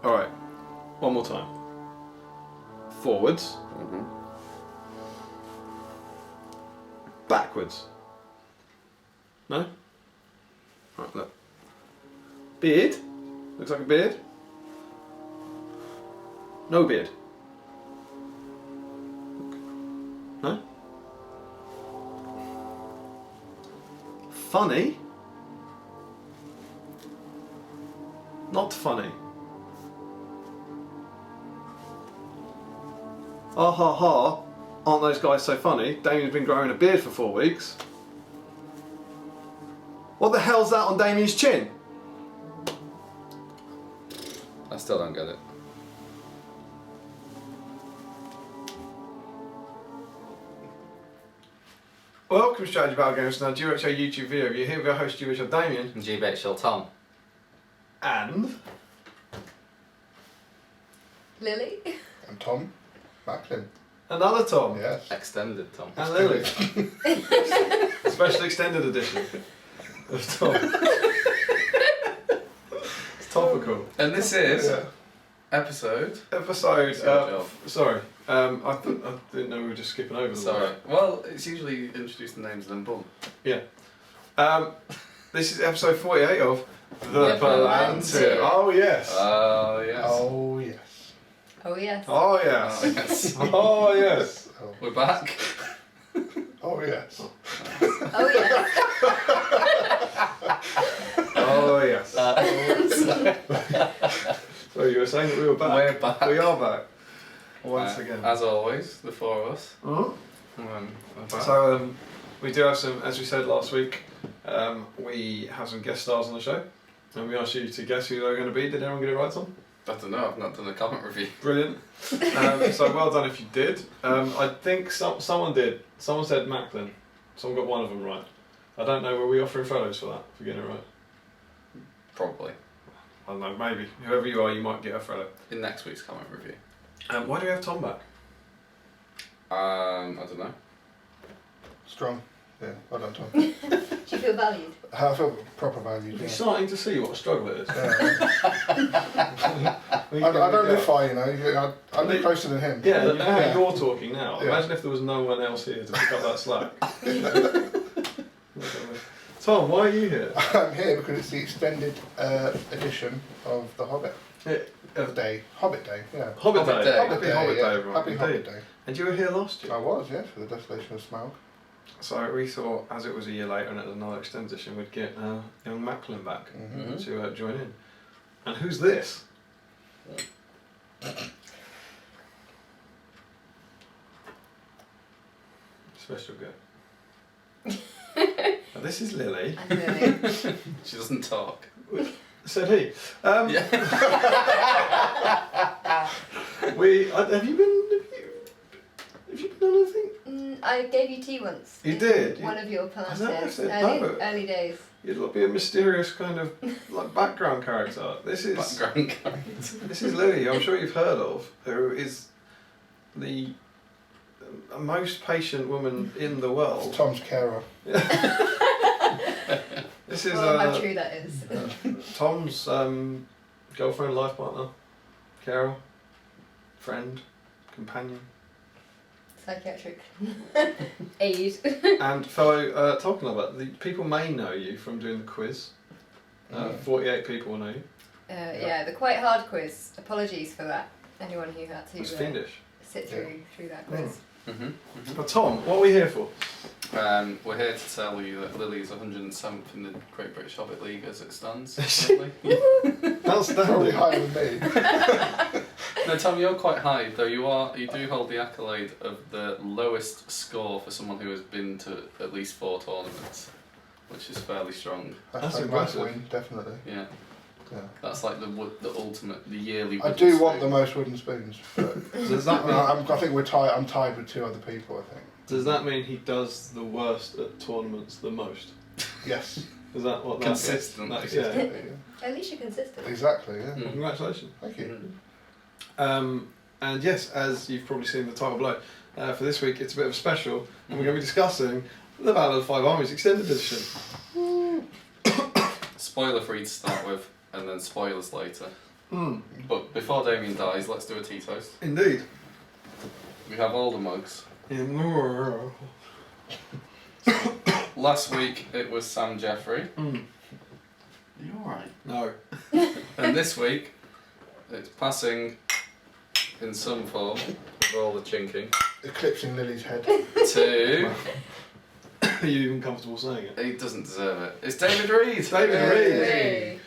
Alright, one more time. Forwards. Backwards. No? Right, look. Beard. Looks like a beard. No beard. No? Funny. Not funny. Ah ha ha. Aren't those guys so funny? Damian's been growing a beard for 4 weeks. What the hell's that on Damian's chin? I still don't get it. Welcome to Strategy Battle Games, now GBHL YouTube video. You're here with our host GBHL Damian. And GBHL Tom. And... Lily? And Tom Macklin. another Tom. Yes. Extended Tom. And Lily. Special extended edition of Tom. It's topical. And this is Yeah. episode. Sorry. I didn't know we were just skipping over the Sorry. word. Well, it's usually introduce the names and then boom. Yeah. This is episode 48 of The The Palantir. Palantir. Oh yes. Oh yes. Oh yes. Oh yes. Oh yes. Oh, yes. Oh yes. Oh, We're back. oh yes. Oh yes. Oh yes. So you were saying that we were back. We're back. We are back. Once again. As always, the four of us. Mhm. We're back. So we do have some, as we said last week, we have some guest stars on the show, and we asked you to guess who they're going to be. Did everyone get it right, Tom? I don't know. I've not done a comment review. Brilliant. So well done if you did. I think someone did. Someone said Macklin. Someone got one of them right. I don't know. Were we offering fellows for that? For getting it right? Probably. I don't know. Maybe. Whoever you are, you might get a fellow. In next week's comment review. Why do we have Tom back? I don't know. Strong. Yeah. Well done, Tom. Do you feel valued? I feel proper valued. You're Yeah. starting to see what a struggle it is. Yeah. I don't live far, you know. I live closer than him. Yeah, you know how Yeah. you're talking now. Yeah. Imagine if there was no one else here to pick up that slack. Tom, why are you here? I'm here because it's the extended edition of the Hobbit Day. Hobbit Day, yeah. Hobbit Hobbit Day. Day. Happy Hobbit yeah. Day, everyone. Happy Hobbit Indeed. Day. And you were here last year. I was, yeah, for the Desolation of Smaug. So we thought, as it was a year later and it was another extended edition, we'd get young Macklin back Mm-hmm. to join in. And who's this? Special guest. This is Lily. I'm Lily. She doesn't talk. Said he. Yeah. Have you been on anything? I gave you tea once. You did? One of your I know, I Palanters. said Early, no. early days. You'd be a mysterious kind of like background character. This is Background character. This is Lily, I'm sure you've heard of, who is the most patient woman in the world. Tom's carer. This is Well, how true that is. Tom's girlfriend, life partner, Carol, friend, companion, Psychiatric aid. and fellow Tolkien lover. The people may know you from doing the quiz. 48 people know you. Yeah, the quite hard quiz. Apologies for that. Anyone who had It's to fiendish. sit through that quiz. But Tom, what are we here for? We're here to tell you that Lily is 107th in the Great British Hobbit League as it stands. That's Probably standing. higher than me. No, Tom, you're quite high, though you do hold the accolade of the lowest score for someone who has been to at least 4 tournaments, which is fairly strong. That's a impressive. win, definitely. Yeah, Yeah. that's like the ultimate, the yearly. I wooden do want spoon. the most wooden spoons, but Does that mean I think we're tied. I'm tied with 2 other people. I think. Does that mean he does the worst at tournaments the most? Yes. Is that what that Consistent. That's, Yeah. yeah. At least you're consistent. Exactly. Yeah. Mm. Congratulations. Thank you. And yes, as you've probably seen the title below, for this week it's a bit of a special, and we're going to be discussing the Battle of the Five Armies Extended Edition. Spoiler free to start with, and then spoilers later. But before Damian dies, let's do a tea toast. Indeed. We have all the mugs. Mm. Last week it was Sam Jeffrey. Are you alright? No. And this week it's passing in some form with all the chinking Eclipsing Lily's head. to... Are you even comfortable saying it? He doesn't deserve it. It's David Reed! David Reed! Hey.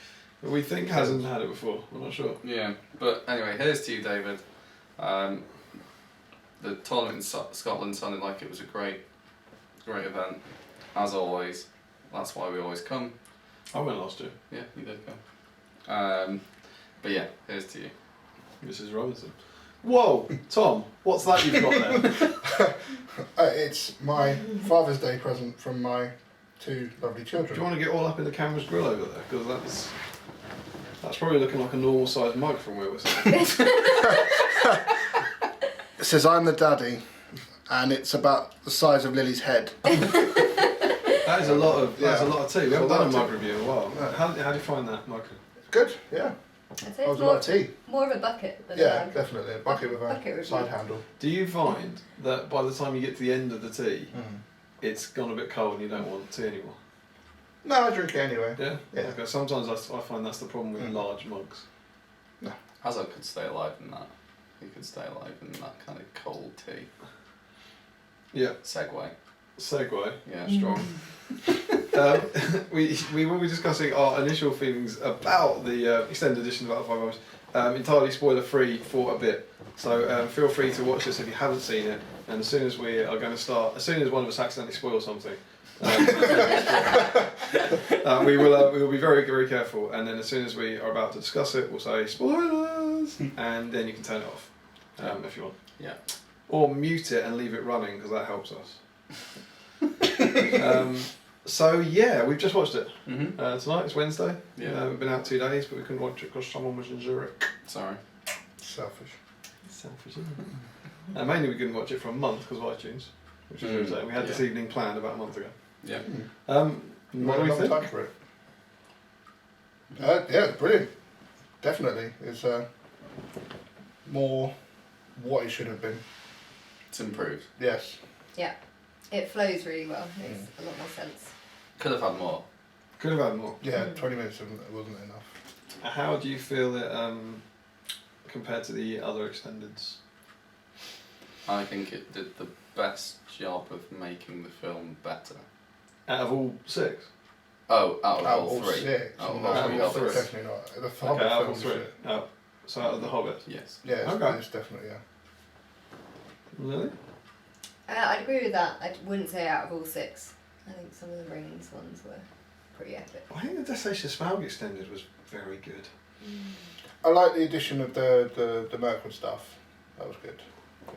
Who we think hasn't had it before. We're not sure. Yeah, but anyway, here's to you, David. The tournament in Scotland sounded like it was a great event, as always. That's why we always come. I went last year. Yeah, you did come. But yeah, here's to you. Mrs. Robinson. Whoa, Tom, what's that you've got there? It's my Father's Day present from my 2 lovely Do children. you want to get all up in the camera's grill over there? Because that's probably looking like a normal sized mug from where we're sitting. It says I'm the daddy, and it's about the size of Lily's head. That is a lot of tea. We haven't It's a lot done a of mug tea. review in a while. No. How do you find that mug? Good, yeah. I'd say I it's was a lot of tea. more of a bucket than a Yeah, mug. definitely. A bucket with Bucket a would side be- handle. Do you find that by the time you get to the end of the tea, Mm. it's gone a bit cold and you don't want tea anymore? No, I drink it anyway. Yeah? Yeah. Okay, sometimes I find that's the problem with large mugs. Azog could stay alive in that. He could stay alive in that kind of cold tea. Yeah. Segway. Segue. Yeah. Strong. We will be discussing our initial feelings about the extended edition of Out of Five Armies. Entirely spoiler free for a bit, so feel free to watch this if you haven't seen it. And as soon as we are going to start, as soon as one of us accidentally spoils something, we will be very, very careful. And then as soon as we are about to discuss it, we'll say spoilers, and then you can turn it off if you want. Yeah. Or mute it and leave it running because that helps us. So yeah, we've just watched it tonight. It's Wednesday. Yeah. We've been out 2 days, but we couldn't watch it because someone was in Zurich. Sorry. Selfish. Selfish, isn't it? Mainly we couldn't watch it for a month because of iTunes, which is irritating. We had this evening planned about a month ago. Yeah. What do we Long think? time for it. Yeah, it's brilliant. Definitely. It's more what it should have been. It's improved. Yes. Yeah. It flows really well. Makes a lot more sense. Could have had more. Could have had more. Yeah, 20 minutes wasn't enough. How do you feel it compared to the other extendeds? I think it did the best job of making the film better. Out of all 6? Oh, out of Out all of 3. 6. Out of No, all out three of all Hobbits. three. Definitely not. The Okay, Hobbit out of all films 3. shit. Oh, so out of the Hobbit. Yes. Yeah, it's, Okay. it's definitely, yeah. Really? I'd agree with that. I wouldn't say out of all 6. I think some of the Rings ones were pretty epic. I think the Destination Smaug extended was very good. I like the addition of the Mirkwood stuff. That was good.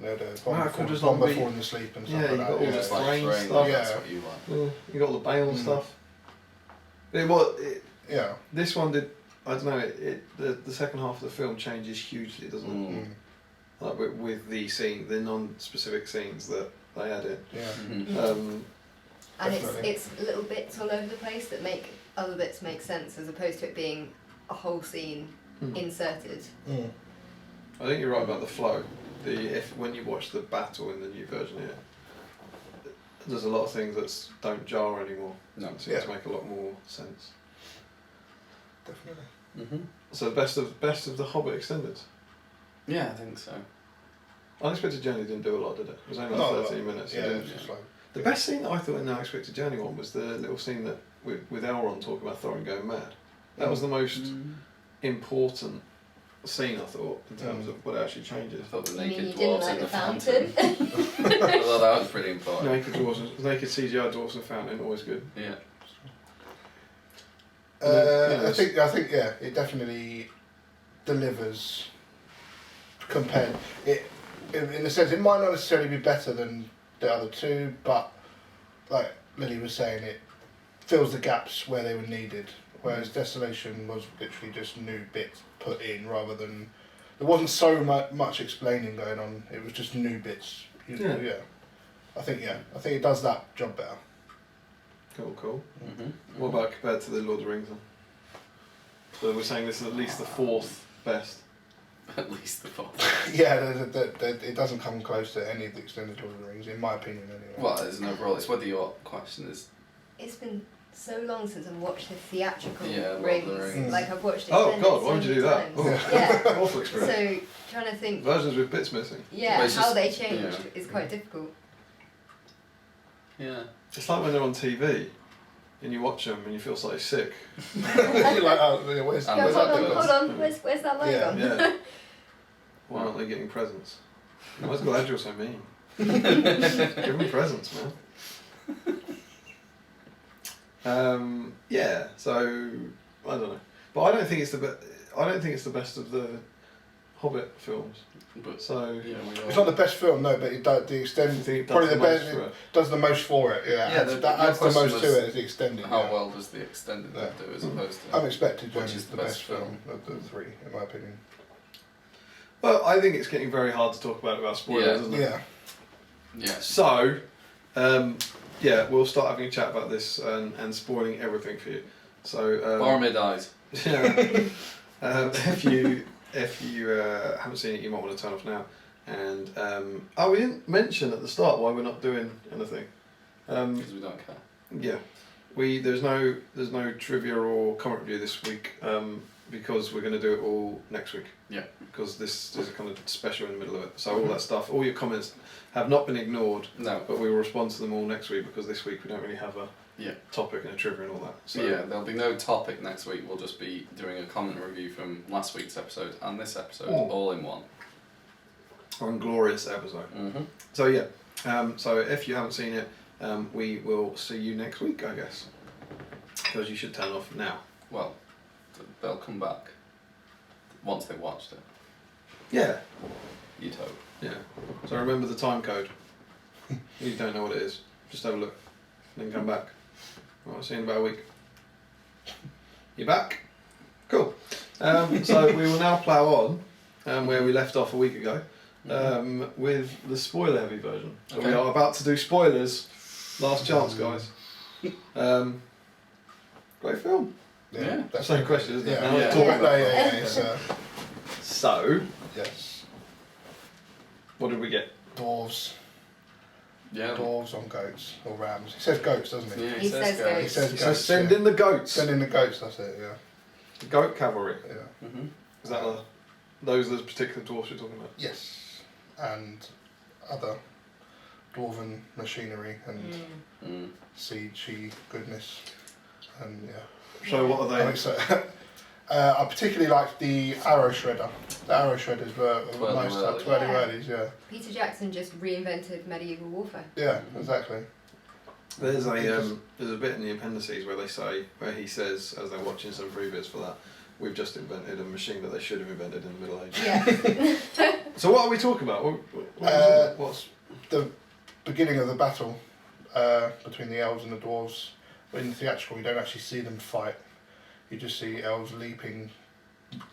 You know, the Mirkwood was bomber like falling asleep and stuff Yeah, like you that. got all yeah. this Like Thrain Thrain, stuff. That's Yeah. what you like. Yeah, you got all the Bale stuff. Yeah. This one did. I don't know. The second half of the film changes hugely, doesn't it? Mm. Like with the non-specific scenes that they added. Yeah. Mhm. And Definitely. it's little bits all over the place that make other bits make sense, as opposed to it being a whole scene inserted. Mm. I think you're right about the flow. When you watch the battle in the new version here, there's a lot of things that don't jar anymore. No. It seems to make a lot more sense. Definitely. Mhm. So best of the Hobbit extended. Yeah, I think so. Unexpected Journey didn't do a lot, did it? It was only Not a like lot. 13 minutes. It Yeah, didn't- it's just like... The best scene that I thought in the Unexpected Journey one was the little scene that with Elrond talking about Thorin going mad. That was the most important scene, I thought, in terms of what actually changes. I thought the You mean naked you didn't dwarves like in the the fountain. fountain? I thought that was pretty important. Naked CGI dwarfs and fountain, always good. Yeah. I think yeah, it definitely delivers compared it in a sense. It might not necessarily be better than the other 2, but like Lily was saying, it fills the gaps where they were needed. Whereas Desolation was literally just new bits put in, rather than there wasn't so much explaining going on. It was just new bits. Yeah. I think it does that job better. Cool. Mhm. What about compared to the Lord of the Rings then? So we're saying this is at least the 4th best. At least the fourth. Yeah, it doesn't come close to any of the extended Lord of the Rings, in my opinion, anyway. Well, as an overall, it's whether your question is. It's been so long since I've watched the theatrical Yeah, Lord Rings. of the Rings. Like I've watched it. Oh God, why would you do that? times. Oh. Yeah. Awful experience. So trying to think. Versions with bits missing. Yeah, But it's how just- they changed yeah. is quite difficult. Yeah. It's like when they're on TV and you watch them and you feel slightly sick. You're like, oh, where's And Go, where's hold that on, doing? hold on. Where's that line Yeah, gone? Yeah. Why aren't they getting presents? Why is Galadriel so mean? Give them presents, man. Yeah. So I don't know, but I don't think it's the best of the Hobbit films. But So yeah, It's not the best film, no, but it does the extended. I think it does Probably the the most best. for It it. does the most for it. Yeah, Yeah, that the adds the question most was to it. Is the extended. how yeah. well does the extended Yeah. do as opposed to? Unexpected Which Journey is is the best film film? of the three, in my opinion. Well, I think it's getting very hard to talk about it without spoilers, Yeah. isn't it? Yeah. Yeah. So, yeah, we'll start having a chat about this and spoiling everything for you. So, Boromir dies. yeah, if you haven't seen it, you might want to turn off now. And we didn't mention at the start why we're not doing anything. Because we don't care. Yeah, there's no trivia or comment review this week because we're going to do it all next week. Yeah. Because this is a kind of special in the middle of it. So all that stuff, all your comments have not been ignored, No. but we will respond to them all next week because this week we don't really have a Yeah. topic and a trivia and all that. So Yeah, there'll be no topic next week. We'll just be doing a comment review from last week's episode and this episode all in one. one glorious episode. Mm-hmm. So yeah, so if you haven't seen it, we will see you next week, I guess. Because you should turn off now. Well, they'll come back once they've watched it. Yeah. You'd hope. Yeah. So remember the time code. You don't know what it is. Just have a look. Then come back. Alright, see you in about a week. You back? Cool. So we will now plough on where we left off a week ago with the spoiler heavy version. So we Okay. are about to do spoilers. Last chance, guys. Great film. Yeah. That's the same question, isn't it? Yeah. Now let's Yeah. talk about it. Yeah. It's, So, yes. what did we get? Dwarves. Yeah. Dwarves on goats or rams. He says goats, doesn't he? Yeah, He says goats. He says He goats. says send yeah. in the goats. Send in the goats. That's it. Yeah. The goat cavalry. Yeah. Mm-hmm. Is that those are the particular dwarfs you're talking about? Yes. And other dwarven machinery and Mm. siege goodness. And yeah. So what are I they? think so. I particularly liked the arrow shredder. The arrow shredders were Twirly nice. whirlies. Twirly Yeah. whirlies, yeah. Peter Jackson just reinvented medieval warfare. Yeah, exactly. There's a bit in the appendices where he says as they're watching some previous for that, we've just invented a machine that they should have invented in the Middle Ages. Yeah. So what are we talking about? What's The beginning of the battle between the elves and the dwarves. In the theatrical, you don't actually see them fight. You just see elves leaping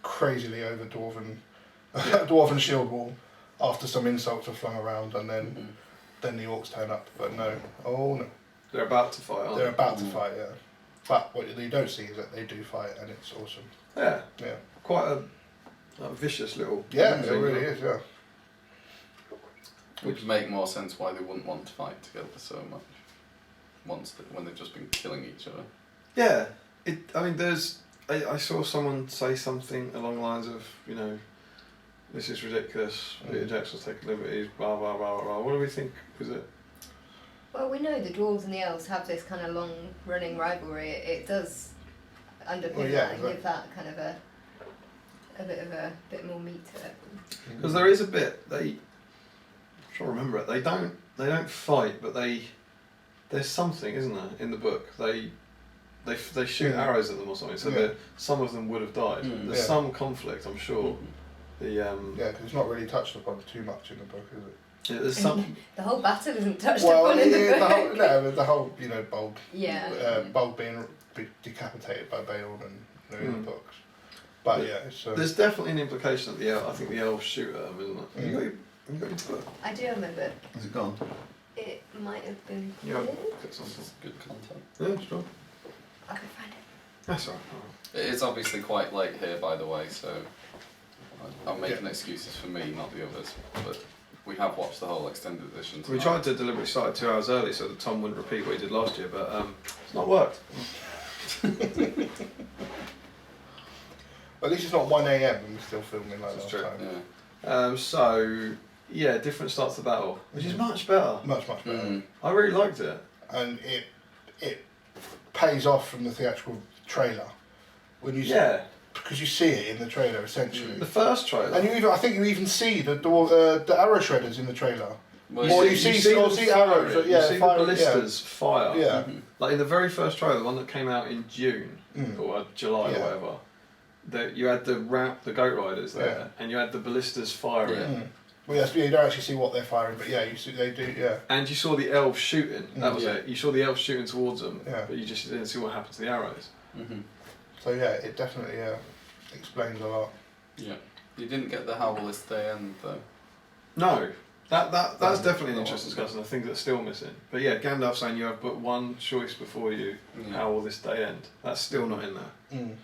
crazily over dwarven shield wall after some insults are flung around, and then the orcs turn up. But no, they're about to fight? Aren't they're about to fight. Yeah, but what you don't see is that they do fight, and it's awesome. Yeah, Yeah, quite a vicious little. yeah, it thing. really is. Yeah. It would make more sense why they wouldn't want to fight together so much. When they've just been killing each other. Yeah, I saw someone say something along the lines of, this is ridiculous. Peter Jackson's taking liberties. Blah blah blah blah. What do we think? Was it? Well, we know the dwarves and the elves have this kind of long-running rivalry. It does underpin that and give that kind of a bit more meat to it. Because there is a bit I'm trying to remember it. They don't fight, but there's something, isn't there, in the book? They shoot arrows at them or something. So that some of them would have died. There's some conflict, I'm sure. Yeah, because it's not really touched upon too much in the book, is it? Yeah, there's some. The whole battle isn't touched upon in the book. the whole Bulb. Yeah. Bulb being decapitated by Beorn and in the books. But yeah, so There's definitely an implication that I think the elves shoot at them, isn't it? Have you got your book? I do remember. Is it gone? It might have been. Yeah, good. got something. Good content. Yeah, sure. I could find it. That's alright. It is obviously quite late here, by the way, so I'm making excuses for me, not the others, but we have watched the whole extended edition. We tried to deliberately start 2 hours early so that Tom wouldn't repeat what he did last year, but it's not worked. At least it's not 1 AM and we're still filming like That's last true. time. Yeah. So, yeah, different starts to battle, which is much better. Much better. Mm. I really liked it. And it pays off from the theatrical trailer when you Yeah. because you see it in the trailer essentially. The first trailer. And I think you even see the arrow shredders in the trailer. Well, Or you you see the arrows. firing, Yeah, you see the firing, ballistas fire. Yeah. Like in the very first trailer, the one that came out in June or July Yeah. or whatever, you had the goat riders there, Yeah. and you had the ballistas firing, Yeah. Well, yes, you don't actually see what they're firing, but yeah, you see they do. Yeah. and you saw the elves shooting. That was Yeah. it. You saw the elves shooting towards them, Yeah. but you just didn't see what happened to the arrows. Mm-hmm. So yeah, it definitely explains a lot. Yeah. You didn't get the how will this day end though. No, that's Um, definitely an no, interesting wasn't discussion. I think that's still missing. But yeah, Gandalf saying you have but one choice before you. Yeah. How will this day end? That's still not in there. Mm.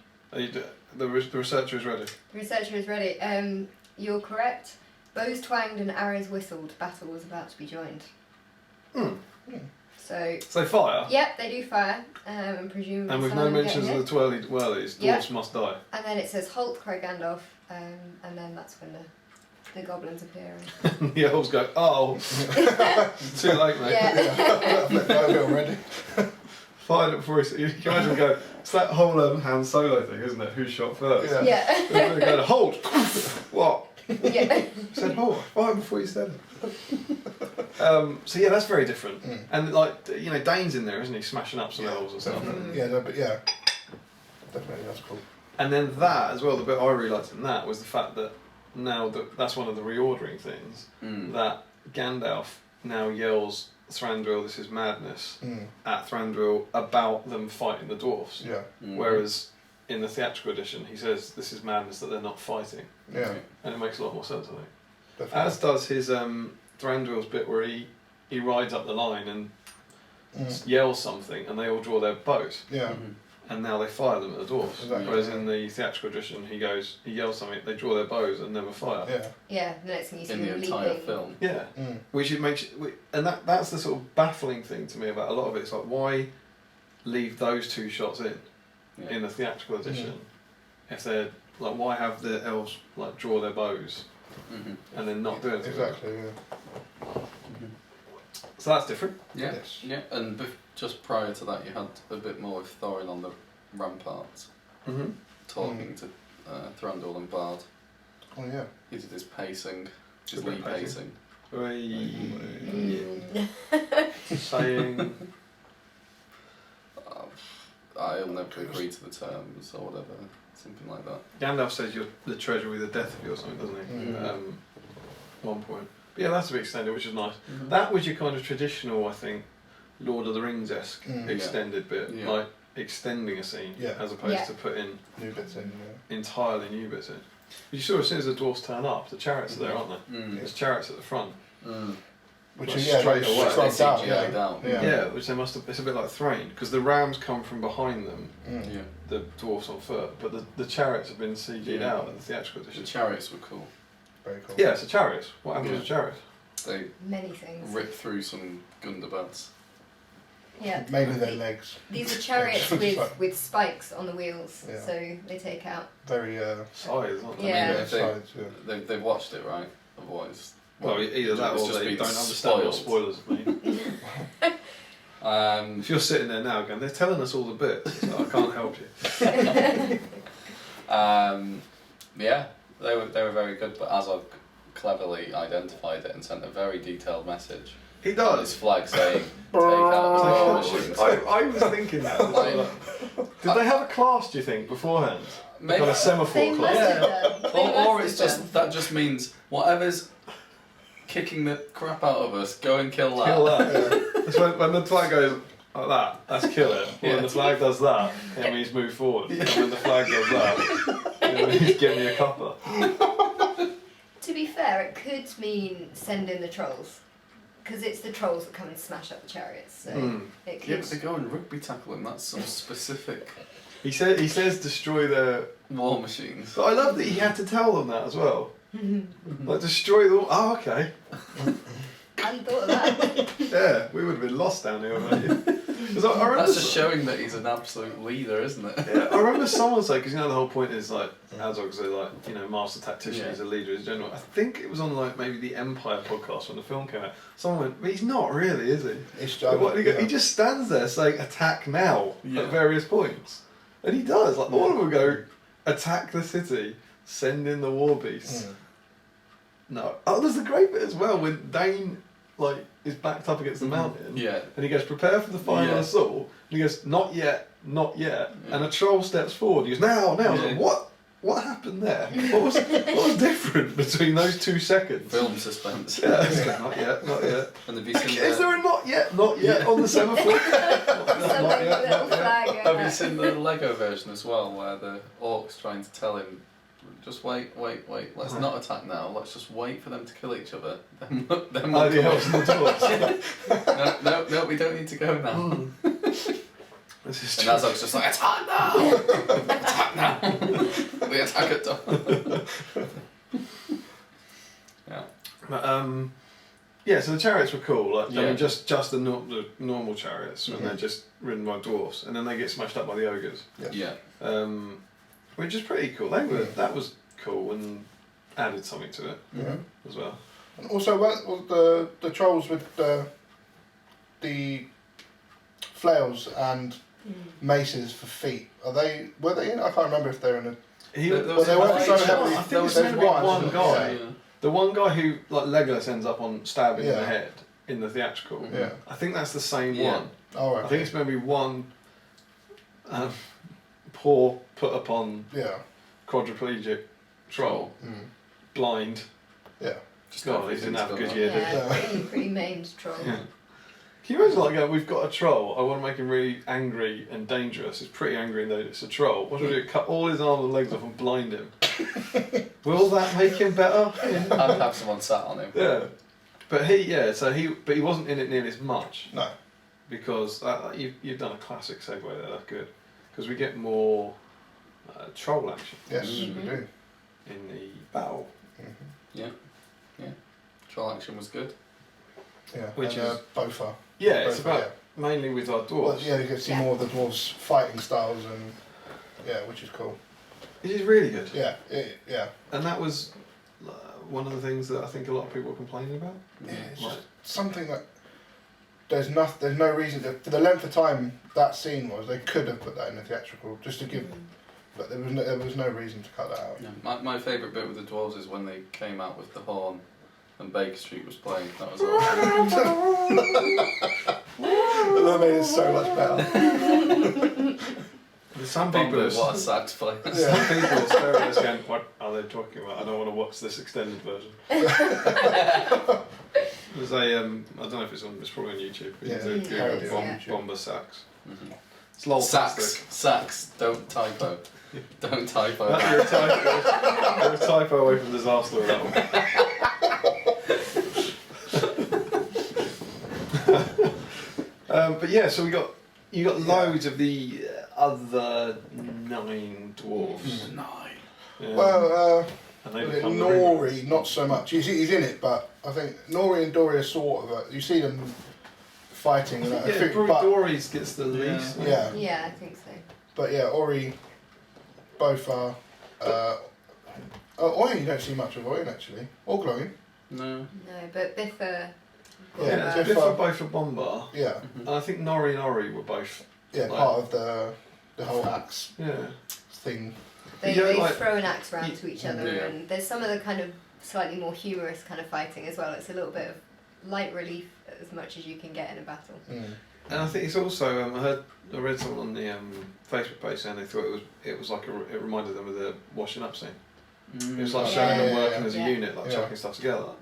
The researcher is ready. The researcher is ready. You're correct. Bows twanged and arrows whistled. Battle was about to be joined. Hmm. So, So fire. yep, they do fire, and presumably And with some no of them mentions get of hit. the twirly whirlies, dwarves Yep. must die. And then it says, "Halt!" cried Gandalf, and then that's when the goblins appear. The elves go, oh, too late, mate. Yeah. I've let go of it already. Fired it before he. You can imagine him go. It's that whole Han Solo thing, isn't it? Who shot first? Yeah. Yeah. They're going, hold. What? Yeah. I said hold. Fired before you said it. So yeah, that's very different. And like Dain's in there, isn't he? Smashing up some elves and stuff. Definitely. Yeah, no, but yeah, definitely that's cool. And then that as well. The bit I really liked in that was the fact that now that's one of the reordering things. That Gandalf now yells Thranduil, this is madness, at Thranduil about them fighting the dwarfs. Yeah. Whereas in the theatrical edition, he says this is madness that they're not fighting, Yeah. and it makes a lot more sense, I think. Definitely. As does his Thranduil's bit where he rides up the line and yells something, and they all draw their bows, Yeah. and now they fire them at the dwarfs. Exactly. Whereas in the theatrical edition, he yells something, they draw their bows and never fire. Yeah. Yeah. The next thing you see In the them entire leaping. film. Yeah. Which it makes, and that's the sort of baffling thing to me about a lot of it. It's like, why leave those two shots in the theatrical edition if they're like, why have the elves like draw their bows and then not do anything? Exactly. Yeah. So that's different. Yeah. Yes. Yeah. And just prior to that, you had a bit more of Thorin on the ramparts, talking to Thranduil and Bard. Oh yeah. He did his pacing, his Good lead pacing. pacing. Saying I'll never agree to the terms or whatever, something like that. Gandalf says you're the treasure with the death of you or something, doesn't he? At one point. But yeah, that's a bit extended, which is nice. That was your kind of traditional, I think, Lord of the Rings-esque extended bit, Yeah. like extending a scene as opposed to putting New bits in. entirely new bits in. But you saw as soon as the dwarfs turn up, the chariots are there, aren't they? There's chariots at the front. Which Like is straight away. straight down. CGI Yeah. down. Yeah, which they must have. It's a bit like Thrain, because the rams come from behind them, Yeah. the dwarfs on foot, but the chariots have been CG'd Yeah. out in the theatrical The edition. chariots were cool. Very cool. Yeah, it's a chariot. What happens Yeah. to the chariot? They Many things. ripped through some Gundabats. Yeah. Maybe their legs. These are chariots with spikes on the wheels, Yeah. so they take out. Very Size, aren't they? Yeah. If they, sides. Yeah. they've watched it, right? Otherwise. Well, either that it's or just they been don't understand what spoiled. spoilers mean. If you're sitting there now going, they're telling us all the bits, so I can't help you. Yeah, they were very good, but Azog cleverly identified it and sent a very detailed message. He On his does. flag saying, take out the war machines. I was thinking that. Did they have a class, do you think, beforehand? Maybe. Got a semaphore They must class? have done. They Or must it's have just, done. that just means whatever's kicking the crap out of us, go and kill that. Kill that. So when the flag goes like that, that's kill it. When the flag does that, it means move forward. And when the flag does that, it means give me a cuppa. To be fair, it could mean send in the trolls, because it's the trolls that come and smash up the chariots. So it Yeah, could. but they go and rugby tackle him, that's some specific He says destroy their war machines. But I love that he had to tell them that as well. Like destroy them. Oh, okay. Hadn't thought of that. Yeah, we would have been lost down here, wouldn't we? I remember That's just showing that he's an absolute leader, isn't it? Yeah, I remember someone saying, because you know the whole point is like Azog's a like master tactician, Yeah. he's a leader, he's a general. I think it was on like maybe the Empire podcast when the film came out. Someone went, but he's not really, is he? It's But what, he just stands there saying attack now at various points, and he does. Like all of them go attack the city, send in the war beasts. No, there's the great bit as well when Dain is backed up against the mountain. Yeah. And he goes, prepare for the final assault. And he goes, not yet. Yeah. And a troll steps forward. He goes, now. I was like, what happened there? What was different between those 2 seconds? Film suspense. Yeah. Not yet. And have you seen Is there a not yet on the semaphore? Not yet. Have you seen the Lego version as well, where the orc's trying to tell him, just wait, let's not attack now, let's just wait for them to kill each other, then we'll come The in. elves and the dwarves. No, we don't need to go now. This is And true. Azog's just like, attack now! Attack now! We attack at dawn. Yeah. But, so the chariots were cool. I Yeah. mean, just the normal chariots when they're just ridden by dwarfs, and then they get smashed up by the ogres. Yeah. Which is pretty cool. That was cool and added something to it as well. And also, the trolls with the flails and maces for feet, were they in? I can't remember if they're in a. They was weren't so one. heavily. I think was there's one guy. Yeah. The one guy who Legolas ends up on stabbing in the head in the theatrical. Yeah. I think that's the same one. Oh, right. I think it's maybe one poor put upon quadriplegic troll, blind. Yeah. Just God, he didn't have a good year, did he? Yeah, pretty maimed troll. Yeah. Can you imagine we've got a troll, I want to make him really angry and dangerous. He's pretty angry and dangerous. It's a troll. What do we do? Cut all his arms and legs off and blind him. Will that make him better? I'd have someone sat on him. Yeah. But he wasn't in it nearly as much. No. Because you've done a classic segue there, that's good. Because we get more troll action Yes, we do. in the battle. Yeah. Troll action was good. Yeah. Which and, is Bifur. Yeah, it's Bifur, about mainly with our dwarves. Well, yeah, you can see more of the dwarves' fighting styles and which is cool. It is really good. Yeah, And that was one of the things that I think a lot of people were complaining about. Yeah, it's just something that there's no reason for the length of time that scene was. They could have put that in the theatrical just to give, but there was no reason to cut that out. Yeah. My favourite bit with the dwarves is when they came out with the horn and Baker Street was playing. That was awesome. That made it so much better. Some people, What a sax player. some people are staring at us going, "What are they talking about? I don't want to watch this extended version." There's a I don't know if it's on. It's probably on YouTube. But Yeah, it's a parody Google on YouTube. bomber sax. Mm-hmm. It's lol Sax, don't typo. Don't typo. You're a typo away from disaster with that one. But yeah, so you got loads of the other 9 dwarves. 9. Yeah. Well, and they become the Nori, not so much. He's in it, but I think Nori and Dory are sort of you see them fighting. And that, I think, probably but, Gory's gets the least. Yeah. Yeah, I think so. But yeah, Ori, both are. Oin, you don't see much of Oin actually, or Glowing. No. No, but Bifur. Yeah, So Bifur- Bifur both for Bomber. Yeah, And I think Nori and Ori were both. yeah, part of the whole axe Yeah. thing. They Yeah, throw an axe round to each other, Yeah. and there's some of the kind of slightly more humorous kind of fighting as well. It's a little bit of light relief as much as you can get in a battle. And I think it's also I read someone on the Facebook page saying they thought it was like it reminded them of the washing up scene. It was like showing them working as a unit, like chucking stuff together.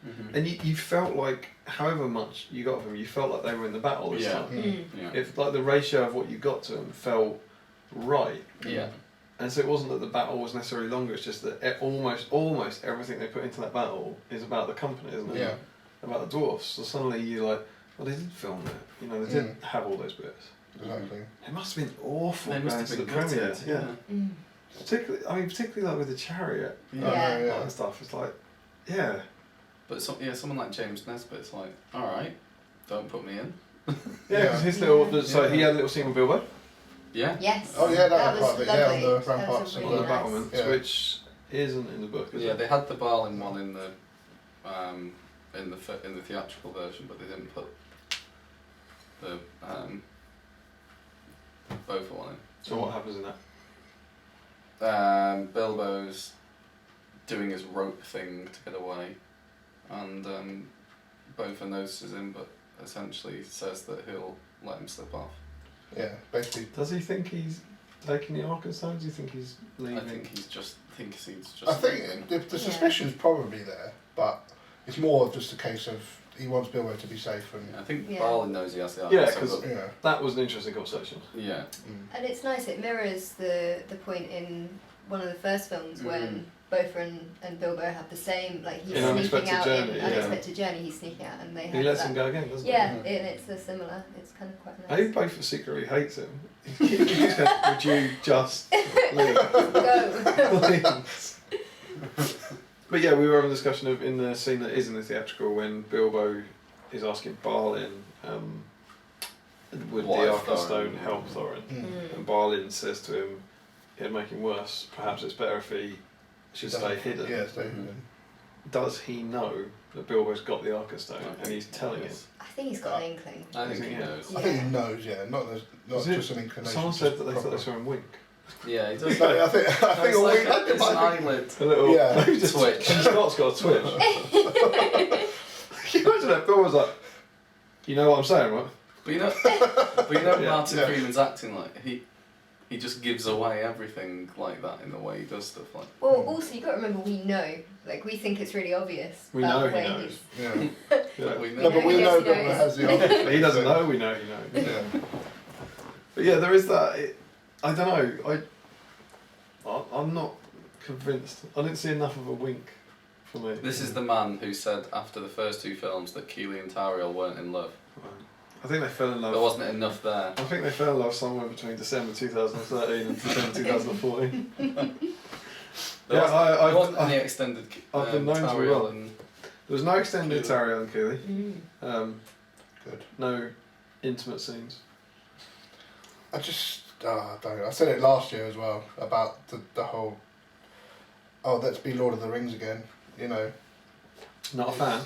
Mm-hmm. And you felt like, however much you got of them, you felt like they were in the battle this time. Yeah. If like the ratio of what you got to them felt right. Yeah. And so it wasn't that the battle was necessarily longer. It's just that almost everything they put into that battle is about the company, isn't it? Yeah. About the dwarfs. So suddenly you're like, well, they did film it. You know, they did have all those bits. Exactly. It must have been awful. They must going have to been the premiere. gutted. Yeah. Particularly like with the chariot. Yeah. And stuff. It's like, yeah. But someone like James Nesbitt's like, all right, don't put me in. Yeah, because his little. So he had a little scene with Bilbo. Yeah. Yes. Oh yeah, that was was part of it. lovely. Yeah, on the That was ramparts a and On really the nice. battlements, Yeah. which isn't in the book, is Yeah, it? they had the Barling one in the theatrical version, but they didn't put the Bifur one in. So what happens in that? Bilbo's doing his rope thing to get away, and Bifur notices him, but essentially says that he'll let him slip off. Yeah, basically. Does he think he's taking the Arkenstone? Do you think he's leaving? I think he's just leaving. I think the suspicion's probably there, but it's more of just a case of he wants Bilbo to be safe and. I think Yeah. Balin knows he has the Yeah, Arkenstone, 'cause- but- Yeah. That was an interesting conversation. yeah. And it's nice, it mirrors the point in one of the first films when Bifur and Bilbo have the same, like he's In sneaking Unexpected out Journey, in yeah. Unexpected Journey, he's sneaking out and they have He lets that. him go again, doesn't Yeah, he? and it's a similar, it's kind of quite I nice. think Bifur secretly hates him. He keeps going, would you just leave? Go! Please. But yeah, we were having a discussion of in the scene that is in the theatrical when Bilbo is asking Balin, would Why the Thorin? Arkenstone help Thorin? Mm. And Balin says to him, it'd make him worse. Perhaps it's better if he should stay hidden. Yeah, stay hidden. Does he know that Bilbo's got the Arkenstone and he's telling him? I think he's got an inkling. I think he Yeah. knows. I think he knows, yeah, not Was it- just an inclination. Someone just said that they thought proper- they saw him wink. Yeah, he does. No, I think It's a like wink. it's an eyelid. A little Yeah. just Twitch. And Scott's got a twitch. Can you imagine that? Bill was like, you know what I'm saying, right? But you know, Yeah. Martin Yeah. Freeman's acting like he just gives away everything like that in the way he does stuff like. Well, also you got to remember we know, like we think it's really obvious. We about know the he way knows. Yeah. Yeah. We know. No, but we Yes, know he Bilbo knows. has the option. He doesn't know, we know he knows. Yeah. But yeah, there is that. I don't know. I'm not convinced. I didn't see enough of a wink for me. This is the man who said after the first two films that Keely and Tauriel weren't in love. I think they fell in There love. wasn't enough there. I think they fell in love somewhere between December 2013 and December 2014. There wasn't any extended I've been known to be Tauriel wrong. and There was no extended Keely. Tauriel and Keely. Mm. Good. No intimate scenes. I just, I don't know. I said it last year as well about the whole, let's be Lord of the Rings again, you know. Not a fan.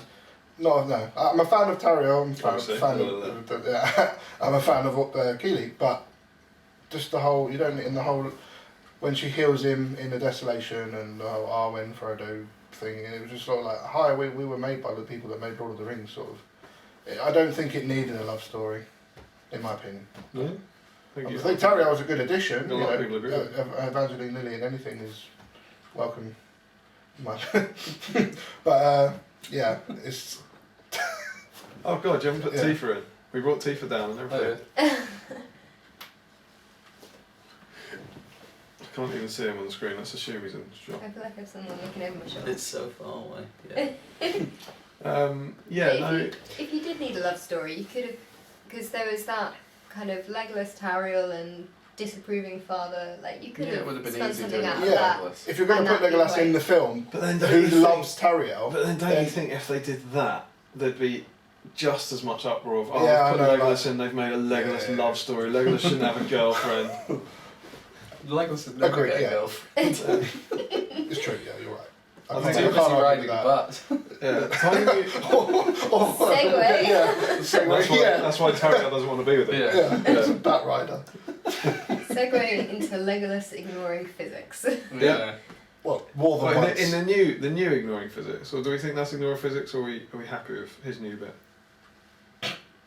No, I'm a fan of Tauriel, I'm Obviously, I'm a fan of Keely, but just the whole, you don't, in the whole, when she heals him in the desolation and the whole Arwen Frodo thing, it was just sort of like, hi, we were made by the people that made Lord of the Rings, sort of. I don't think it needed a love story, in my opinion. No? I think Tauriel was a good addition. A lot of people agree. Evangeline Lilly in anything is welcome. But yeah, it's. Oh god, you haven't put Yeah. Tifa in. We brought Tifa down and everything. I can't even see him on the screen. Let's assume he's in the shot. I feel like I have someone looking over my shoulder. it's so far away. Yeah. Yeah, But no. if you did need a love story, you could have, because there was that kind of Legolas, Tauriel, and disapproving father. Like you could Yeah, it would have have been spun easy something doing out it. of Yeah. that. If you're going to And put that'd be Legolas in great. the film, But then who loves Tauriel? But then don't then- you think if they did that, there'd be just as much uproar of, Yeah, I put know, Legolas like- in, they've made a Legolas Yeah. love story. Legolas shouldn't have a girlfine. Legolas would never Agreed, get a yeah. girlfriend. It's true, yeah, you're right. I He's think too busy argue riding with a that. butt. Yeah, tiny. Segue. Yeah, That's segue, why, yeah. that's why Tauriel doesn't want to be with him. Yeah. Yeah, it's a bat rider. Segueing into Legolas ignoring physics. Yeah. What, more than Well, once? in the new ignoring physics, or do we think that's ignoring physics, or are we happy with his new bit?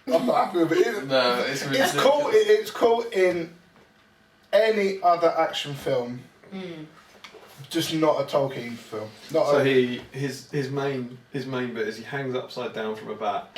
I'm not happy with it. No, it's ridiculous. It's cool. It's cool in any other action film, just not a Tolkien film. Not So a, his main bit is he hangs upside down from a bat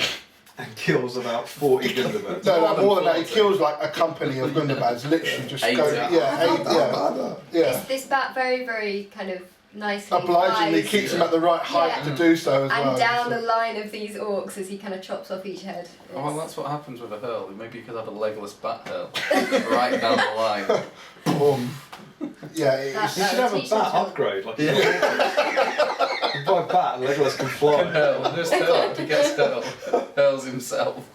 and kills about 40 Gundabats. no, more than that. He 40. kills like a company of Gundabats. Literally, just 80. go. Yeah, yeah. Is this bat very, very kind of nicely obligingly flies keeps him at the right height to do so as well. and down the line of these orcs as he kind of chops off each head. Oh, well, that's what happens with a hurl. Maybe you could have a Legolas bat hurl right down the line. Yeah, You it's, should have a bat upgrade. Like, you buy a bat and Legolas can fly. Hurl, just hurl. He gets hurls himself.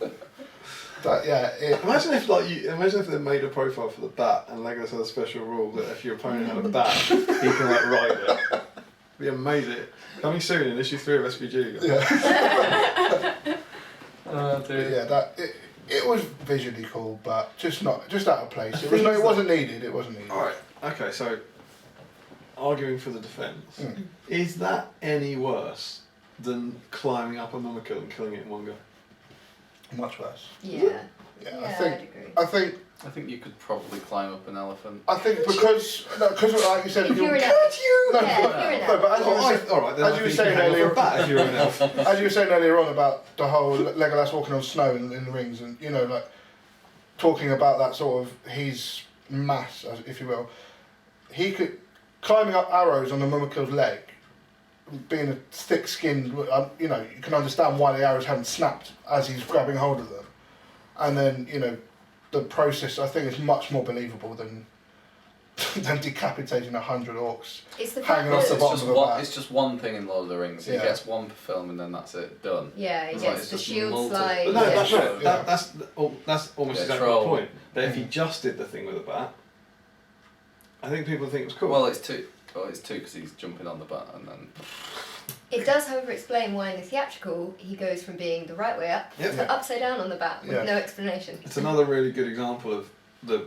imagine Imagine if they made a profile for the bat and Legolas had a special rule that if your opponent had a bat, he can like ride it. It'd be amazing. Coming soon in issue 3 of SPG. It was visually cool, but just out of place. It wasn't needed. It wasn't needed. All right. Okay. So, arguing for the defence, is that any worse than climbing up a Mummikill and killing it in one go? Much worse. Yeah. Yeah, I'd agree. I think you could probably climb up an elephant. I think because like you said, If you're an elf. No, Yeah, but as you were saying earlier, if you're an elf. as you were saying earlier on about the whole Legolas walking on snow in the rings, and like talking about that sort of his mass, if you will, he could climbing up arrows on the Mummikill's leg, being a thick-skinned, you can understand why the arrows hadn't snapped as he's grabbing hold of them, and then the process I think is much more believable than decapitating 100 orcs. It's the hanging fact off the that bottom of a bat. It's just one thing in Lord of the Rings. He Yeah. gets one per film and then that's it, done. yeah, he It's gets it's the just shield multi- slide. But no, Yeah. that's right. Yeah. That's almost Yeah, exactly troll. the point. That if he just did the thing with a bat, I think people think it was cool. Well, it's two because he's jumping on the bat and then. It does, however, explain why in the theatrical he goes from being the right way up Yep. to upside down on the bat with Yeah. no explanation. It's another really good example of the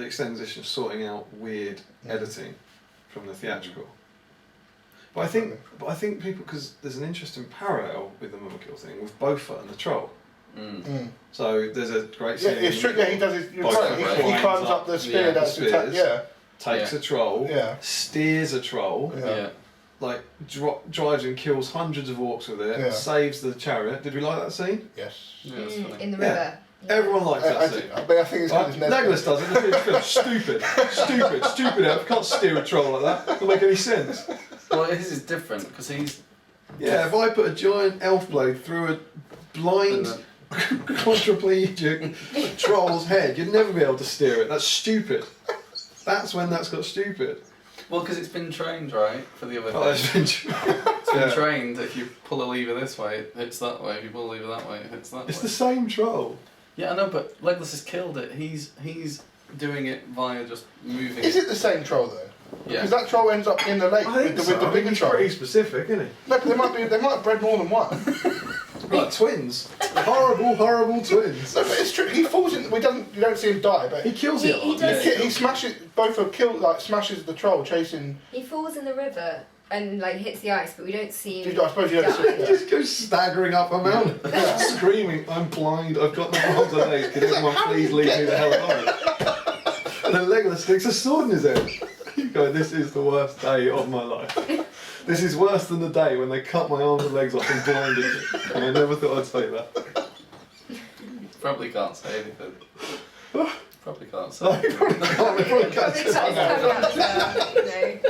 extended edition sorting out weird editing from the theatrical. But I think people, because there's an interesting parallel with the Mummikill thing with Bifur and the troll. So there's a great scene. Yeah, it's true. Yeah, he does it. You're right. He climbs up the spear. That's spears. Takes a troll. Yeah. Steers a troll. Yeah. Like drives and kills hundreds of orcs with it. Yeah. Saves the chariot. Did we like that scene? Yes. Yeah, that's funny. In the Yeah. river. Everyone likes that scene. But I think it's Right? because Legolas does it. The film's stupid elf. Can't steer a troll like that. Doesn't make any sense. Well, his is different because he's. Yeah, if I put a giant elf blade through a blind, quadriplegic troll's head, you'd never be able to steer it. That's stupid. That's when that's got stupid. Well, because it's been trained, right, for the other Oh, thing. it's been It's been trained. If you pull a lever this way, it hits that way. If you pull a lever that way, it hits that It's way. the same troll. Yeah, I know, but Legolas has killed it. He's doing it via just moving. Is it the same troll though? Yeah. Because that troll ends up in the lake I think with so. the bigger He's troll. pretty specific, isn't he? No, but they might have bred more than one. Like twins. Horrible twins. No, but it's true. He falls in. You don't see him die, but He kills He it. does. he smashes. Both are killed. Like smashes the troll chasing. He falls in the river and like hits the ice, but we don't see him. I suppose you don't see die. it. He just goes staggering up a mountain, screaming, "I'm blind, I've got no arms or legs, can everyone please leave me the hell alone?" And then Legolas sticks a sword in his head. You go, this is the worst day of my life. This is worse than the day when they cut my arms and legs off and blinded me. And I never thought I'd say that. Probably can't say anything. Probably can't say. I probably can't Probably cut his tongue out, why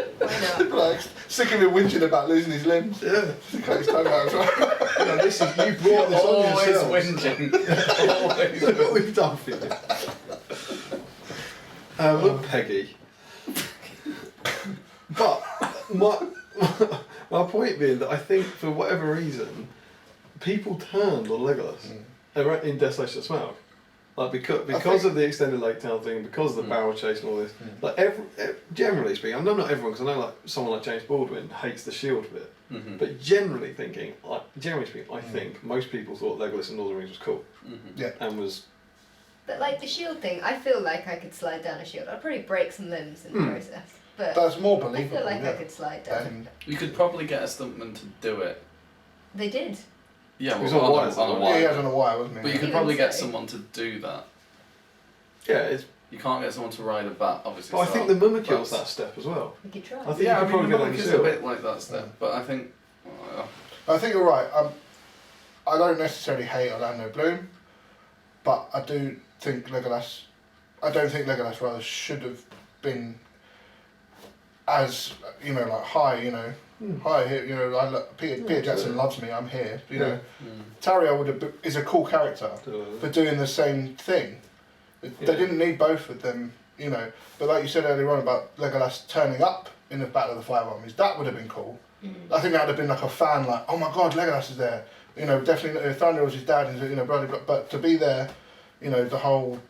not? Like sick of him whinging about losing his limbs. Yeah. Cut his tongue out as well. You know, this is, you brought this on Always yourselves. whinging. Always. Look what we've done for you. Look, Peggy. But my point being that I think for whatever reason, people turned on Legolas in Desolation of Smaug. Like because of the extended Lake Town thing, because of the barrel chase and all this. Like generally speaking, I know not everyone, because I know like someone like James Baldwin hates the shield bit. But generally speaking, I think most people thought Legolas in Lord of the Rings was cool. Yeah. And was. But like the shield thing, I feel like I could slide down a shield. I'd probably break some limbs in the process. But That's more I believable. feel like yeah. I could slide down. You could probably get a stuntman to do it. They did. Yeah, He was well, on on wires, a though, wire. Yeah, he has on a wire, wasn't he? But you could Even probably get so. someone to do that. Yeah, it's. You can't get someone to ride a bat, obviously. But I think the Mummikill's that step as well. We could try. I think Yeah, you I could mean, probably the get on Monk the is a shield. bit like that step, but I think. I think you're right. I don't necessarily hate Orlando Bloom, but I do think Legolas. I don't think Legolas rather should have been as you know, like hi, you know, hi, here, you know, Peter Jackson loves me, I'm here. You know, Tauriel is a cool character for doing the same thing. They didn't need both of them, you know. But like you said earlier on about Legolas turning up in the Battle of the Five Armies, that would have been cool. I think that would have been like a fan, like, oh my god, Legolas is there. You know, definitely Thranduil was his dad, and you know, but to be there, you know, the whole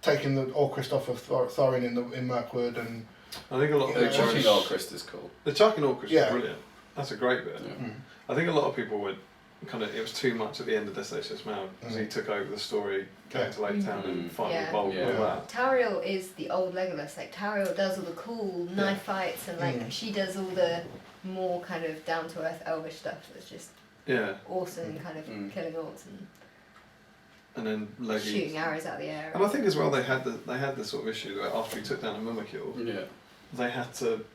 taking the Orcrist off of Thorin in Mirkwood, and I think a lot of The people. chucking Orcrist is cool. The chucking Orcrist Yeah. is brilliant. That's a great bit. Yeah. I think a lot of people would it was too much at the end of Desolation Smaug because he took over the story, going to Lake Town and fighting with Bolg and all that. Tauriel is the old Legolas. Like Tauriel does all the cool knife fights, and like she does all the more kind of down to earth elvish stuff. That's just awesome, kind of killing orcs and then Leggy shooting arrows out of the air. And I think as well they had the sort of issue that after he took down a Mimikil, they had to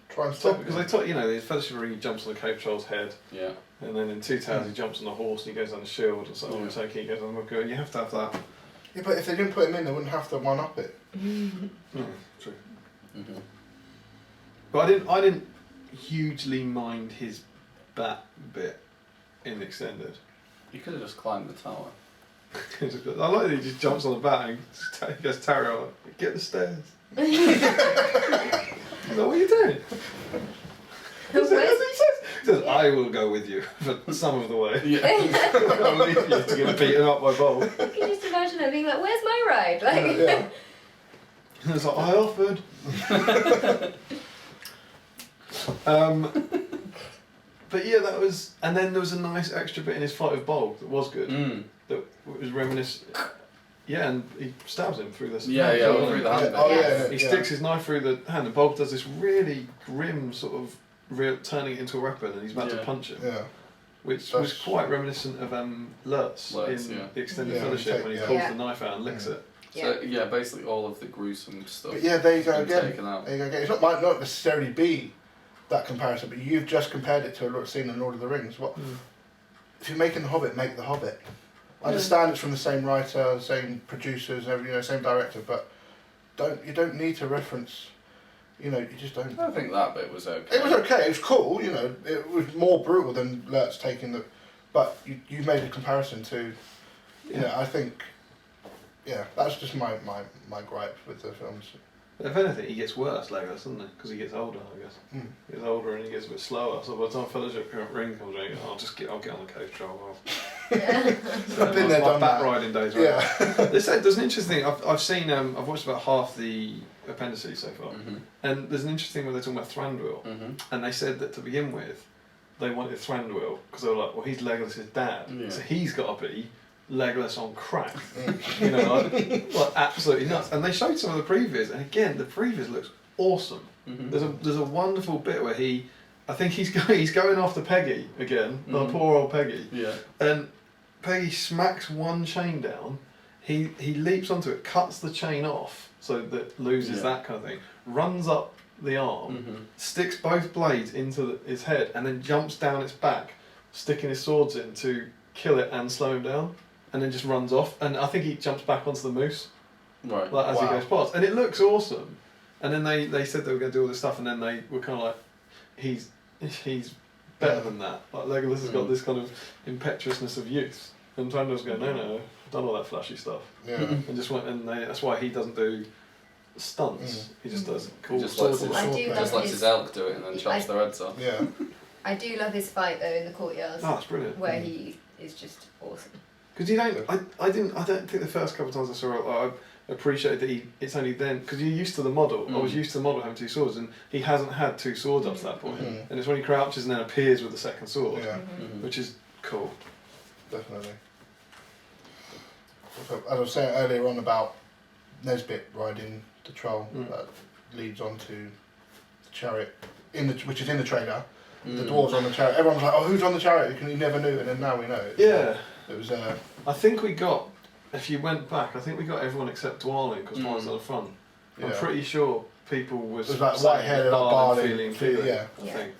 try and stop because they taught the Fellowship Ring, he jumps on the Cave Troll's head. Yeah. And then in Two Towers he jumps on the horse and he goes on the shield and so on and so he goes on the Mimikil. You have to have that. Yeah, but if they didn't put him in, they wouldn't have to one up it. No, true. But I didn't hugely mind his bat bit in Extended. You could have just climbed the tower. I like that he just jumps on the bat and he goes, Tauriel, get the stairs. He's like, what are you doing? He says, I will go with you for some of the way. I'll leave you to get beaten up by Bolg. You can just imagine her being like, where's my ride? Like, And it's like, I offered. But yeah, that was, and then there was a nice extra bit in his fight with Bolg that was good. That was reminiscent. Yeah, and he stabs him through this. Through the hand. He sticks his knife through the hand, and Bolg does this really grim sort of turning it into a weapon, and he's about to punch him. Yeah. Which was quite reminiscent of Lurtz in the Extended Fellowship when he pulls the knife out and licks it. So basically all of the gruesome stuff. But yeah, there you go again. Taken out. There you go again. It might not necessarily be that comparison, but you've just compared it to a scene in Lord of the Rings. What if you're making The Hobbit? Make The Hobbit. I understand it's from the same writer, same producers, same director, but you don't need to reference. You just don't. I think that bit was okay. It was okay. It was cool. It was more brutal than Lurtz taking the. But you made a comparison to. I think. Yeah, that's just my gripe with the films. If anything, he gets worse, Legolas, doesn't he? Because he gets older, I guess. He gets older and he gets a bit slower. So by the time Fellowship Ring comes around, I'll get on the Cave Troll. I've been there, done bat that. riding days. Right? Yeah. There's an interesting. I've seen. I've watched about half the appendices so far, and there's an interesting where they're talking about Thranduil, and they said that to begin with, they wanted Thranduil because they were like, well, he's Legolas' dad, so he's got to be Legolas on crack, like absolutely nuts. And they showed some of the previews, and again, the previews looks awesome. There's a wonderful bit where I think he's going after Peggy again, the poor old Peggy. Yeah. And Peggy smacks one chain down. He leaps onto it, cuts the chain off so that loses that kind of thing. Runs up the arm, sticks both blades into his head, and then jumps down its back, sticking his swords in to kill it and slow him down. And then just runs off, and I think he jumps back onto the moose, right? Like as he goes past, and it looks awesome. And then they said they were going to do all this stuff, and then they were kind of like, he's better than that. Like Legolas has got this kind of impetuousness of youth, and Thranduil's going, no, I've done all that flashy stuff. Yeah. And just went, and that's why he doesn't do stunts. He just does cool. Just lets his elk do it, and then chops their heads off. Yeah. I do love his fight though in the courtyard. Oh, it's brilliant. Where he is just awesome. Because I don't think the first couple of times I saw it, I appreciated that it's only then, because you're used to the model. I was used to the model having two swords, and he hasn't had two swords up to that point. And it's when he crouches and then appears with the second sword, which is cool. Definitely. As I was saying earlier on about Nesbit riding the troll, that leads on to the chariot, which is in the trailer. The dwarves on the chariot. Everyone was like, "Oh, who's on the chariot?" You never knew, and then now we know. It was. I think we got. If you went back, I think we got everyone except Dwalin because Dwalin's on the front. I'm pretty sure people was. It was like white-haired, feeling. Yeah. I think.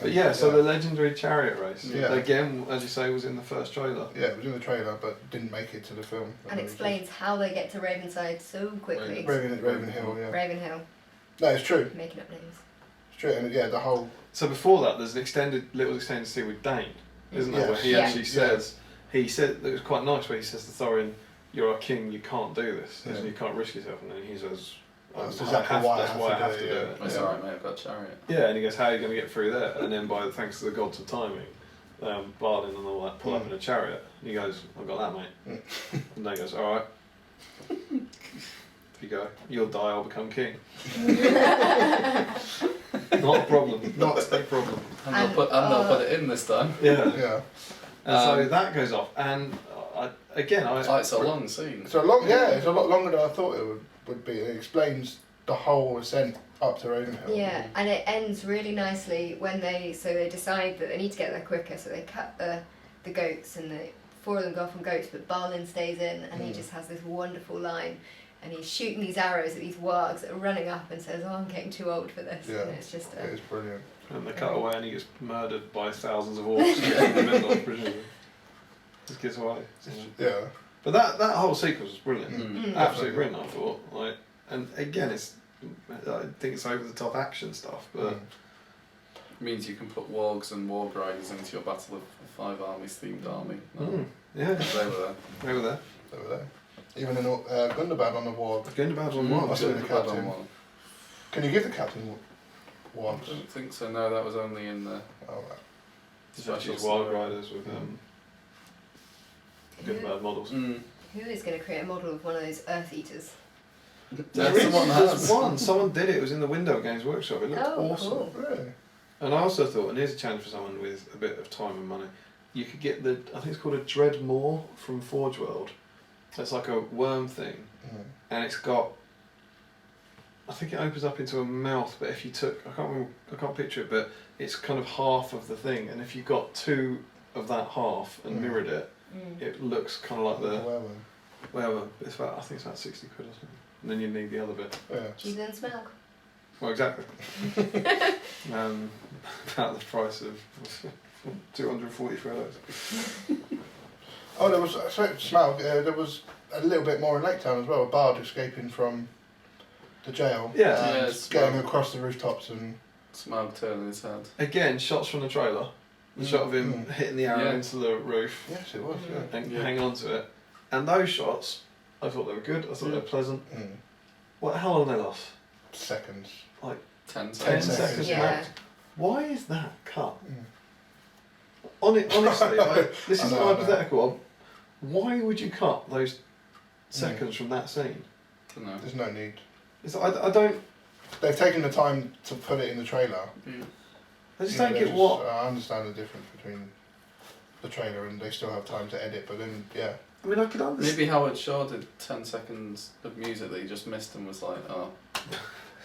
But so the legendary chariot race again, as you say, was in the first trailer. Yeah, it was in the trailer, but didn't make it to the film. And explains how they get to Ravenside so quickly. Ravenhill, yeah. Ravenhill. No, it's true. making up names. It's true, and yeah, the whole. So before that, there's an little extended scene with Dain, isn't there? Yes. Where he Yeah. actually says, he said it was quite nice where he says to Thorin, "You're our king. You can't do this. Yeah. You can't risk yourself." And then he says, That's "I exactly have, why that's why I have to do yeah. it." It's alright, mate, I've got a chariot. Yeah, and he goes, "How are you going to get through there?" And then, thanks to the gods of timing, Balin and all that pull up in a chariot. And he goes, "I've got that, mate." And then he goes, "All right." If you go, "You'll die. I'll become king." Not a problem. Not a problem. I'm not put it in this time. Yeah. Yeah. And so that goes off, and It's a long scene. So long, yeah, it's a lot longer than I thought it would be. It explains the whole ascent up to Ravenhill. Yeah, and it ends really nicely when they decide that they need to get there quicker, so they cut the goats, and the 4 of them go off on goats, but Balin stays in, and he just has this wonderful line, and he's shooting these arrows at these wargs that are running up, and says, "Oh, I'm getting too old for this." Yeah. And it's just It is brilliant. And they cut away, and he gets murdered by thousands of orcs in the middle of presumably. Just gets away. Yeah. But that whole sequence was brilliant. Mm. Absolutely brilliant, I thought. Like, and again, I think it's over the top action stuff, but Means you can put wargs and warg riders into your Battle of the Five Armies themed army. yeah, They were there. over there. Over there. Even in Gundabad on the warg. Gundabad on Must one. have been the Gundabad on captain. one. Can you give the captain I wargs? don't think so, no, that was only in the Oh, right. special Just wild scenario. riders with Gundabad models. Mm. Who is going to create a model of one of those Earth Eaters? Yeah, someone has. Someone did it. It was in the Window Games workshop. It looked Oh, awesome. cool. Really? And I also thought, and here's a challenge for someone with a bit of time and money, you could get I think it's called a Dreadmaw from Forge World. It's like a worm thing, and it's got, I think it opens up into a mouth, but if you took, I can't picture it, but it's kind of half of the thing, and if you got 2 of that half and mirrored it, it looks kind of like well, it's about, I think it's about 60 quid or something. And then you need the other bit. Yeah. Cheese and Smaug. Well, exactly. About the price of 240 Shreddos. Oh, there was Smaug. There was a little bit more in Lake Town as well. A bard escaping from the jail. Yeah. and Yeah, it's going Smaug. across the rooftops and. Smaug turning his head. Again, shots from the trailer. The shot of him hitting the arrow into the roof Yes, it was. Yeah. and hanging on to it. And those shots, I thought they were good. I thought they were pleasant. How long they last? Seconds. 10 10 seconds. seconds Yeah. max. Why is that cut? Honestly, this is I know, I know. hypothetical. Why would you cut those seconds from that scene? Dunno. There's no need. I don't. They've taken the time to put it in the trailer. I just You know, don't they're get what. I understand the difference between the trailer and they still have time to edit, but then I mean, I could understand. Maybe Howard Shaw did 10 seconds of music that he just missed and was like, oh,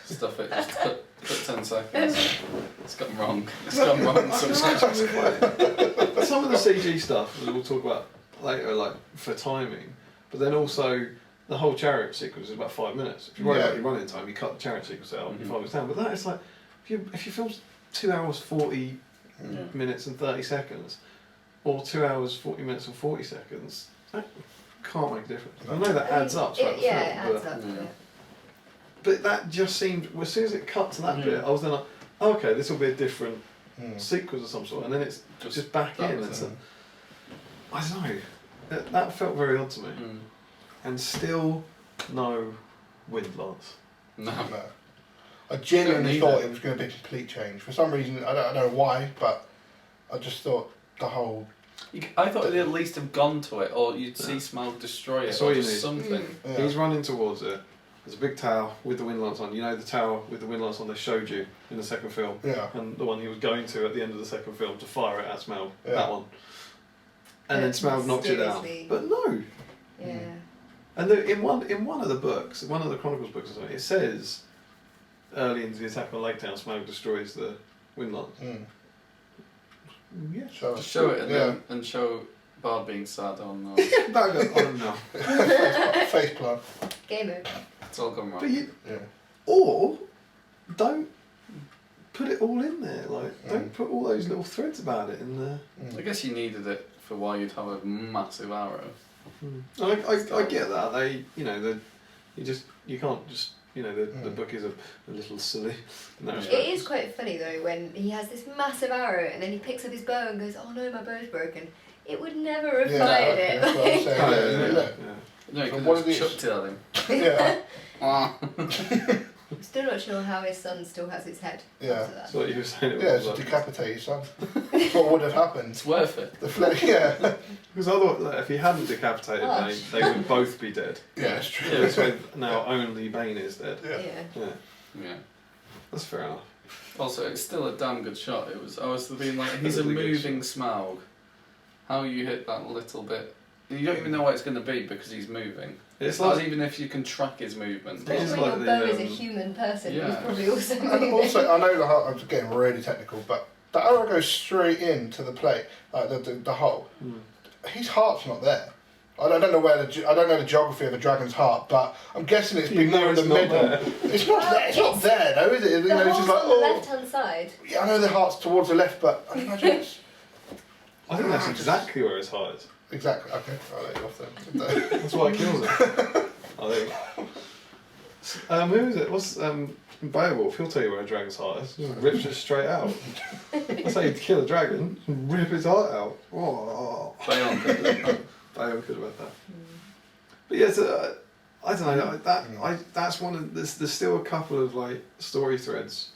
stuff it, just put 10 seconds. It's gone wrong. It's gone wrong. I can imagine with, like, some of the CG stuff that we'll talk about later, like for timing, but then also the whole chariot sequence is about 5 minutes. If you worry about your running time, you cut the chariot sequence out, you 5 minutes down. But that is like, if you film 2 hours 40 minutes and 30 seconds, or 2 hours 40 minutes and 40 seconds, that can't make a difference. I know that adds up throughout the film, it adds up. yeah. but that just seemed, as soon as it cut to that bit, I was then like, oh, okay, this will be a different sequence of some sort, and then it's just back in. was it. I don't know, that felt very odd to me. And still no wind lance. No. no. I genuinely Don't need thought it. it was going to be a complete change. For some reason, I don't know why, but I just thought the whole. I thought they'd at least have gone to it, or you'd see Smaug destroy it, That's all or you just need. something. Yeah. He's running towards it. There's a big tower with the wind lance on. You know the tower with the wind lance on they showed you in the second film? Yeah. And the one he was going to at the end of the second film to fire it at Smaug. Yeah. That one. And then Smaug knocks it down. Mysteriously. But no. Yeah. And in one of the books, one of the Chronicles books or something, it says early into the attack on Lake Town, Smaug destroys the wind lance. Yeah. Just show it and then and show Bard being sad on. That goes, oh no. Face plant. Game over. It's all gone wrong. But you, Yeah. or don't put it all in there. Like, don't put all those little threads about it in there. I guess you needed it for why you'd have a massive arrow. I get that. You can't just you know, the book is a little silly. In that It respect. It is quite funny though when he has this massive arrow and then he picks up his bow and goes, "Oh no, my bow's broken." It would never have fired it. That's what I'm saying. Oh, Yeah, yeah, yeah. No, So because what it are was these? chucked at him. Yeah, Ah. I'm still not sure how his son still has his head. Yeah. After that. That's what you were saying. It yeah, was it's like, decapitate your son. That's what would have happened. It's worth it. The flesh, yeah. because otherwise, like, if he hadn't decapitated Oh. Bane, they would both be dead. Yeah, it's true. Yeah, so now only Bane is dead. Yeah. Yeah. Yeah, Yeah. that's fair enough. Also, it's still a damn good shot. I was being like, he's a Really good moving Smaug. How you hit that little bit? You don't even know what it's going to be because he's moving. It's Not like even if you can track his movement. It is Especially when like your bow the, is a um, human person who's yeah. probably also And moving. also, I know I'm getting really technical, but the arrow goes straight into the plate, like the hole. His heart's not there. I don't know I don't know the geography of a dragon's heart, but I'm guessing it's been know more in the it's not middle. there. It's not there. It's not there, though, is it? You The know, it's hole's just like on the oh. left-hand side. Yeah, I know the heart's towards the left, but I imagine it's I think that's exactly where his heart is. exactly okay. I'll let you off then. That's why it kills him. I think. Who is it? What's Beowulf? He'll tell you where a dragon's heart is. Just rips it straight out. That's how you kill a dragon. Rip his heart out. Oh. Beorn could do that. Beowulf could have had that. But yeah, so, I don't know. That's one of there's still a couple of like story threads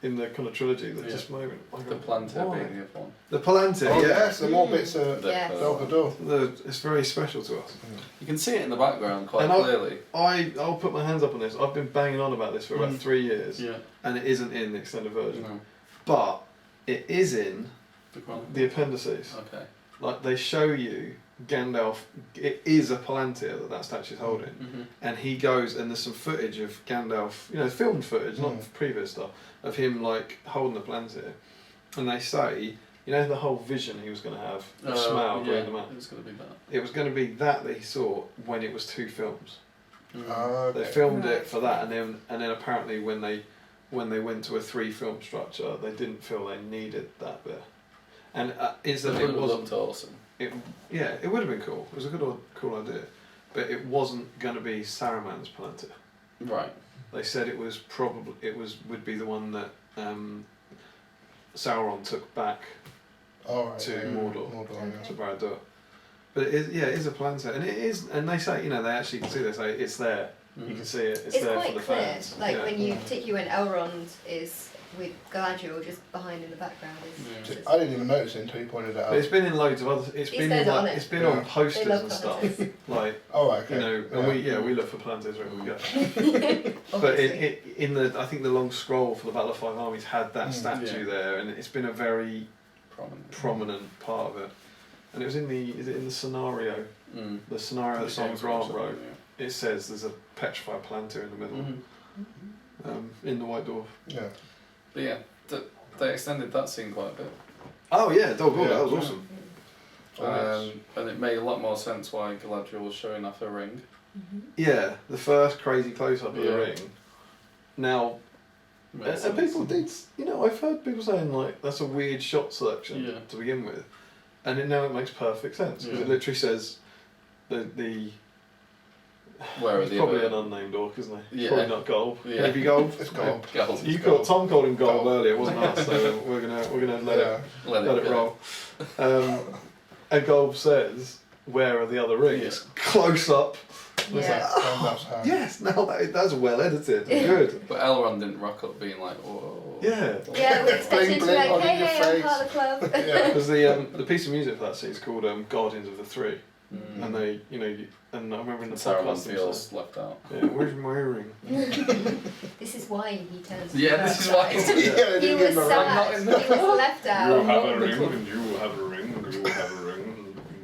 in the kind of trilogy that just moment. The Palantir being the other one. The Palantir, Oh yeah. yes, the more bits of Yeah. Belgador. It's very special to us. You can see it in the background quite And clearly. I'll put my hands up on this. I've been banging on about this for about 3 years, Yeah. and it isn't in the extended version. No. But it is in The Chronicle. the appendices. Okay. Like they show you Gandalf. It is a Palantir that statue is holding, Mm-hmm. and he goes and there's some footage of Gandalf, you know, filmed footage, not previous stuff, of him like holding the Palantir, and they say, you know, the whole vision he was going to have of Smaug yeah, around the map. it was going to be that. It was going to be that he saw when it was 2 films. Mm. They Okay. filmed Right. it for that, and then apparently when they went to a 3 film structure, they didn't feel they needed that bit. And instantly it wasn't. looked awesome. It would have been cool. It was a cool idea, but it wasn't going to be Saruman's Palantir. Right. They said would be the one that Sauron took back All right. to yeah. Mordor. Yeah. to Barad-dûr. But it is a Palantir, and it is. And they say, you know, they actually can see. They say it's there. You can see it. It's there quite for the clear. fans. Like Yeah. when you, particularly when Elrond is with Galadriel just behind in the background. Yeah. Is I didn't even notice it until you pointed it But out. it's been in loads of other. It's These been guys in, are on like, it. it's been Yeah. on posters They love and stuff. Palantirs. Like, Oh, right, okay. you know, and we look for Palantires wherever we go. But Obviously. in the I think the long scroll for the Battle of Five Armies had that Mm, statue there, and it's been a very prominent part of it. And it was in the scenario, Mm. the scenario that Simon Games Grant or wrote. something, It says there's a petrified Palantir in the middle, in the White Dwarf. Yeah. But yeah, they extended that scene quite a bit. Oh yeah, Dog Yeah. that was awesome. And it made a lot more sense why Galadriel was showing off her ring. Yeah, the first crazy close up of the Yeah. ring. Now, Made and sense. people did, you know, I've heard people saying like that's a weird shot selection Yeah. to begin with, and now it makes perfect sense because Yeah. it literally says the Where are he's the probably other... an unnamed orc, isn't he? Yeah. Probably not Golb. Yeah. Maybe Golb. It's Gold. Gold. You called Tom called him Golb Golb. earlier, it wasn't us. So we're gonna let Yeah. Let it go. roll. And Golb says, "Where are the other rings?" Close up. It's Yeah. like, Gandalf's hand. yes, now that's well edited. Good. But Elrond didn't rock up being like, whoa. Yeah. Yeah, we expected to be Bling, like, bling hey, on your hey, I'm face. part of the club. Yeah. Because the piece of music for that scene is called Guardians of the Three, and they, you know, and I remember in the Saruman podcast they feels said, left out. yeah, where's my ring? This is why he turns. Yeah, this is why he's. he's- Yeah, they He didn't was give him a sad. ring. He was left out. and you have a ring, and you have a ring.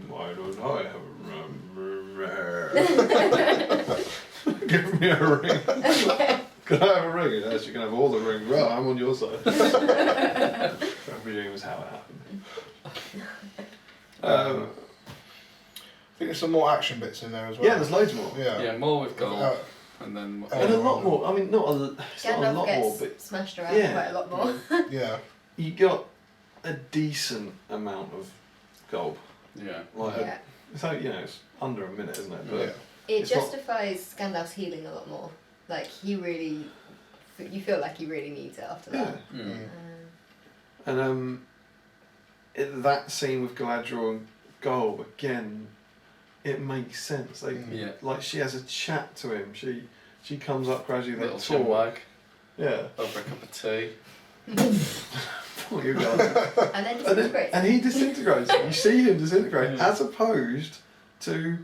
Why don't I have a ring? Give me a ring. Can I have a ring? Yes, you can have all the rings. Right, I'm on your side. Everything was how it happened. I think there's some more action bits in there as well. Yeah, there's loads more. Yeah. Yeah, more with gold. Uh, And then... And a lot more. I mean, it's not a Gandalf lot more, gets but smashed around yeah. quite a lot more. yeah. you got a decent amount of gold. Yeah. Like, Yeah. so you know, it's under a minute, isn't it? But Yeah. It It's not- justifies Gandalf's healing a lot more. Like you feel like he really needs it after Yeah. that. And that scene with Galadriel and Gold again, it makes sense. Like she has a chat to him. She comes up gradually. They Little talk. chinwag Yeah. over a cup of tea. Oh, you guys. And then disintegrates. And he disintegrates. You see him disintegrate, as opposed to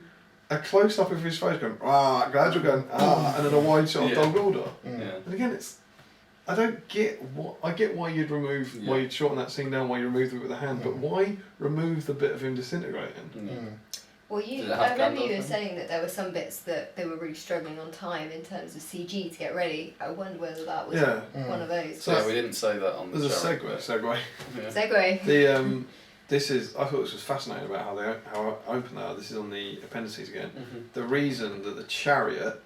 a close up of his face going, Galadriel going, and then a wide shot of Dol Guldur. Yeah. And again, I don't get I get why you'd why you'd shorten that scene down, why you removed it with the hand, but why remove the bit of him disintegrating? Well, I remember you were saying that there were some bits that they were really struggling on time in terms of CG to get ready. I wonder whether that was one of those. So we didn't say that on the There's a segue. Segue. I thought this was fascinating about how open they are. This is on the appendices again. The reason that the chariot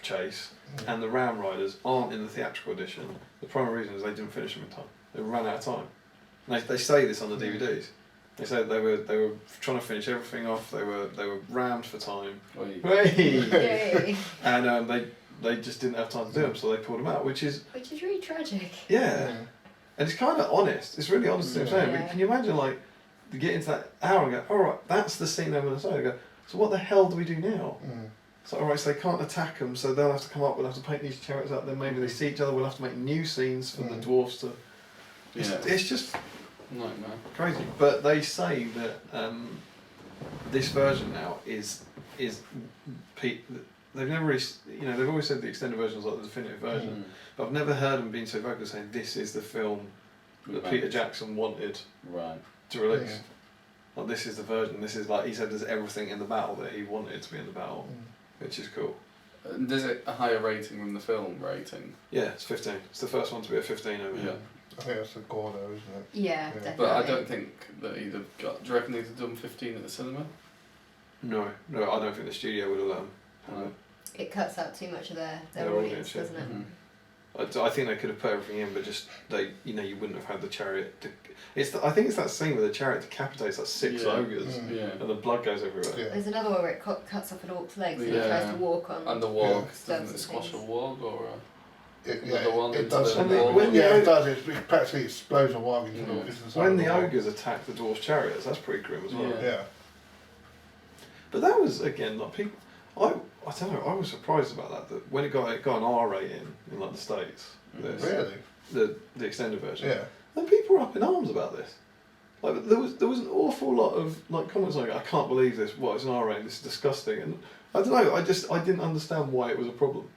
chase and the ram riders aren't in the theatrical edition, the primary reason is they didn't finish them in time. They ran out of time. And they say this on the DVDs. They said they were trying to finish everything off. They were rammed for time. Yay. And they just didn't have time to do them, so they pulled them out, which is really tragic. Yeah. And it's kind of honest. It's really honest. What I'm saying. Yeah. But can you imagine to get into that hour and go, all right, that's the scene they're going to say. They go, so what the hell do we do now? So all right, so they can't attack them, so they'll have to come up. We'll have to paint these chariots up. Then maybe they see each other. We'll have to make new scenes for the dwarfs to. It's just nightmare. Crazy. But they say that this version now is they've never really, they've always said the extended version is like the definitive version, but I've never heard them being so vocal saying this is the film that Peter Jackson wanted to release. Like this is the version. This is he said there's everything in the battle that he wanted to be in the battle, which is cool. Does it a higher rating than the film rating? Yeah, it's 15. It's the first one to be a 15 over here. I think that's the gore though, isn't it? Yeah, definitely. But I don't think that he'd have got. Do you reckon they'd have done 15 at the cinema? No, I don't think the studio would have let them have it. It cuts out too much of their audience, doesn't it? I think they could have put everything in, but just you wouldn't have had the chariot. I think it's that scene where the chariot decapitates like 6 ogres, and the blood goes everywhere. Yeah. There's another one where it cuts off an orc's legs and he tries to walk on. And the warg, doesn't it squash a warg or it one it into does. the wall? It does. It practically explodes a warg into the When the ogres attack the dwarf chariots, that's pretty grim as well. Yeah. But that was again like people. I don't know. I was surprised about that when it got an R rating in like the States. Really? The extended version. Yeah. And people were up in arms about this. Like there was an awful lot of comments like I can't believe this. What, it's an R rating? This is disgusting. And I don't know. I didn't understand why it was a problem.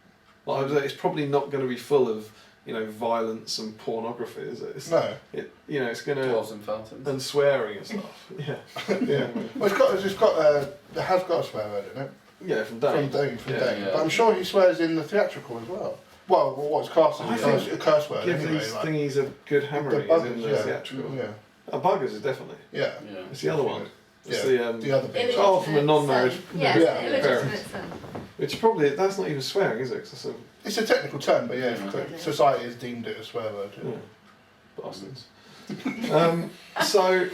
Like I was like, it's probably not going to be full of violence and pornography, is it? It's going to Dwarves and fountains and swearing and stuff. Yeah. Yeah. Well, it has got a swear word in it. Yeah, from Dain. From Dain. But I'm sure he swears in the theatrical as well. Well, what's classed as a curse word Give anyway. these thingies a good hammering is in the theatrical. Yeah. Buggers is definitely. Yeah. It's the other one. It's the other bit. Child from a non-marriage illegitimate son. Which probably, that's not even swearing, is it? It's a technical term, but society has deemed it a swear word. Yeah. Bastards. So...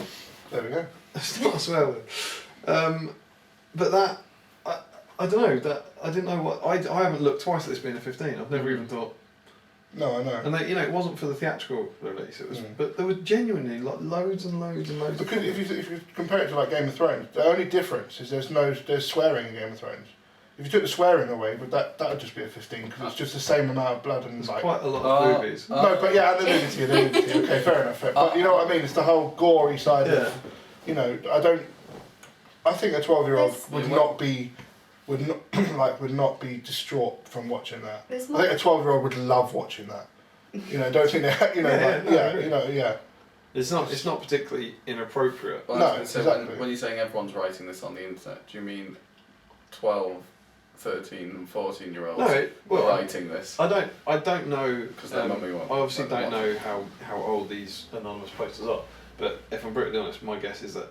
There we go. It's not a swear word. But that... I don't know, that I didn't know what... I haven't looked twice at this being a 15. I've never even thought... No, I know. And it wasn't for the theatrical release. It was, but there were genuinely loads and loads and loads. Because if you compare it to Game of Thrones, the only difference is there's swearing in Game of Thrones. If you took the swearing away, that would just be a 15 because it's just the same amount of blood and There's quite a lot of movies. No, but and the nudity. Okay, fair enough. But you know what I mean? It's the whole gory side of. I think a 12-year-old would not be distraught from watching that. I think a 12-year-old would love watching that. Don't think that. It's not particularly inappropriate. Well, no, exactly. When you're saying everyone's writing this on the internet, do you mean 12, 13, and 14-year-olds writing this? I don't know because their mummy won't. I obviously don't know how old these anonymous posters are, but if I'm brutally honest, my guess is that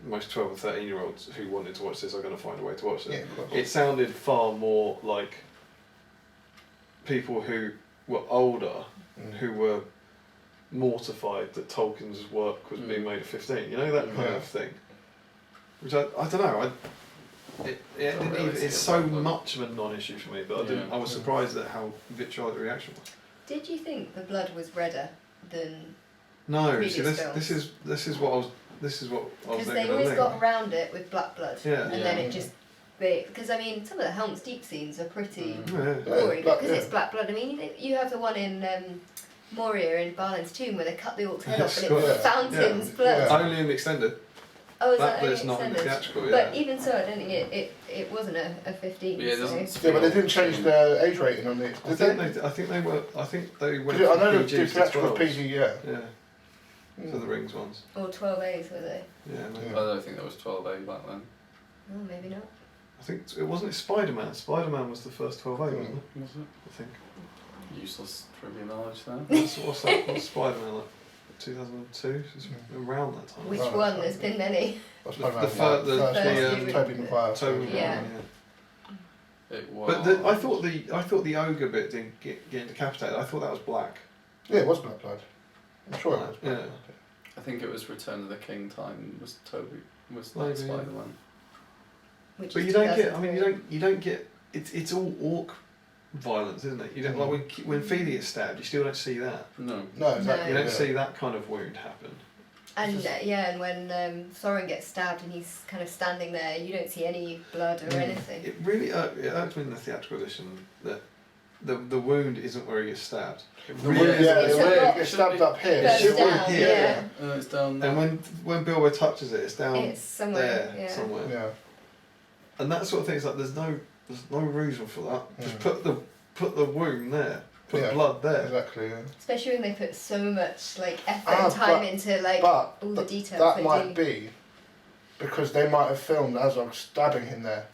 most 12 and 13-year-olds who wanted to watch this are going to find a way to watch it. Yeah, it sounded far more like people who were older, who were mortified that Tolkien's work was being made at 15. That kind of thing. Which I don't know. it didn't really even, see it's a so problem. much of a non-issue for me, but I was surprised at how vitriolic the reaction was. Did you think the blood was redder than? No, Previous see, films. this is what I was Because thinking. they always got around it with black blood, Yeah. and then it just. Because I mean, some of the Helm's Deep scenes are pretty Yeah. gory Black- because it's black blood. I mean, you have the one in Moria in Balin's Tomb where they cut the orc's head off and Yeah. it's fountains blood. Yeah. Only in the extended. Oh, is That that bit's only not in the extended? theatrical, But yeah. even so, I don't think it wasn't a 15. Yeah, it so. doesn't. Yeah, but they didn't change the age rating on it, did they? I think they went. 'Cause I know from the PG to theatrical 12s. PG, yeah. Yeah, for the rings ones. Or 12As were they? Yeah, maybe. Yeah. I don't think there was 12A back then. Oh, maybe not. I think it wasn't Spider-Man. Spider-Man was the first 12A, wasn't it? Was it? I think. Useless trivia knowledge there. What's that? What's Spider-Man like? 2002, it's around that time. Which Oh, one? okay. There's been many. That's The probably fir- first the- one, the, Tobey Maguire. Tobey Yeah. Maguire, It was. But I thought the ogre bit didn't get decapitated. I thought that was black. Yeah, it was Black Blood. I'm sure it was Black Yeah. Blood. I think it was Return of the King time. Was Maybe, yeah. Spider-Man? Which But is you don't get. I 2003. mean, you don't get. It's all orc violence, isn't it? You don't like when Feely gets stabbed. You still don't see that. No. No, exactly. You don't yeah. see that kind of wound happen. And and when Thorin gets stabbed and he's kind of standing there, you don't see any blood or anything. It really irked me in the theatrical edition that the wound isn't where he gets stabbed. It The really wound, is. yeah, It's the a wound lot- gets stabbed up here. Goes It would down, here. yeah. It's down. And when Bilbo touches it, it's down It's somewhere, there yeah. somewhere. Yeah. And that sort of thing is like there's no reason for that. Just Mm. put the wound there. Put Yeah, blood there. Exactly, yeah. Especially when they put so much like effort Ah, and time but- into like But all the details. that they might do. be because they might have filmed Azog stabbing him there.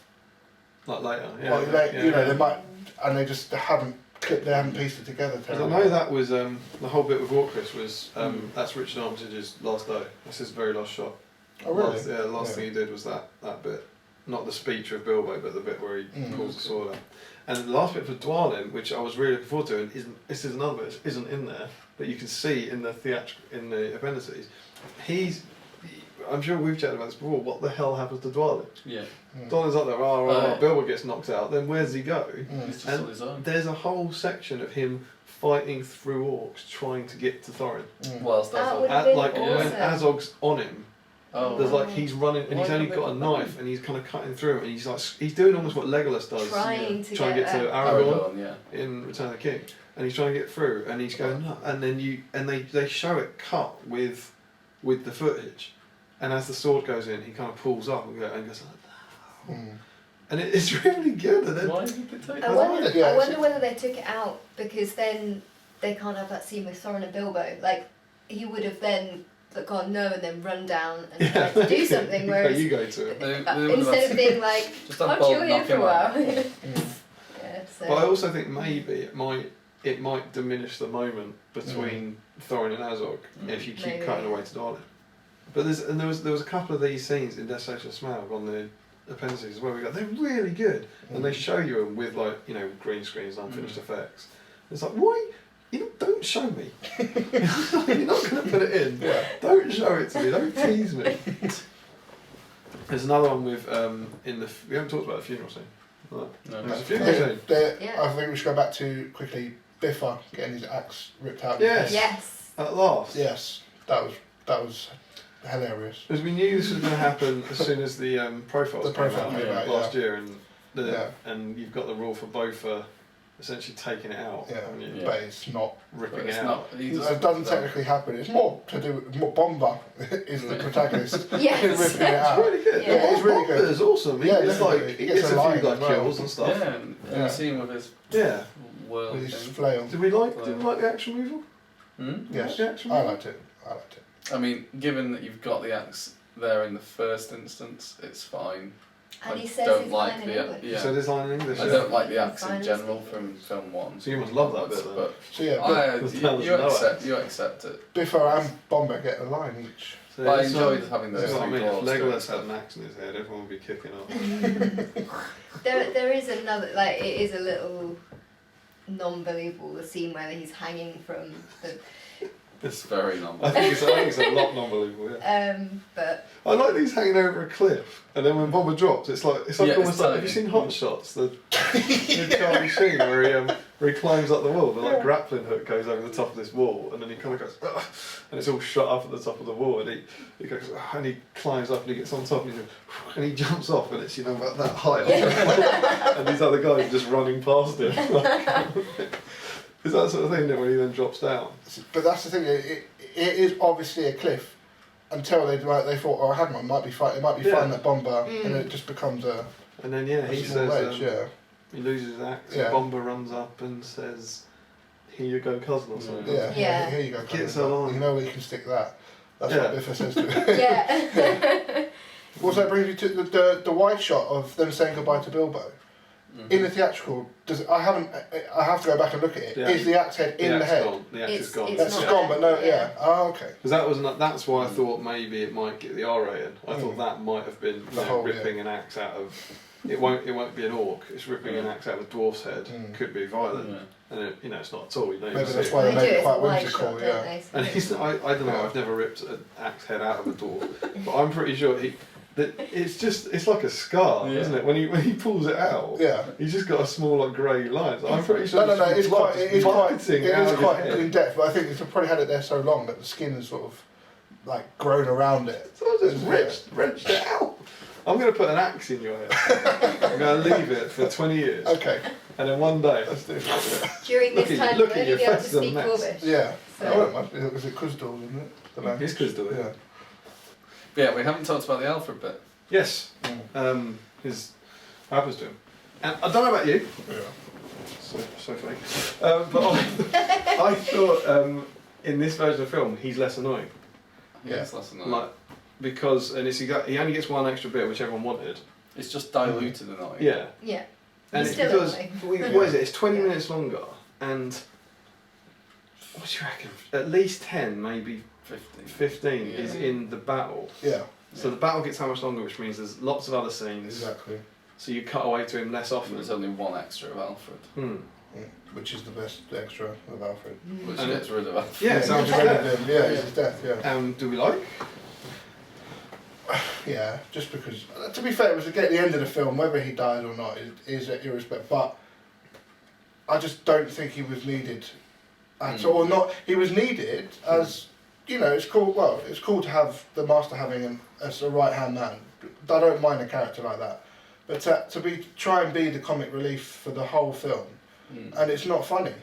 Like later. Yeah. Well, they, yeah, you know, yeah. they might, and they just haven't pieced it together. 'Cause I terribly. know that was the whole bit with Orcus was that's Richard Armitage's last day. That's his very last shot. Oh really? The last Yeah. thing he did was that bit. Not the speech of Bilbo, but the bit where he pulls the sword out. And the last bit for Dwalin, which I was really looking forward to, and this is another bit that isn't in there, but you can see in the appendices. I'm sure we've chatted about this before. What the hell happens to Dwalin? Yeah. Dwalin's up there. yeah. Bilbo gets knocked out. Then where's he go? He's just And on his own. there's a whole section of him fighting through orcs, trying to get to Thorin. Whilst That Azog. would have been Like when awesome. Azog's on him, Oh. there's like he's running and Why he's only can't they got a put that knife and he's kind of cutting through him and he's doing almost what Legolas does, Trying to trying to get to get Aragorn yeah. in Return of the King, and he's trying to get through and he's going no, and then they show it cut with the footage, and as the sword goes in, he kind of pulls up and goes like, Mm. and it's really good. And then, Why did they take I that? wonder, Yeah, I it's- wonder whether they took it out because then they can't have that scene with Thorin and Bilbo. Like he would have then gone no and then run down and tried to do something. Whereas you go to it. They would have instead had- of being like, Just have "Oh, Bob you're here knock for a him while." out. Yeah, so. But I also think maybe it might diminish the moment between Thorin and Azog if you keep Maybe. cutting away to Dwalin. But there was a couple of these scenes in Desolation of Smaug on the appendices where we go, they're really good, and they show you them with green screens, unfinished effects. It's like why? Don't show me. You're not going to put it in. Yeah. Don't show it to me. Don't tease me. There's another one with we haven't talked about the funeral scene. No. No. There's a funeral scene. Yeah. I think we should go back to quickly Bifur getting his axe ripped out. Yes. Yes. At last. Yes, that was hilarious. Because we knew this was going to happen as soon as the profiles The came profile out came out, last yeah. year, and Yeah. and you've got the rule for Bifur essentially taking it out, Yeah, haven't you? Yeah. but it's not. Ripping But it's it not. out. He It doesn't technically happen. It's more to do with Bomber is the protagonist Yes. ripping it It's out. really good. Yeah. It's really good. It's awesome. He Yeah, gets definitely. he He gets gets a a line few as well. kills and stuff. Yeah, and Yeah. you see him with his Yeah. whirl With his thing. flail. Did we like the action removal? Yes, The action I removal? liked it. I mean, given that you've got the axe there in the first instance, it's fine. And I he says don't his like line in the English. yeah. So this line in English. I yeah. don't like the axe Fine, in general it's from film one. So you must love that bit then. But So yeah, you accept it. Bifur and Bomber get a line each. So But I it's, enjoyed having those it's two what I mean, if dwarves doing Legolas stuff. had an axe in his head, everyone would be kicking off. There is another, like, it is a little non-believable, the scene where he's hanging from It's very I non-believable. think it's a lot non-believable. Yeah. But I like these hanging over a cliff, and then when Bomber drops, it's like Yeah, almost it's like. Have you tiny. seen Hot Shots? The Charlie Sheen where he climbs up the wall. The like grappling hook goes over the top of this wall, and then he kind of goes, "Ugh," and it's all shut up at the top of the wall, and he goes, "Ugh," and he climbs up and he gets on top and he goes, and he jumps off, and it's about that height, and these other guys are just running past him. Is that sort of thing that when he then drops down? But that's the thing. It is obviously a cliff until they thought, oh, hang on, it might be fine that Bomber, and it just becomes a And then he small says, ledge, he loses his axe, Yeah. and Bomber runs up and says, "Here you go, cousin," or something. Yeah. Yeah. Here you go. Gets Colin. along. You know where you can stick that. That's Yeah. what Bifur says to him. yeah. Also, it brings you to the wide shot of them saying goodbye to Bilbo. In the theatrical, I have to go back and look at it. Yeah. Is the axe head in the head? Gone. The axe is It's- gone. it's That's not gone, but no, there, yeah. yeah. Oh, okay. Because that's why I thought maybe it might get the R rating. I thought that might have been The whole, ripping an axe out of. It won't be an orc. It's ripping an axe out of a dwarf's head. Could be violent, and it's not at all. You know, Maybe you that's see why it. they They do made it it as a quite wide whimsical, shot, yeah. don't they? So And he's I don't know. Yeah. I've never ripped an axe head out of a dwarf, but I'm pretty sure it's like a scar, Yeah. isn't it? When he pulls it out, Yeah. he's just got a small like grey line. So I'm pretty sure. No, it's quite biting out of his quite head. in depth, but I think it's probably had it there so long that the skin has sort of like grown around it. So I just wrenched it out. I'm going to put an axe in your head. I'm going to leave it for 20 years. Okay, And then one day, let's do it. During Look this at time, you- you'll look at only your be able to face is a speak mess. Corvish. Yeah. So- I don't mind. Was it Kuzdal, isn't it? The language. He's good still, Yeah. But yeah, we haven't talked about the Alfred bit. Yes. His what happens to him. And I don't know about you. Yeah. So fake. But I thought in this version of the film, he's less annoying. Yeah, Yeah. it's less than that. Like, because, and he only gets one extra bit, which everyone wanted. It's just diluted annoying. Yeah. Yeah. And He's it's still because, annoying. what is it? It's 20 minutes longer, and what do you reckon? At least 10, maybe 15 is Yeah. in the battle. Yeah. So the battle gets so much longer, which means there's lots of other scenes. Exactly. So you cut away to him less often. There's only one extra of Alfred, Which is the best extra of Alfred. which And gets rid of Alfred. Yeah, It sounds gets rid of fair. him. Yeah, it's his death. Yeah. Do we like? Yeah, just because. To be fair, it was at the end of the film, whether he dies or not is irrespective. But I just don't think he was needed at all. Or not. He was needed as it's cool. Well, it's cool to have the master having as a right hand man. I don't mind a character like that, but to try and be the comic relief for the whole film, and it's not funny.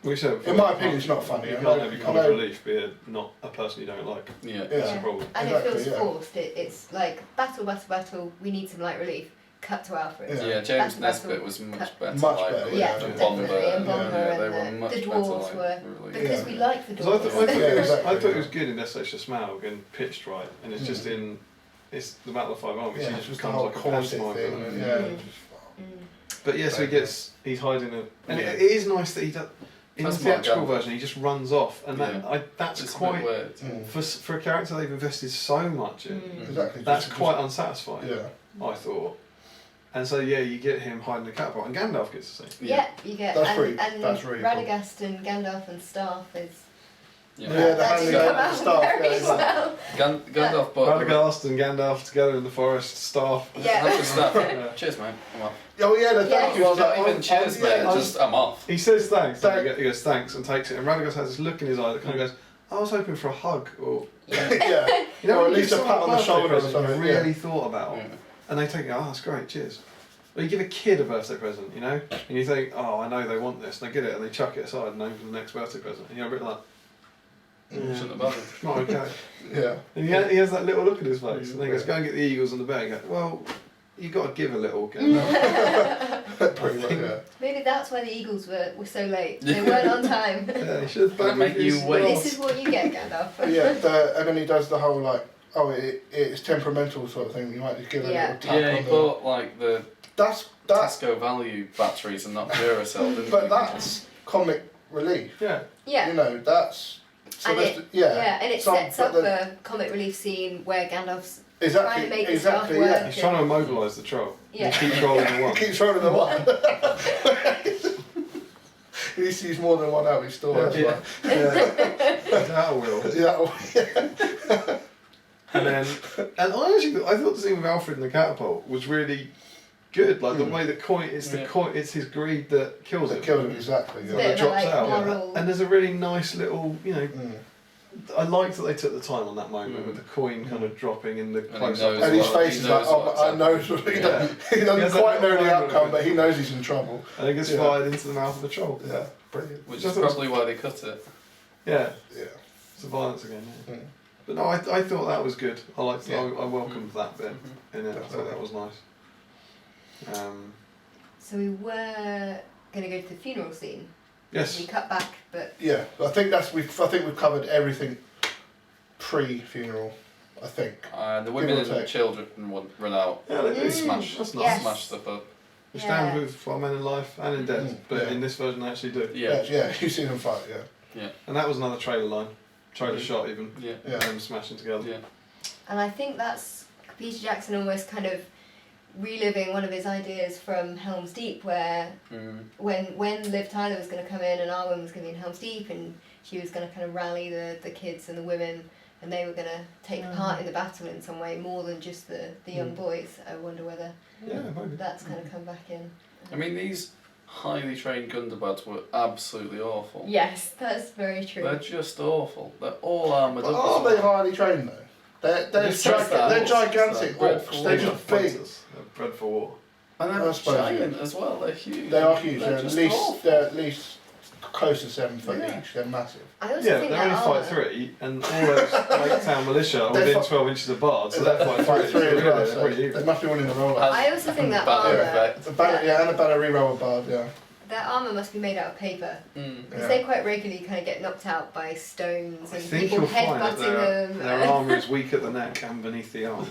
We said In my opinion, it's not funny. You I can't know- have your I comic know- relief be not a person you don't like. Yeah. That's Yeah. the problem. And Exactly, it feels yeah. forced. It's like battle, we need some light relief. Cut to Alfred. Yeah. Yeah, James Battle, Nesbitt battle, was much cut. better. Much like better, relief Yeah, than definitely. Bomber. And Bomber they and were much the better dwarves like were relief. because we like the Because I dwarves. thought Yeah, exactly, it was yeah. good in SH Smaug and pitched right, and it's just in it's the Battle of Five Armies. Yeah, he it's just just the becomes whole like a corset pantomime thing. villain. Yeah. Mm. just- But yes, he's hiding it, and Yeah. it is nice that he does. In That's the theatrical more version, he just runs off, and Yeah. that's It's a quite bit weird. for a character they've invested so much in. Exactly. That's just- quite unsatisfying. Yeah. I thought. And so you get him hiding the catapult, and Gandalf gets to see. Yeah, you get That's and that's really cool. Radagast and Gandalf and Staff is Yeah. Yeah, the that handling didn't of come out stuff. very Yeah, exactly. well. Gandalf bought Radagast and Gandalf together in the forest, staff. Yeah. Not just that. Yeah. Cheers, mate. I'm off. Oh yeah, no, thank Yeah. you. I was Not like, even cheers, mate. yeah, Just I'm off. He says thanks. Thank- He goes thanks and takes it, and Radagast has this look in his eye that kind of goes, "I was hoping for a hug," or yeah. you know, Or when at you least give a pat someone on the birthday shoulder or present something, you yeah. really thought about, Yeah. and they take it. Oh, that's great. Cheers. Or you give a kid a birthday present, you know, and you think, "Oh, I know they want this," and they get it, and they chuck it aside and open the next birthday present, and you're a bit like, Shouldn't have bothered. "It's not okay." Yeah. And he has that little look in his face, and he goes, "Go and get the eagles on the bed." You go, "Well, you got to give a little." Gandalf. Pretty much, yeah. Maybe that's why the Eagles were so late. They weren't on time. Yeah, he should Gonna make you wait. This is what you get, Gandalf. Yeah, and then he does the whole like, it's temperamental sort of thing. You might just give a Yeah. little tap Yeah, on he the. bought like the That's Tesco value batteries and not Duracell, didn't but he? that's comic relief. Yeah. Yeah. You know, that's. So And that's it, yeah. and it Some- sets but up the- a comic relief scene where Gandalf's Exactly. trying to make Exactly. the staff Yeah. work. He's trying to immobilise the troll. Yeah. He keeps rolling the one. Keeps rolling the one. We used to use more than one out of his store. Yeah. That will. Yeah. And I thought the scene with Alfred and the catapult was really good. Like the way that it's his greed that kills him. Killed him, exactly. It's a Yeah. bit of a, drops like, out. moral. And there's a really nice little, I liked that they took the time on that moment with the coin kind of dropping in the close up. And his face is like, I know. He doesn't quite know the outcome, but he knows he's in trouble. And it gets fired into the mouth of the troll. Yeah, brilliant. Which is probably why they cut it. Yeah. Yeah. It's the violence again. Yeah. Mm. But no, I thought that was good. I liked it. I welcomed that bit in it. I thought that was nice. So we were going to go to the funeral scene. Yes. We cut back, but Yeah, I think we've covered everything pre-funeral. I think. The women Give or and take. children run out. Yeah, they do. Smash. That's Yes. nice. Smash stuff up. We stand with our men in life and in death, Mm, but yeah. in this version they actually do. Yeah. You've seen them fight. Yeah. And that was another trailer line. Trailer shot even. Yeah. Yeah. Them smashing together. Yeah. and I think that's Peter Jackson almost kind of reliving one of his ideas from Helm's Deep, where when Liv Tyler was going to come in and Arwen was going to be in Helm's Deep, and she was going to kind of rally the kids and the women, and they were going to take part in the battle in some way more than just the young boys. I wonder whether Maybe. that's kind of come back in. I mean, these highly trained Gundabad were absolutely awful. Yes, that's very true. They're just awful. They're all armoured But up. are as they well. highly trained though? They're It's just that. they're gigantic It's that. orcs. They're just big. They're bred for war. And I they're suppose, giant as well. They're huge. They are huge. They're just awful. They're at least close to 7 foot Yeah. each. They're massive. I also Yeah, think they that only fight 3, and all those Lake Town militia are They're within fi- 12 inches of bard, so they're Fight fight 3. three as well. They're So pretty they even. must be winning the roll. I also think that Banter armour, effect. The banner, and the banner reroll with bard. Yeah. their armour must be made out of paper. Because Yeah. they quite regularly kind of get knocked out by stones I and think people you'll find that headbutting them. their armour is weak at the neck and beneath the arm.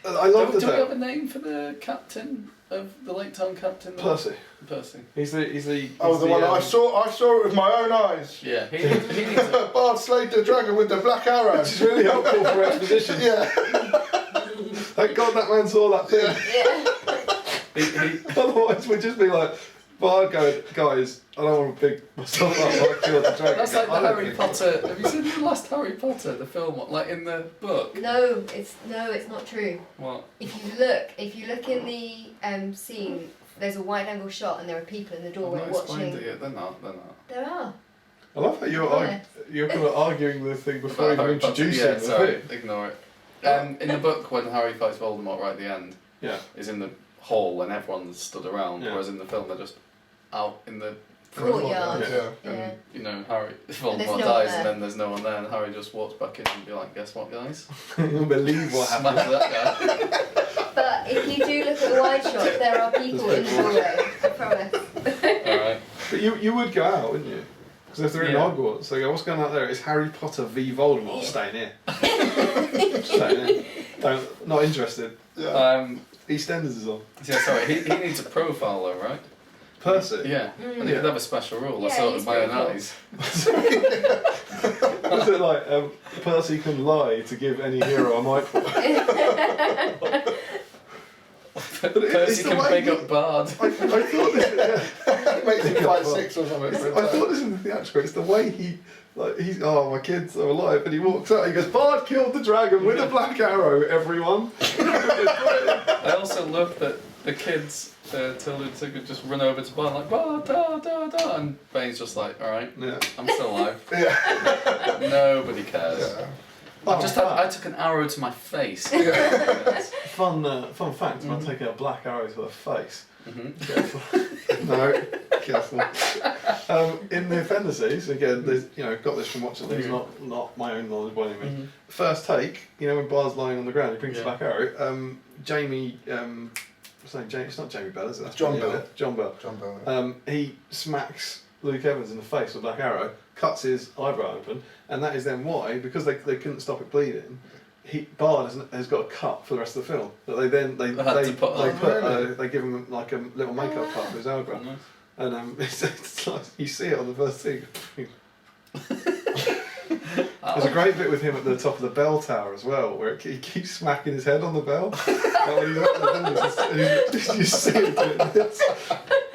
I love Do the we have a name for the captain of the Lake Town captain? Percy. Percy. He's the Oh, the one I saw it with my own eyes. Yeah, he needs a... Bard slayed the dragon with the black arrow. Which is really helpful for exposition. Yeah. Thank God that man saw that thing. Yeah. Otherwise, we'd just be like, Bard going, guys, I don't want to big myself up. I killed the dragon. That's like the I don't Harry think- Potter. Have you seen the last Harry Potter, the film, like in the book? No, it's not true. What? If you look in the scene, there's a wide angle shot and there are people in the I've doorway not explained watching. it yet. They're not. There are. I love how you're kind of arguing the thing before About you Harry Potter. introduce Yeah, him. sorry, ignore it. In the book, when Harry fights Voldemort right at the end, Yeah. is in the hall and everyone's stood around, Yeah. whereas in the film they're just out in the Courtyard. Yeah. Yeah. and you know Harry there's Voldemort no one dies there. and then there's no one there and Harry just walks back in and be like, guess what, guys? You'll believe what happened. Smash that guy. But if you do look at the wide shot, there are people in the doorway. I promise. Alright. But you would go out, wouldn't you? Because if they're in Yeah. Hogwarts, they go, what's going on out there? It's Harry Potter v Voldemort. Staying here. Staying here. Not interested. EastEnders is on. Yeah, sorry, he needs a profile though, right? Percy. Yeah. And he Yeah. could have a special rule. I Yeah, saw it he's with my own pretty eyes. Was it like Percy can lie to give any hero a microphone? Percy the can way big he- up Bard. I thought this. Makes it fight 6 or something. for a I time. thought this in the theatrical. It's the way he's my kids are alive, and he walks out. He goes, Bard killed the dragon with a black arrow. Everyone. I also love that the kids could just run over to Bard like Bard, da da da, and Bane's just like, all right, Yeah. I'm still alive. Yeah. Nobody cares. Yeah. I took an arrow to my face. Fun fact about taking a black arrow to the face. Mhm. Careful. No, careful. In the Appendices, again, there's, got this from watching these, not my own knowledge by any means. First take, when Bard's lying on the ground, he brings the black arrow. Jamie, what's his name? It's not Jamie Bell, is it? That's John Jamie, Bell. isn't it? John Bell. John Bell. He smacks Luke Evans in the face with a black arrow, cuts his eyebrow open, and that is then why, because they couldn't stop it bleeding. Bard has got a cut for the rest of the film that they give him like a little makeup cut for his eyebrow, Nice. and it's like, you see it on the first scene. There's a great bit with him at the top of the bell tower as well, where he keeps smacking his head on the bell. Like when he's up there, and you see him doing this.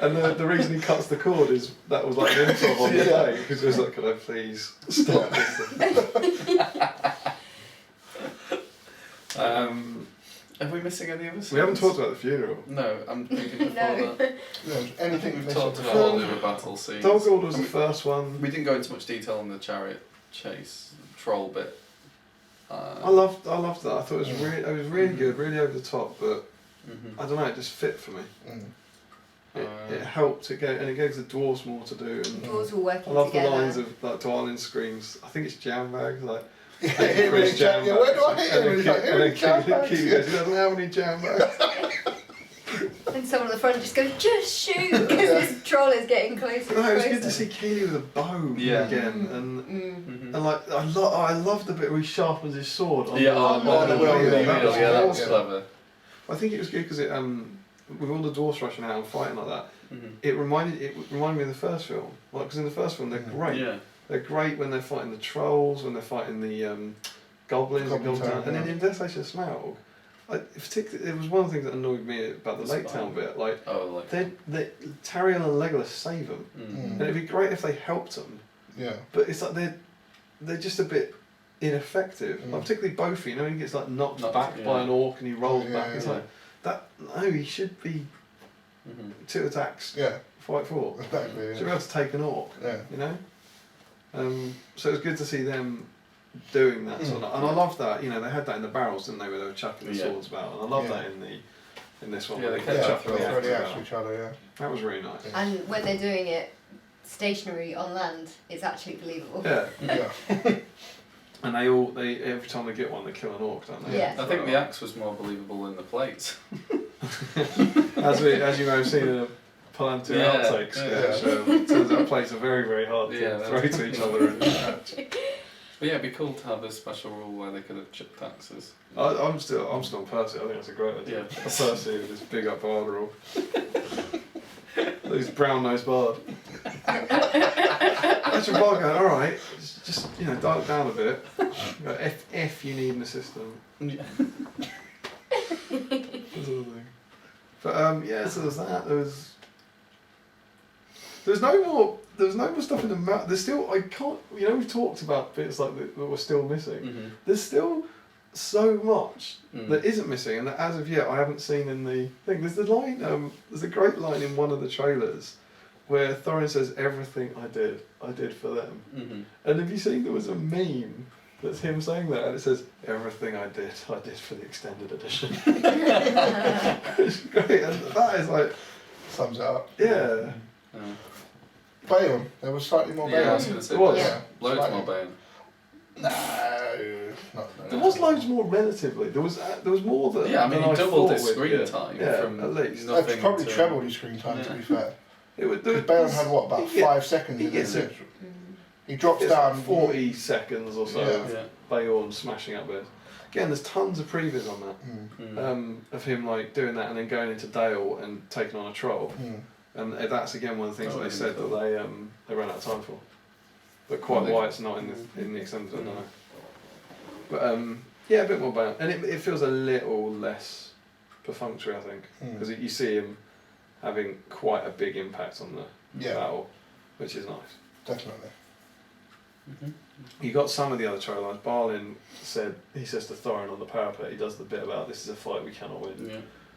And the reason he cuts the cord is that was like an improv on the day, because it was like, could I please stop this? Are we missing any of us? We haven't talked about the funeral. No, I'm thinking before No. that. Anything We've talked about all the battle scenes. Doggold was the first one. We didn't go into much detail on the chariot chase troll bit. I loved that. I thought it was really good, really over the top, but Mhm. I don't know, it just fit for me. Mm. It helped. It gave the dwarves more to do. And Dwarves were working I love together. the lines of like Dwalin screams. I think it's jam bags. Like, Yeah, where do I hit him? And he's like, and then jam bags. Keely goes, he doesn't have any jam bags. And someone at the front just goes, just shoot, because this troll is getting closer and No, it was closer. good to see Keely with a bow Yeah. again, and Mhm. and like I love the bit where he sharpens his sword. On Yeah, the, on the wheel. wheel, that was awesome. clever. I think it was good because it with all the dwarfs rushing out and fighting like that, Mhm. it reminded me of the first film. Like, because in the first film they're great. Yeah. They're great when they're fighting the trolls, when they're fighting the goblins, and Goblin Town, then in Desolation of Smaug, particularly, it was one of the things that annoyed me about the Lake Town bit. Like, Oh, like. they Tauriel and Legolas save them, and it'd be great if they helped them. Yeah. But it's like they're just a bit ineffective. Mm. Like, particularly Bifur, you know, when he gets like knocked back yeah. by an orc and he rolls Yeah, back. It's yeah. like that. No, he should be Mhm. 2 attacks, Yeah. fight 4. Exactly. Should be Yeah. able to take an orc. Yeah. You know. So it was good to see them doing that sort of, and I loved that. You know, they had that in the barrels, didn't they, where they were chucking the Yeah. swords about, and I love Yeah. that in this one. Yeah, where they they kept Yeah. chuck chucking the Throw axe the axe about. to each other. Yeah. That was really nice. And when they're doing it stationary on land, it's actually believable. Yeah, Yeah. and they every time they get one, they kill an orc, don't they? Yeah. I think the axe was more believable than the plates. as you may have seen in a Palantir Yeah, outtakes, yeah. it turns out plates are very, very hard to Yeah, throw to each other and catch. But yeah, it'd be cool to have a special rule where they could have chipped axes. I'm still on Percy. I think that's a great idea. Yeah. A Percy with this big up bard rule. These brown nosed bard. That's your bard going, alright, just dial it down a bit. Go, if you need an assistant. Yeah. That sort of thing. But so there's that. There's no more stuff in the map. There's still, I can't, we've talked about bits like that we're still missing. Mhm. There's still so much Mm. that isn't missing, and that as of yet I haven't seen in the thing. There's the line, there's a great line in one of the trailers where Thorin says, "Everything I did for them." Mhm. And have you seen there was a meme that's him saying that, and it says, "Everything I did for the extended edition." It's great, and that is like, Sums it up. yeah. Beorn. There was slightly more Yeah, I was Beorn. going to say, It was. Yeah. loads Slightly. more Bane. No. There was loads more relatively. There was more than Yeah, I mean, than he doubled thought his with, screen yeah. time Yeah, from at least. nothing That's probably to... trebled his screen time, to be fair. It would. Because Beorn had what, about 5 seconds he in gets it? it. He drops It's down like 40 seconds or so Yeah. of Yeah. Beorn smashing up bits. Again, there's tons of previs on that. Of him like doing that and then going into Dale and taking on a troll. And that's again one of the things Oh, that they really said cool. that they ran out of time for. But quite Really? why it's not in the extended, I don't know. But yeah, a bit more Beorn, and it feels a little less perfunctory, I think, because you see him having quite a big impact on the battle, which is nice. Definitely. Mhm. You got some of the other trailer lines. Balin says to Thorin on the parapet, he does the bit about this is a fight we cannot win. Yeah.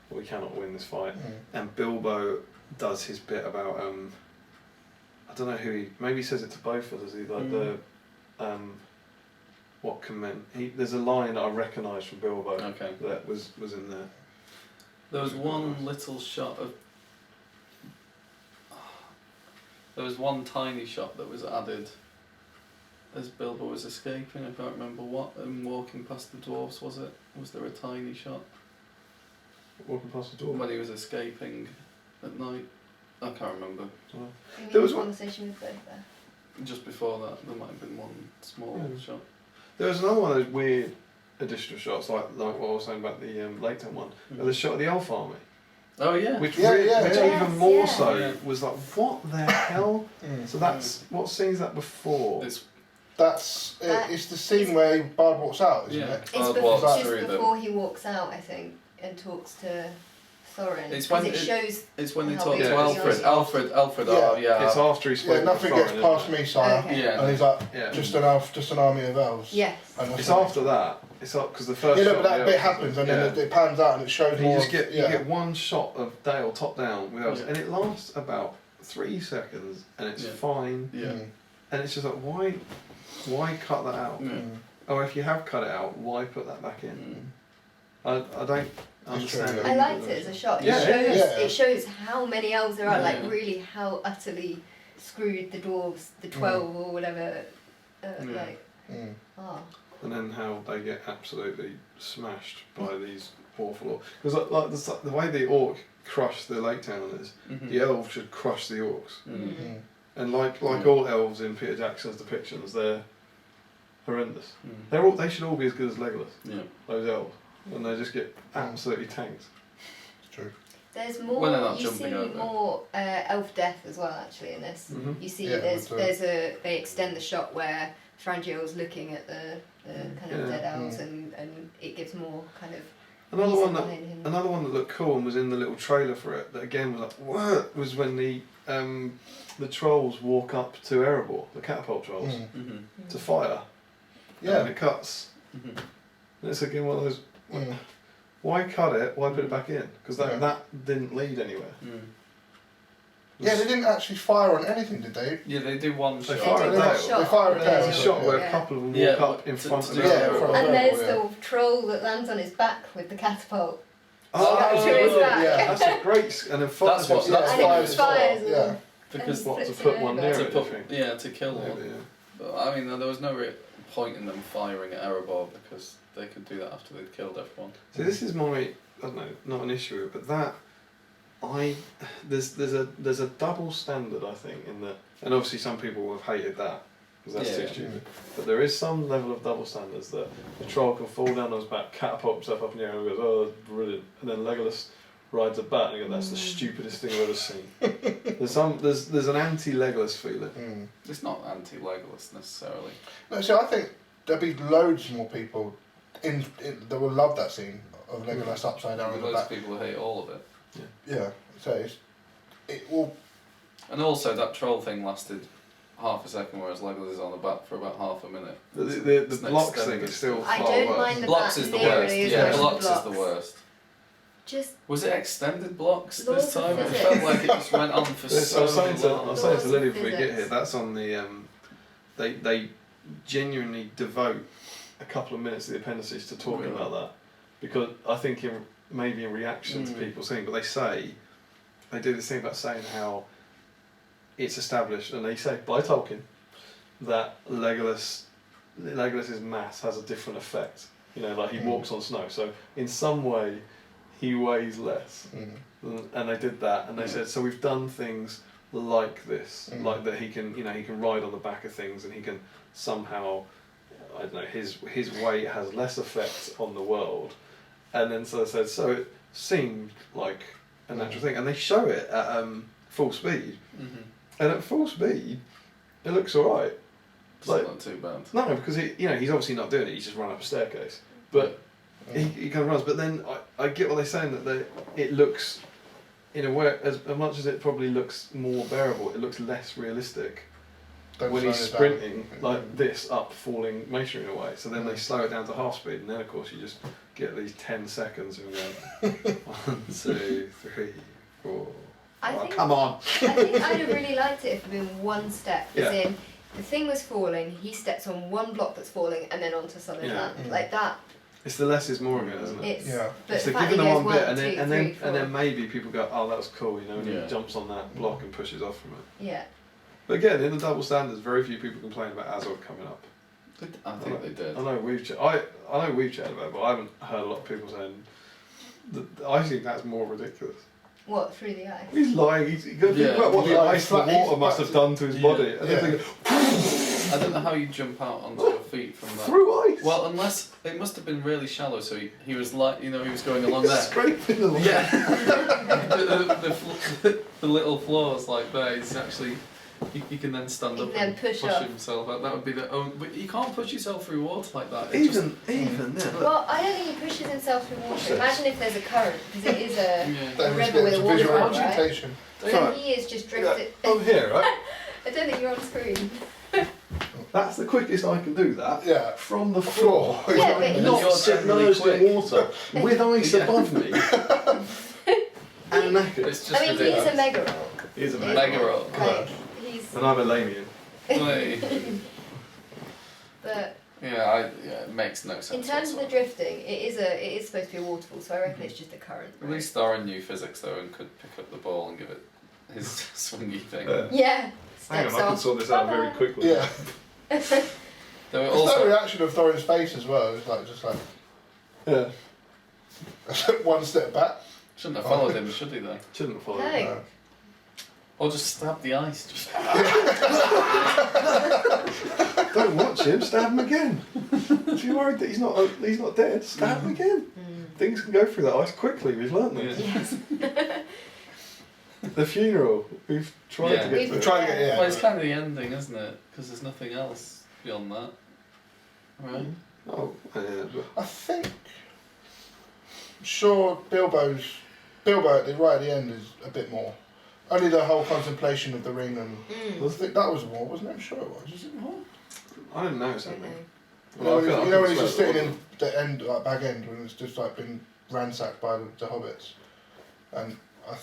We cannot win this fight. And Bilbo does his bit about I don't know who maybe he says it to both of us. He like the what comment? There's a line that I recognise from Bilbo Okay. that was in there. There was one little shot of... There was one tiny shot that was added as Bilbo was escaping. I can't remember what. And walking past the dwarves, was it? Was there a tiny shot? Walking past the door. When he was escaping at night? I can't remember. There was one- conversation with Bifur. Just before that, there might have been one small shot. There was another one of those weird additional shots, like what I was saying about the Lake Town one. There was a shot of the Elf Army. Oh yeah. Which Yeah, yeah, which yeah. even more Yes, so yeah. was like, what the hell? So that's what scene's that before? It's That's That it's the scene where Bard walks out, isn't Yeah. it? It's Bard walks just through them. before he walks out, I think, and talks to Thorin. It's 'Cause when it shows. It's when they How talk big to it Alfred. is. Alfred. Yeah. Oh yeah. It's after he spoke Yeah, nothing with gets Thorin, past isn't it? me, sire. Okay. Yeah. And he's like, Yeah. just an army of elves. Yes. And that's It's it. after that. It's up because the first. Yeah, no, shot but that of bit the elves, happens, and then yeah. it pans out, and it shows And more. you just get yeah. you get one shot of Dale top down with elves, Yeah. and it lasts about 3 seconds, and it's Yeah. fine. Yeah. And it's just like why cut that out? Yeah. Or if you have cut it out, why put that back in? Mm. I don't understand. true, it. I liked it as a shot. Yeah, It shows how many elves there are, like Yeah. really how utterly screwed the dwarves, the 12 or whatever, like, Mm. are. And then how they get absolutely smashed by these awful orcs. Because like the way the orc crushed the Lake Towners, Mhm. the elves should crush the orcs. Mm. Mm. And like all elves in Peter Jackson's depictions, they're horrendous. Mm. They should all be as good as Legolas. Yeah. Those elves, and they just get absolutely tanked. It's true. There's more. When they're not You jumping see over. more elf death as well, actually, in this. Mhm. You see, Yeah, they extend the shot where Thranduil's looking at the kind of Yeah. dead elves, and it gives more kind of. Another reason one that behind him. Another one that looked cool and was in the little trailer for it. That again was like what was when the trolls walk up to Erebor, the catapult trolls, Mm. Mhm. to fire. Yeah. And it cuts. Mhm. And it's again one of those. Mm. Why cut it? Why put it back in? Because Yeah. that didn't lead anywhere. Mm. Yeah, they didn't actually fire on anything, did they? Yeah, they do one They shot. fire do it one down. shot. They fire it There's down. a shot where Yeah. a couple of them walk Yeah, up in to- front to of do the that. Erebor. Yeah, from- And there's yeah. the troll that lands on his back with the catapult. Oh, Capture his back. yeah. that's a great. And then fires That's what- him. that's And what it I was fires yeah. them. Because And What, to flips put him one over. near to it, put, I think. yeah, to kill Maybe, one. yeah. But I mean, there was no real point in them firing at Erebor because they could do that after they'd killed everyone. So this is my, I don't know, not an issue, but that there's a double standard I think in that, and obviously some people will have hated that because that's Yeah. too stupid. But there is some level of double standards that the troll can fall down on his back, catapult himself up in the air, and goes, "Oh, that's brilliant," and then Legolas rides a bat and he goes, "That's the stupidest thing I've ever seen." There's an anti-Legolas feeling. Mm. It's not anti-Legolas necessarily. No, so I think there'll be loads more people that will love that scene of Legolas upside down on There's the loads of back. people who hate all of it. Yeah, so it will. And also that troll thing lasted half a second, whereas Legolas is on the back for about half a minute. The It's not blocks extended. thing is still I far don't worse. mind the Blocks bat is the nearly worst. as Yeah, much as blocks is the blocks. worst. Just Was it extended blocks Laws this of time? It physics. felt like it just went on for I was so saying to long. Lily before we get Physics. here, that's on the they genuinely devote a couple of minutes of the appendices to talking Really? about that, because I think maybe in reaction to people saying, but they do this thing about saying how it's established, and they say by Tolkien that Legolas's mass has a different effect. You know, like he walks on snow, so in some way he weighs less. And they did that, and they said, so we've done things like this, like that he can ride on the back of things, and he can somehow, I don't know, his weight has less effect on the world. And then so they said, so it seemed like a natural thing, and they show it at full speed, and at full speed, it looks alright. It's Like, not too bad. no, because he's obviously not doing it. He's just run up a staircase, but he kind of runs. But then I get what they're saying, that it looks, in a way, as much as it probably looks more bearable, it looks less realistic when he's sprinting like this up falling masonry away. So then they slow it down to half speed, and then of course you just get these 10 seconds of going 1, 2, 3, 4. I Oh, think- come on! I think I'd have really liked it if it had been one step. As Yeah. in, the thing was falling, he steps on one block that's falling, and then onto solid Yeah. land. Like that. It's the less is more again, isn't it? It's. Yeah. But It's the the fact giving that he them goes one bit, 1, and 2, then 3, 4. and then maybe people go, oh, that was cool, and Yeah. he jumps on that block and pushes off from it. Yeah. But again, in the double standards, very few people complain about Azog coming up. I think they did. I know we've chatted about it, but I haven't heard a lot of people saying that. I think that's more ridiculous. What, through the ice? He's lying. He's got to Yeah. think about what the Yeah, ice and the he's water must have done to his Yeah. body. And Yeah. then I don't know how you jump out onto your feet from that. through ice. Well, unless it must have been really shallow, so he was like, he was going along there. Scraping Yeah. the little floors like there, he's actually He can then stand He up can and then push push off. himself out. That would be the only. But you can't push yourself through water like that. It Even then. Look. Well, I don't think he pushes himself through water. Imagine if there's a current, because it is a Yeah. river with a visual waterfall, right? representation. So Right. he is just drifted. I'm here, right? I don't think you're on screen. That's the quickest I can do that. Yeah. From the floor. Yeah, but And Not you're submerged generally in water with ice Yeah. above me and knackered. It's just I mean, he's ridiculous. a mega rock. He's a He's- Mega rock. Like, he's. And I'm a Lamian. Wait. But Yeah, it makes no sense. in terms of the whatsoever. drifting, it is supposed to be a waterfall, so I reckon it's just a current. At right? least Thorin knew physics though and could pick up the ball and give it his swingy thing. Yeah. Hang Steps on, I can off. sort this out very Bye-bye. quickly. Yeah. There were It's that also reaction of Thorin's face as well. It's like just like Yeah. one step back. shouldn't have followed him, should he though? Shouldn't have followed. No. Or just stab the ice. Just Don't watch him, stab him again. If you're worried that he's not dead, stab him again. Mm. Things can go through that ice quickly, we've learnt this. Yes. The funeral, we've tried Yeah. to We've get through. Try and get Well, it's yeah. kind of the ending, isn't it? Because there's nothing else beyond that, right? Oh, yeah, but I think. Sure, Bilbo at the right at the end is a bit more. Only the whole contemplation of the ring and I Mm. think that was more, wasn't it? I'm sure it was. Is it more? I didn't know I don't something. know. You know when he's just sitting in the end, like back end, when it's just like been ransacked by the hobbits, and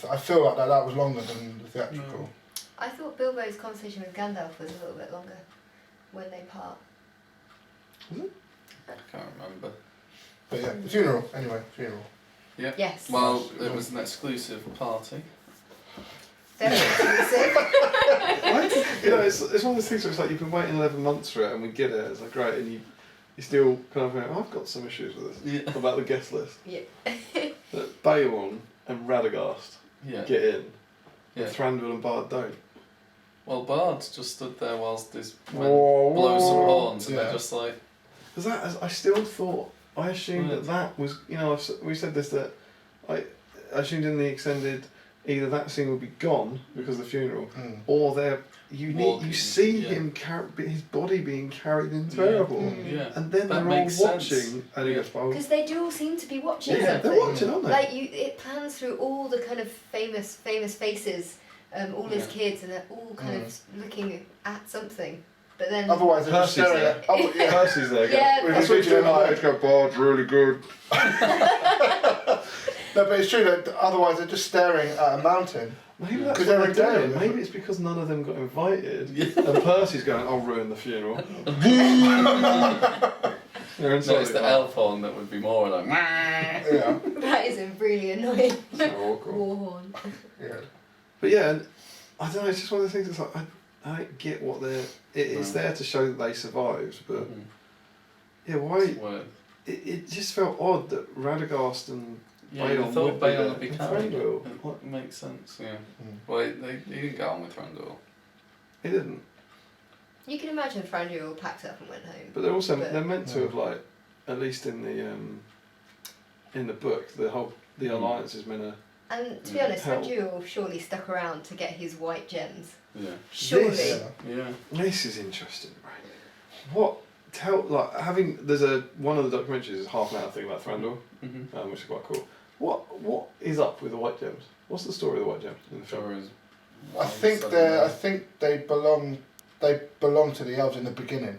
I feel like that was longer than the theatrical. I thought Bilbo's conversation with Gandalf was a little bit longer when they part. I can't remember. But yeah, the funeral. Anyway, funeral. Yeah. Yes. Well, it was an exclusive party. Very exclusive. You know, it's one of those things where it's like you've been waiting 11 months for it and we get it, it's like great, and you still kind of go, I've got some issues with this, Yeah. about the guest list. Yeah. That Beorn and Radagast Yeah. get in, Yeah. and Thranduil and Bard don't. Well, Bard's just stood there whilst this men Whoa, blow some whoa. horns, and Yeah. they're just like, Because I still thought, I assumed Right. that was, you know, we said this, that I assumed in the extended, either that scene would be gone because of the funeral, Mm. or you Walking, see yeah. him his body being carried in terrible, Mm. yeah. and then That they're all makes sense. watching, and he Yeah. goes, well, Because they do all seem to be watching yeah, something. they're watching, aren't they? Like it plans through all the kind of famous faces, all his Yeah. kids, and they're all kind of looking at something. But then Otherwise, they're just Percy's staring there. at. Oh, yeah. Percy's there. Yeah, Going, That's that's what what you're you're like. like. Go, Bard's really good. No, but it's true that otherwise they're just staring at a mountain. Maybe that's 'Cause what they're they're doing. down. Maybe it's because none of them got invited, Yeah. and Percy's going, I'll ruin the funeral. They're No, inside it's the elf horn that would be more like. Yeah. that is a really annoying So awkward. war horn. Yeah. But yeah, and I don't know. It's just one of the things. It's like I don't get what they're. It's No. there to show that they survived, but Mhm. yeah, why? Well, It just felt odd that Radagast and yeah, you Beorn thought would be Beorn there, would be and carrying it. Thranduil. It makes sense, yeah. Mm. Well, he didn't get on with Thranduil. He didn't. You can imagine Thranduil packed up and went home. But they're also But- they're meant to have like, at least in the book, the alliance is meant to. And to be Mm. honest, Hell. Thranduil surely stuck around to get his white gems. Yeah. Surely. This- Yeah. This is interesting, right? What there's one of the documentaries is half an hour thing about Thranduil, Mm-hmm. which is quite cool. What is up with the white gems? What's the story of the white gems in the film? Stories. I think they belong to the elves in the beginning.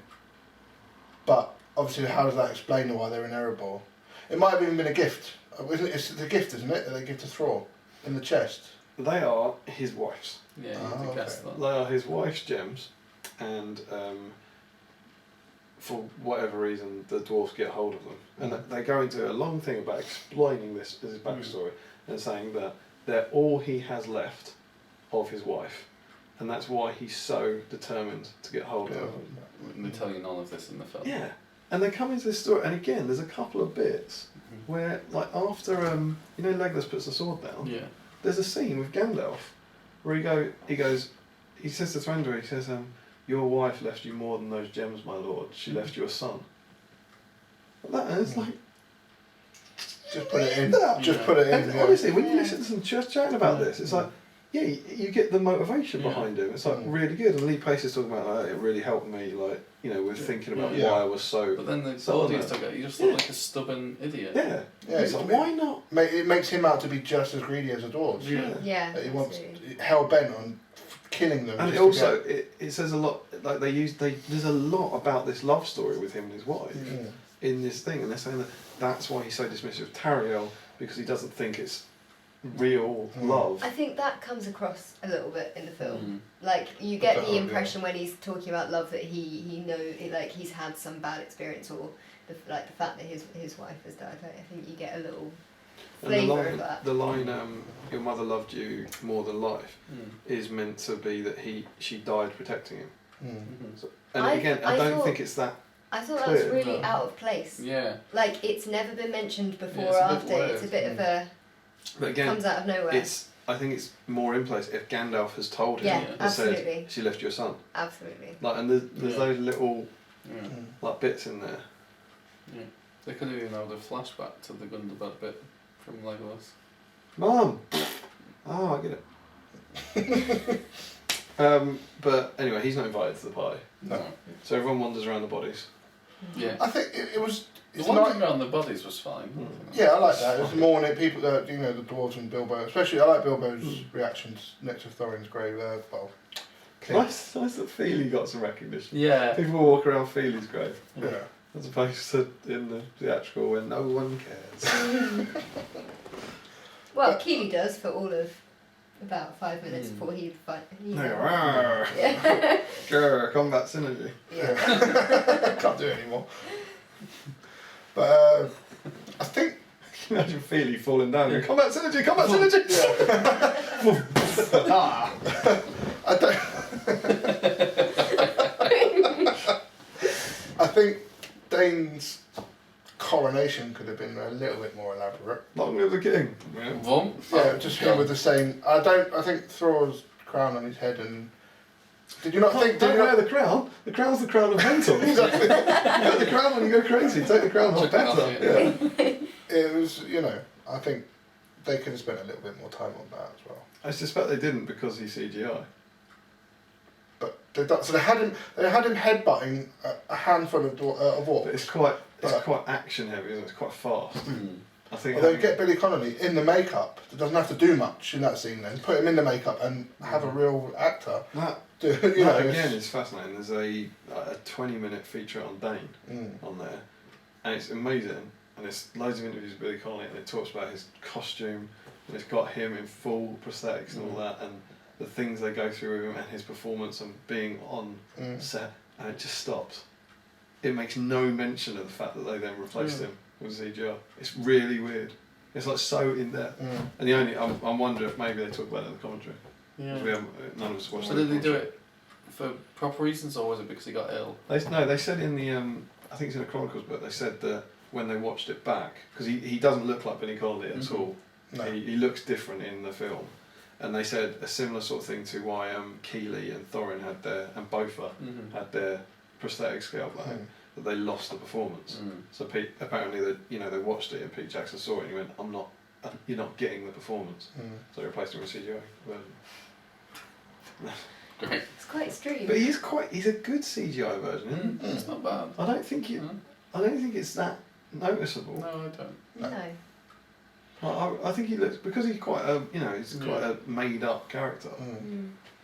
But obviously, how does that explain why they're in Erebor? It might have even been a gift. It's the gift, isn't it? That they give to Thrall in the chest. They are his wife's. Yeah, you Oh, have to guess okay. that. They are his wife's gems, and for whatever reason, the dwarves get hold of them, and they go into a long thing about explaining this as his backstory and saying that they're all he has left of his wife, and that's why he's so determined to get hold of them. And they tell you none of this in the film. Yeah, and they come into this story, and again, there's a couple of bits Mhm. where, like after Legolas puts the sword down, Yeah. there's a scene with Gandalf where he says to Thranduil, he says, your wife left you more than those gems, my lord. She left you a son. And it's like, Just put it in. that. Just put it in. and Yeah. honestly, when you listen to them just chatting about this, it's like, yeah, you get the motivation Yeah. behind him. It's like really good. And Lee Pace is talking about like, it really helped me, like with thinking about Yeah. why I was so. But then the so audience on took it. You just look like a stubborn idiot. Yeah, Yeah, it's like, why not? It makes him out to be just as greedy as the dwarves. Yeah. Yeah. That he wants absolutely. hell bent on killing them. And just it to also get- it says a lot. Like there's a lot about this love story with him and his wife in this thing, and they're saying that that's why he's so dismissive of Tauriel, because he doesn't think it's real love. I think that comes across a little bit in the film. Mm. Like you get the Definitely. impression when he's talking about love that he like he's had some bad experience, or the fact that his wife has died. Like, I think you get a little And the flavour line, of that. the line, your mother loved you more than life, Mm. is meant to be that she died protecting him. Mhm. So, and I again, I don't thought- think it's that. I thought that was clear. really No. out of place. Yeah. Like it's never been mentioned before Yeah, it's or a bit after. weird. It's a bit of a But again, comes out of nowhere. I think it's more in place if Gandalf has told him Yeah, and absolutely. said she left you a son. Absolutely. Like, and there's Yeah. those little Yeah. like bits in there. Yeah. They could have even had a flashback to the Gundabad bit from Legolas. Mom. Oh, I get it. But anyway, he's not invited to the party, No. so everyone wanders around the bodies. Yeah. I think it was. The It's wandering not, around the bodies was fine. yeah, I like that. It's more people that the dwarves and Bilbo, especially. I like Bilbo's reactions next to Thorin's grave. Well, Nice that Feely got some recognition. Yeah. People walk around Feely's grave, yeah. as opposed to in the theatrical when no one cares. Well, Keely does for all of about 5 minutes before he fight. No, "Arr, Yeah. grr, combat synergy. Yeah. Can't do it anymore. But I think. Imagine Feely falling down and combat synergy, combat synergy! Ah, I don't. I think Dane's coronation could have been a little bit more elaborate. Long live the king. Yeah. Vom? Yeah, just go with the same. I think Thror's crown on his head and. Did you not think? Did Don't you wear not, the crown. The crown's the crown of mental. exactly. You put the crown on, you go crazy. Take the crown off Chuck it off, better. yeah. It was, I think they could have spent a little bit more time on that as well. I suspect they didn't because he's CGI. But so they had him headbutting a handful of But orcs. it's quite But- quite action heavy, isn't it? It's quite fast. Mm. I think. Although get Billy Connolly in the makeup, that doesn't have to do much in that scene. Then put him in the makeup and have a real actor that do. that It's- again is fascinating. There's a 20-minute feature on Dain on there, and it's amazing. And there's loads of interviews with Billy Connolly, and it talks about his costume, and it's got him in full prosthetics and all that, and the things they go through with him, and his performance and being on set, and it just stops. It makes no mention of the fact that they then replaced him with CGI. It's really weird. It's like so in depth. And the only I'm wondering if maybe they talk about it in the commentary. Yeah. We haven't, none of us watched. So the did they do commentary. it for proper reasons, or was it because he got ill? They said in the I think it's in the Chronicles book. They said that when they watched it back, because he doesn't look like Billy Connolly at all. No. He looks different in the film, and they said a similar sort of thing to why Keely and Thorin had their and Bifur had their prosthetic scale back. That they lost the performance. So Pete, apparently they watched it and Pete Jackson saw it and he went, you're not getting the performance. So they replaced him with a CGI version. Great. It's quite extreme. But he's a good CGI version, isn't he? It's not bad. I don't think it's that noticeable. No, I don't. No. I think he looks, because he's quite he's quite a made up character.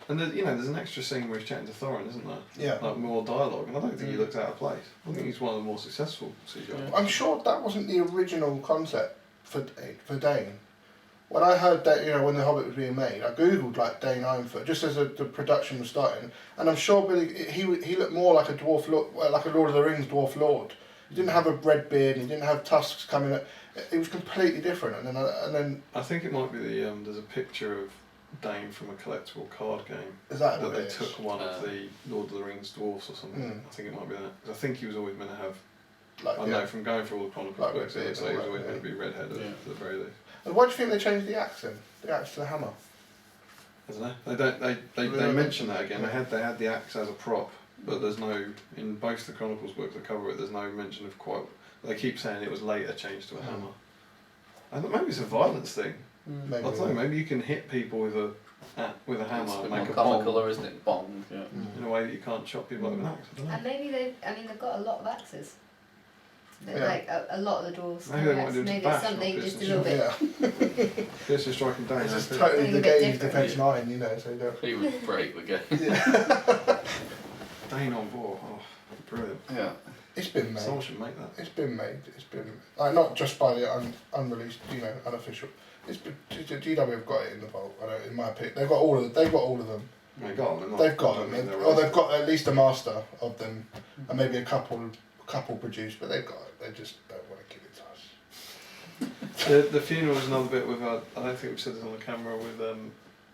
And there's an extra scene where he's chatting to Thorin, isn't there? Yeah. Like more dialogue, and I don't think he looks out of place. I think he's one of the more successful CGI. I'm sure that wasn't the original concept for Dain. When I heard that, when the Hobbit was being made, I googled like Dain Ironfoot just as the production was starting, and I'm sure he looked more like a dwarf, like a Lord of the Rings dwarf lord. He didn't have a red beard, and he didn't have tusks coming up. It was completely different. And then I think it might be there's a picture of Dain from a collectible card game is that that what they it is? took one of the Lord of the Rings dwarfs or something. I think it might be that. 'Cause I think he was always meant to have. Like, I know from going through all the Chronicles Like books, red it looks beard like he and was all always that, meant to be redheaded at the very least. And why do you think they changed the axe then? The axe to the hammer. I don't know. They don't. They Really? mention that again. They had the axe as a prop, but there's no in both the Chronicles books that cover it. There's no mention of quite. They keep saying it was later changed to a hammer. I don't know, maybe it's a violence thing. Maybe. I don't know. Maybe you can hit people with a with a It's hammer a and bit make more a bomb comical, isn't it? Bong, yeah. in a way that you can't chop people up with an axe. I don't know. And maybe they've got a lot of axes. Yeah. Like a lot of the dwarves. Maybe they want to do it to Maybe bash, something not just a business. little bit. Yeah. Pierce is striking down. It's just I think. totally Something the a bit game different. defense 9, you know, so you don't. He would break the game. Dain on board. Oh, brilliant. Yeah. It's been made. Someone should make that. It's been made. It's been not just by the unreleased, you know, unofficial. It's been, GW have got it in the vault. I know, in my opinion, they've got all of them. They got them. They've got them, or they've got at least a master of them, and maybe a couple produced, but they've got it. They just don't want to give it to us. The funeral is another bit with. I don't think we've said this on the camera with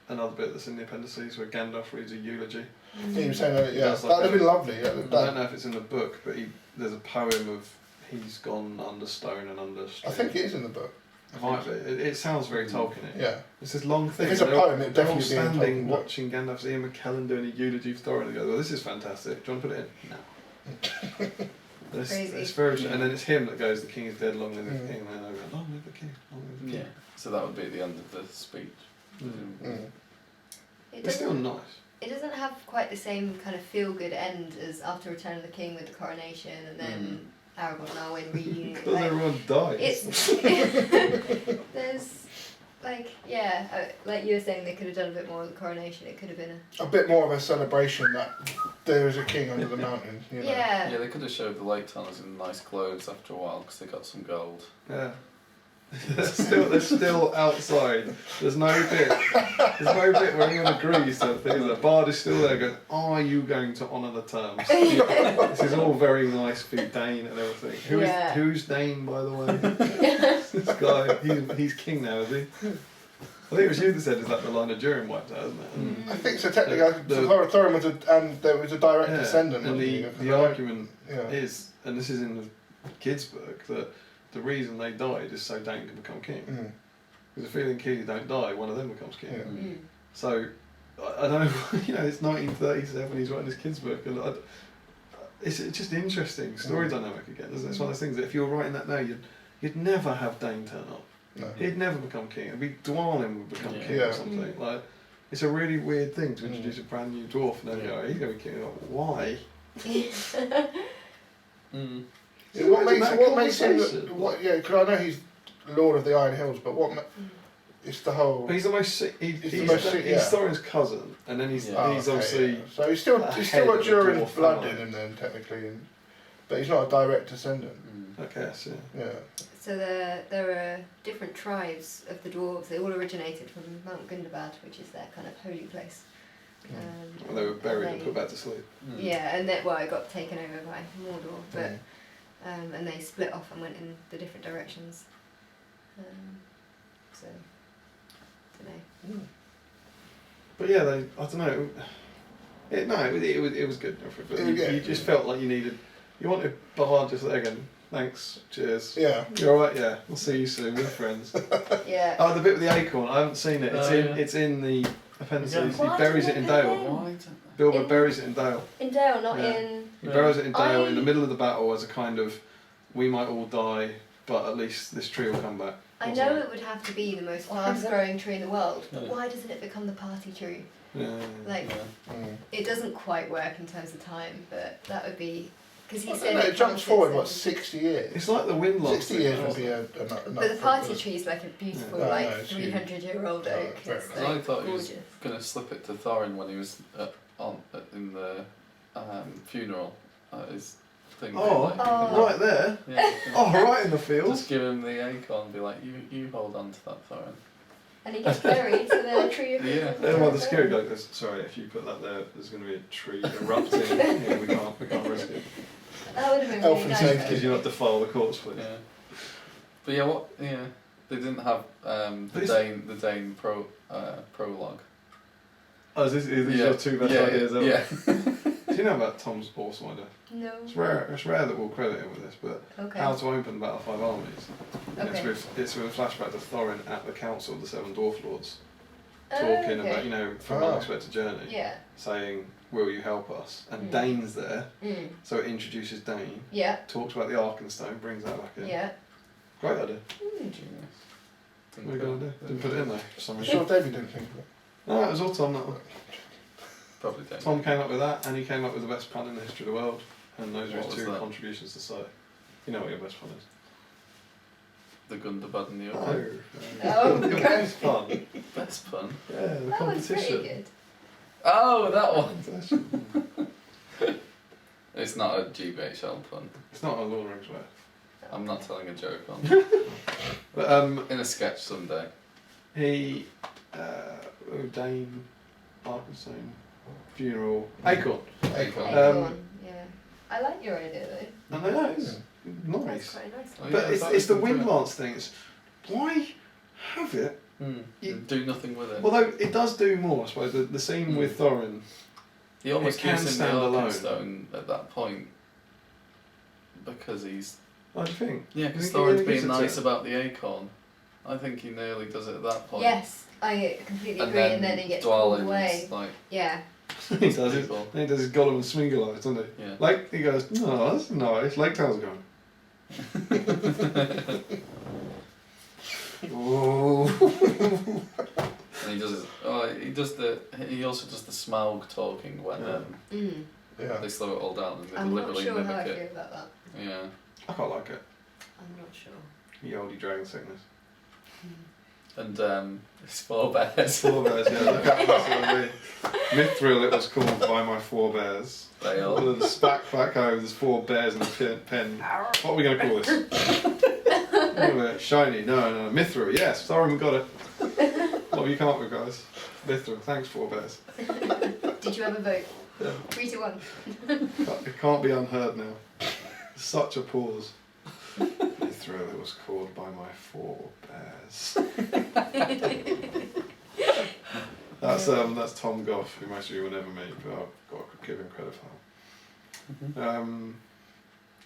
another bit that's in the appendices where Gandalf reads a eulogy. Yeah, you were saying that. Yeah, That's like that'd have been lovely. I don't know if it's in the book, but there's a poem of he's gone under stone and under stream. I think it is in the book. It might be. It sounds very Tolkien. Yeah. It's this long thing. If it's a poem, it'd they're all definitely be in standing Tolkien. watching Gandalf's Ian McKellen doing a eulogy for Thorin and they go, well, this is fantastic. Do you want to put it in? No. Crazy. It's very, and then it's him that goes, the king is dead, long live the king, and then I go, long live the king, long live the Yeah. king. So that would be at the end of the speech. Mm. It's still nice. It doesn't have quite the same kind of feel-good end as after Return of the King with the coronation and then Aragorn and Arwen reunion. Because everyone dies. It's there's like like you were saying, they could have done a bit more with the coronation. It could have been A bit more of a celebration that there is a king under the mountain. You know? yeah. Yeah, they could have showed the Lake Tunnels in nice clothes after a while because they got some gold. Yeah. they're still outside. There's no bit where anyone agrees to things. The bard is still there going, are you going to honour the terms? This is all very nice for Dain and everything. Who's Dain, by the way? This guy, he's king now, is he? I think it was you that said, is that the line of Durin wiped out, isn't it? I think so. Technically, Thorin was there was a direct descendant. And wasn't he? the argument Yeah. is, and this is in the kids' book, that the reason they died is so Dain can become king. Mm. Because if Fili and Kili don't die, one of them becomes king. Yeah. So, I don't know, it's 1937, he's writing his kids' book, and it's just interesting story dynamic again, isn't it? It's one of those things that if you were writing that now, you'd never have Dain turn up. No. He'd never become king. It'd be Dwalin would become king Yeah. or something. Like, it's a really weird thing to introduce a brand new dwarf and then go, he's going to be king. Like, why? Yeah, what makes him? conversation. Because I know he's Lord of the Iron Hills, but it's the whole. But he's the most. He's Thorin's cousin, and then he's obviously. Yeah. So he's still head got of the Durin dwarf blood family. in him then technically, but he's not a direct descendant. I guess, yeah. Yeah. So there are different tribes of the dwarves. They all originated from Mount Gundabad, which is their kind of holy place. And they were buried and put back to sleep. Yeah, and then it got taken over by Mordor, but and they split off and went in the different directions. So, I don't know. But yeah, I don't know. It was good. You just felt like you wanted Bard just again. Thanks, cheers. Yeah. You're alright, yeah. We'll see you soon. We're friends. Yeah. Oh, the bit with the acorn. I haven't seen it. It's in the appendices. He buries it in Dale. Bilbo buries it in Dale. In Dale, not Yeah. in. He buries it in Dale in the middle of the battle as a kind of, we might all die, but at least this tree will come back. I know it would have to be the most fast-growing tree in the world, but why doesn't it become the party tree? Yeah. It doesn't quite work in terms of time, but that would be because he I said don't know, it jumps forward 60 years. It's like the windlock. 60 years would be enough. But the party tree is like a beautiful, Yeah, like no, it's 300-year-old huge. oak. Oh, It's fair like I thought he was gorgeous. going to slip it to Thorin when he was in the funeral. His thing. Right there. Yeah. Oh, right in the field. Just give him the acorn and be like, you hold on to that, Thorin. And he gets buried, so then a tree appears. Yeah. Then while the scary guy goes, sorry, if you put that there, there's going to be a tree erupting. Yeah, we can't risk it. That would have been Elf really and nice. safety. Because you not defile the corpse, please. Yeah. But yeah, they didn't have the Dain prologue. Oh, is these your two best ideas ever? Yeah. Do you know about Tom's awesome idea? No. It's rare that we'll credit him with this, but Okay. how to open the Battle of Five Armies. Okay. It's with a flashback to Thorin at the Council of the Seven Dwarf Lords, Oh, talking okay. about, from Unexpected Journey, Yeah. saying, will you help us? And Dain's there, so it introduces Dain, Yeah. talks about the Arkenstone, brings that back in. Yeah. Great idea. Genius. What are you going to do? Didn't put it in there for some I'm reason. sure David didn't think of it. No, it was all Tom. That one. Probably Dain. Tom came up with that, and he came up with the best pun in the history of the world. And those are What his was 2 that? contributions to site. You know what your best pun is. The Gundabad and the No. Oaken. Oh, Your best pun. Best pun. Yeah, the that one's competition. pretty good. Oh, that one. Competition. It's not a GBHL pun. It's not a Lord of the Rings word. I'm not telling a joke on. But In a sketch someday. he, Dain, Arkenstone, funeral, acorn. Acorn. Acorn, yeah. I like your idea though. And I know it's That's nice. quite a nice Oh, one. But yeah, it's, that it's the was wind good. lance thing. It's why have it? You- Do nothing with it. Although it does do more, I suppose. The scene with Thorin. He almost it can gives him the stand alone. Arkenstone at that point because he's What do you think? yeah, You because think he really Thorin's being gives it to nice him? about the acorn. I think he nearly does it at that point. Yes, I completely And agree. then, And then he gets pulled Dwalin's away. like Yeah. he does his, people. then he does his Gollum and Smeagol eyes, doesn't he? Yeah. Like he goes, oh, that's nice. Lake Tail's going. Oh. And he does his, he also does the Smaug talking when Mm. Yeah. they slow it all down and they I'm not deliberately sure how I mimic feel it. about that. Yeah. I quite like it. I'm not sure. The oldie dragon sickness. And his forebears. Forebears, yeah. Look at that. Mithril, it was called by my forebears. They All all. of the back home, there's 4 bears in a pen. What are we going to call this? Shiny, no. Mithril, yes. Thorin got it. What have you come up with, guys? Mithril, thanks, 4 bears. Did you have a vote? Yeah. 3-1. It can't be unheard now. Such a pause. Mithril, it was called by my 4 bears. That's Tom Goff, who most of you will never meet, but I've got to give him credit for that.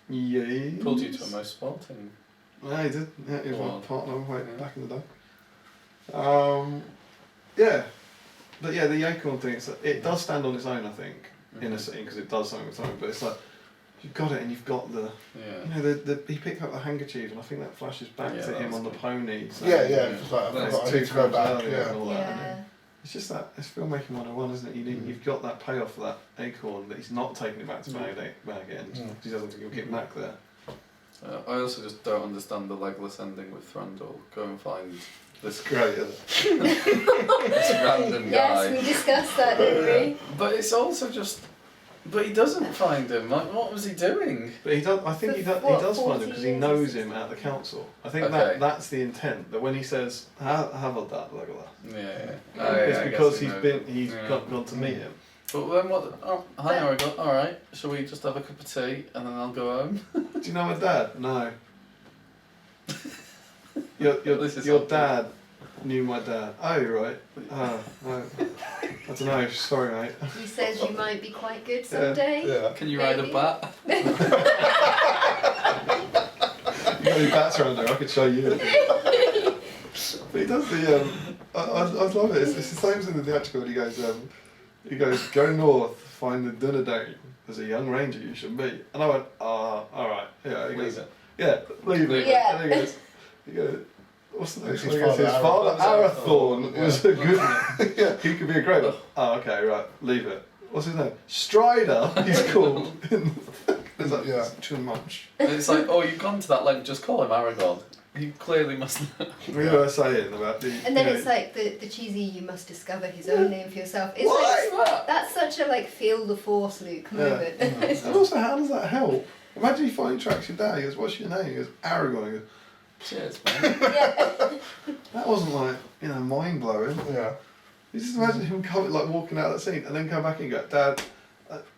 Yeah. Pulled you to a most sporting. Yeah, he did. Yeah, he was my Wow. partner way Yeah. back in the day. Yeah. But yeah, the acorn thing, it does stand on its own, I think, in a scene, because it does something with something, but it's like, you've got it and you've got the, Yeah. you know, he picked up the handkerchief and I think that flashes back Yeah, to that him was on the cool. pony. So Yeah, it's like, That's I two need to go times back. earlier and Yeah. all that. Yeah. It's just that, it's filmmaking 101, isn't it? You've got that payoff for that acorn, that he's not taking it back to Bag End, because he doesn't think he'll get back there. I also just don't understand the legless ending with Thranduil. Go and find It's this, great, isn't it? this random guy. Yes, we discussed that, didn't we? But it's also just. But he doesn't find him. Like, what was he doing? But he does. I think he does. He What, does find 40 him because he years knows or him at the something? council. I think Okay. that's the intent. That when he says, "Have that, Legolas," Yeah. it's I because guess he's yeah. gone to meet him. But then what? Oh, hi, Aragorn. All right. Shall we just have a cup of tea and then I'll go home? Do you know my dad? No. Your This is your awkward. dad knew my dad. Oh, right. Oh, I don't know. Sorry, mate. He says you might be quite good someday. Yeah. Can you ride a Maybe. bat? You got any bats around there? I could show you. But he does the. I love it. It's the same as in the theatrical. He goes, go north, find the Dunedain. There's a young ranger you should meet. And I went, all right. Yeah. He goes, Leave it. yeah, leave it. Yeah. And he goes, what's the next His one? He goes, his father father Arathorn. Arathorn was a good. Yeah, he could be a great one. Oh, okay, right. Leave it. What's his name? Strider. He's called. It's like, Yeah. it's too much. And it's like, oh, you've gone to that length. Just call him Aragorn. He clearly must. What were I saying about the? And then you know, it's like the cheesy, you must discover his own name for yourself. It's What's like, that? that's such a like feel the force Luke moment. It's And also, how does that help? Imagine he finally tracks your dad. He goes, "What's your name?" He goes, "Aragorn." He goes, Cheers, man. yeah. that wasn't like mind blowing. Yeah. You just imagine him coming, like walking out of that scene, and then come back and go, "Dad,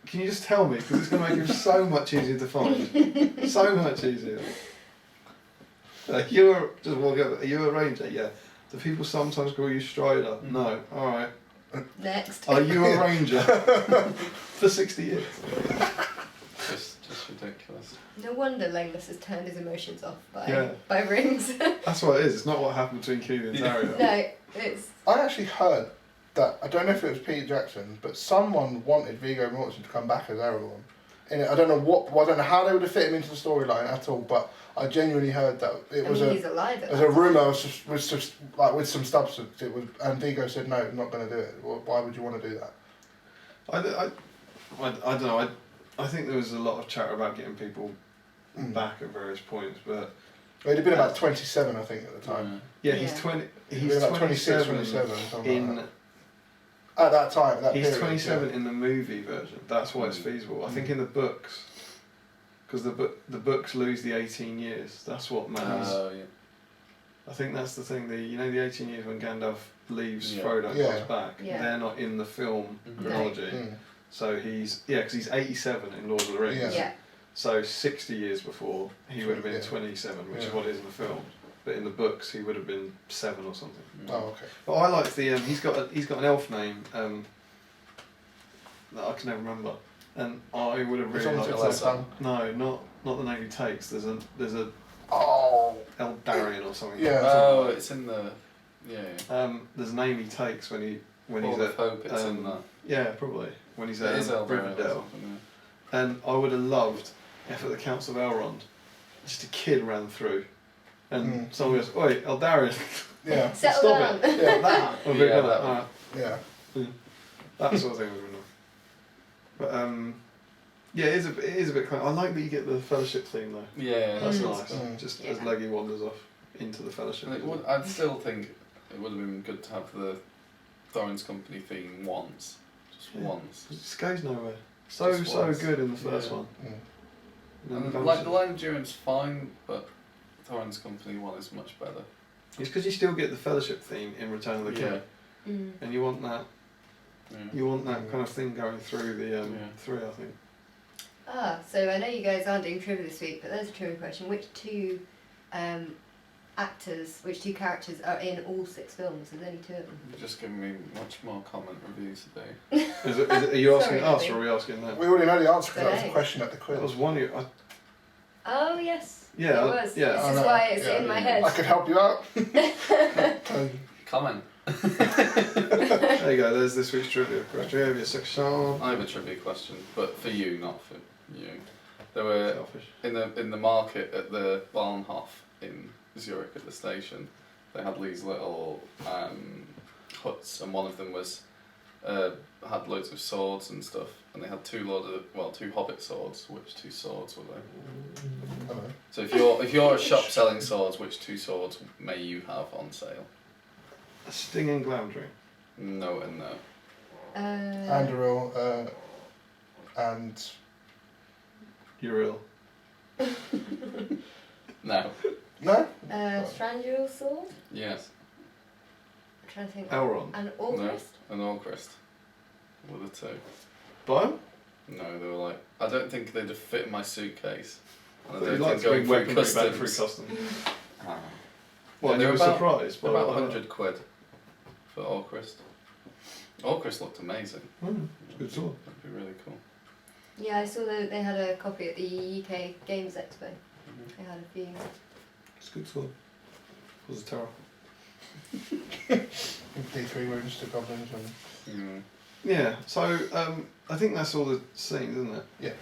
can you just tell me? Because it's going to make him so much easier to find. So much easier." Like you're just walking up. Are you a ranger? Yeah. Do people sometimes call you Strider? No. All right. Next. Are you a ranger? For 60 years. Just ridiculous. No wonder Legolas has turned his emotions off Yeah. by rings. That's what it is. It's not what happened between Keely and Tauriel. No, it's I actually heard that, I don't know if it was Peter Jackson, but someone wanted Viggo Mortensen to come back as Aragorn. in it. I don't know how they would have fit him into the storyline at all, but I genuinely heard that it was he's alive. as a rumour was just like with some substance. It was, and Vigo said no, I'm not going to do it. Well, why would you want to do that? I don't know. I think there was a lot of chatter about getting people back at various points, but Well, he'd been about 27, I think, at the time. yeah, he's 20. He'd He's been about 27 27, something in. like that. At that time, that He's period, 27 yeah. in the movie version. That's why it's feasible. I think in the books, because the books lose the 18 years. That's what matters. Yeah. I think that's the thing. The 18 years when Gandalf leaves Yeah. Frodo and Yeah. comes back. Yeah. They're not in the film Mhm. chronology. Mm. So because he's 87 in Lord of the Rings. Yeah. Yeah. So 60 years before he would have been Yeah. 27, which is Yeah. what it is in the film. But in the books, he would have been 7 or something. Oh, okay. But I like the he's got an elf name that I can never remember, and I would have It's really on the liked tip of to. the tongue. No, not the name he takes. There's a Oh. Eldarion or something. Yeah. Oh, it's in the. Yeah. There's a name he takes when he's Hall at of Hope, it's in that. yeah, probably when he's It at is Eldarion or Rivendell. something, And I would have loved if at the Council of Elrond, just a kid ran through, and someone goes, "Oi, Eldarion, Yeah. Settle stop down. it!" Yeah, that. Or Yeah, yeah, that one. Yeah. that sort of thing would be nice. But yeah, it is a bit. I like that you get the Fellowship theme though. Yeah, That's Mm. nice. Mm. Just Yeah. as Leggy wanders off into the Fellowship. And I'd still think it would have been good to have the Thorin's Company theme once. Just Yeah. once. It just goes nowhere. So Just once. good in the first Yeah. one. Mm. And then And, like the line of endurance fine, but Thorin's Company one is much better. it's because you still get the Fellowship theme in Return of the King, Mm. and you want that. Yeah. You want that kind of thing going through the Yeah. three, I think. So I know you guys aren't doing trivia this week, but there's a trivia question. Which two characters are in all 6 films? There's only 2 of them. You're just giving me much more comment reviews today. Are you asking Sorry, us Abby. or are we asking them? We already know the answer because that was the Right. question at the That quiz. was one you. Oh yes. Yeah, It was. yeah. This I is know. why it's Yeah. in my Yeah. head. I could help you out. Comment. There you go. There's this week's trivia section. I have a trivia question, but for you, not for you. There were Selfish. in the market at the Bahnhof in Zurich at the station. They had these little huts, and one of them was had loads of swords and stuff. And they had 2 Hobbit swords. Which 2 swords were they? Hello. So if you're a shop selling swords, which 2 swords may you have on sale? A Sting and Glamdring. No and no. Andoril and Uriel. No. no. Thranduil sword. Yes. I'm trying to think. Elrond. And Orcrist. No. And Orcrist. Were the 2. Buy 'em? No, they were like, I don't think they'd have fit in my suitcase. And I But don't you'd like think to bring going through weaponry back through customs. customs. Ah. What, Yeah, you they're were surprised? by About what- 100 quid for Orcrist. Orcrist looked amazing. It's a good sword. That'd be really cool. Yeah, I saw that they had a copy at the UK Games Expo. They had a few. It's a good sword. It was a terror. D3 wounds to goblins and Yeah, so I think that's all the scenes, isn't it? Yeah.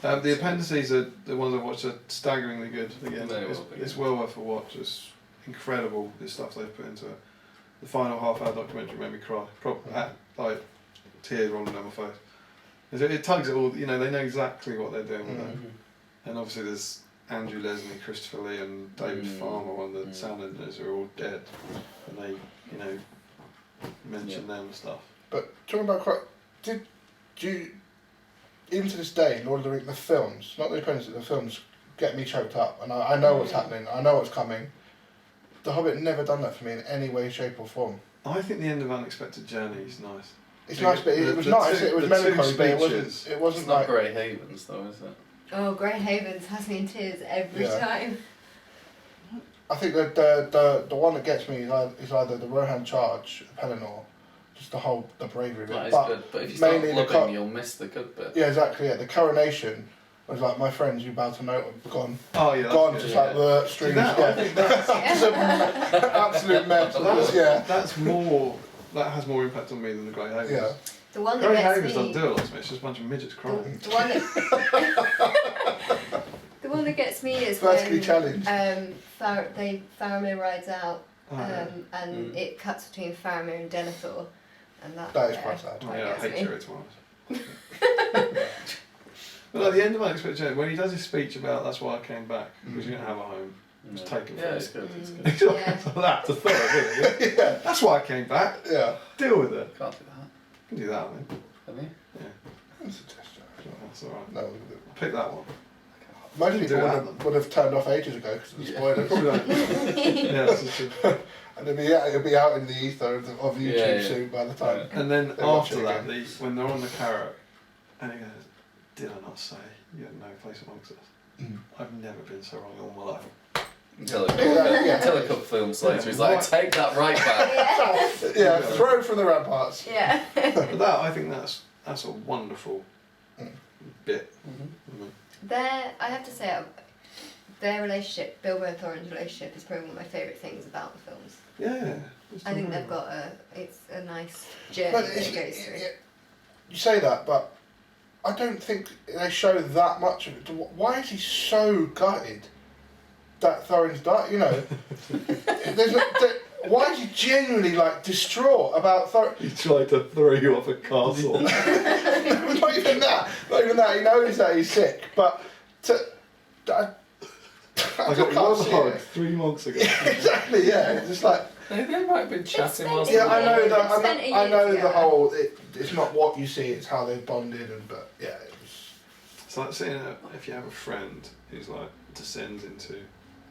The appendices are the ones I've watched are staggeringly good. Again, They it's, will be. it's well worth a watch. It's incredible the stuff they've put into it. The final half-hour documentary made me cry. Like tears rolling down my face. It tugs at all. You know, they know exactly what they're doing with it. And obviously there's Andrew Leslie, Christopher Lee, and David Farmer, one of the sound engineers, who are all dead, and they, you know, mention them and stuff. But talking about do you, even to this day, Lord of the Rings, the films, not the Appendices, the films get me choked up, and I know what's happening, I know what's coming. The Hobbit never done that for me in any way, shape or form. I think the end of Unexpected Journey is nice. It's nice, but it was the nice. two- It was the two melancholy, but it speeches. It's wasn't not like. Grey Havens though, is it? Oh, Grey Havens has me in tears every Yeah. time. I think that the one that gets me is either the Rohan Charge, Pelennor, just the bravery That bit. is But good, but if you start mainly the looking, you'll miss the good bit. yeah, exactly. Yeah, the coronation was like my friends you about to know gone, Oh yeah, that's gone, good. just yeah. like the See streams. that, I Yeah, think that's, just an absolute mess. that's, Yeah, that's more. That has more impact on me than the Grey Havens. yeah. The one that Grey gets Havens don't me. do a lot to me. It's just a bunch of midgets crying. The one that. The one that gets me is Vertically when challenged. Faramir rides out, Oh, yeah. and it cuts between Faramir and Denethor, and that. That is quite sad. Oh, That yeah, I gets hate me. Chariots But at the end of Unexpected Journey, when he does his speech about that's why I came back, because you don't have a home, just take it Yeah, from it's good. It's good. It's like that to Thor, isn't it? Yeah. That's why I came back. Yeah. Deal with it. Can't do that. You can do that, man. Can you? Yeah, That's a test. that's alright. No. Pick that one. Most people Do that would have turned off ages ago because of the spoilers. Yeah, this is true. And it'll be out in the ether of YouTube Yeah, yeah. soon by the time. And then They watch after it that, again. when they're on the carrot, and he goes, "Did I not say you had no place amongst us? Mm. I've never been so wrong in all my life." Until a Yeah. couple films later, he's like, take that right back. Yeah, throw from the ramparts. Yeah. But that, I think that's a wonderful bit. I have to say, their relationship, Bilbo and Thorin's relationship, is probably one of my favourite things about the films. Yeah. I think they've got it's a nice journey But that it goes through. you say that, but I don't think they show that much of it. Why is he so gutted that Thorin's died? You know, why is he genuinely like distraught about Thorin? He tried to throw you off a castle. Not even that. Not even that. He knows that he's sick, but I I got can't one see hug it. 3 months ago. Exactly. Yeah. It's just like. They might have been chatting whilst Yeah, they I know were- that. spent a I year know the together. whole. It's not what you see; it's how they've bonded. But yeah, it was. It's like seeing if you have a friend who's like descends into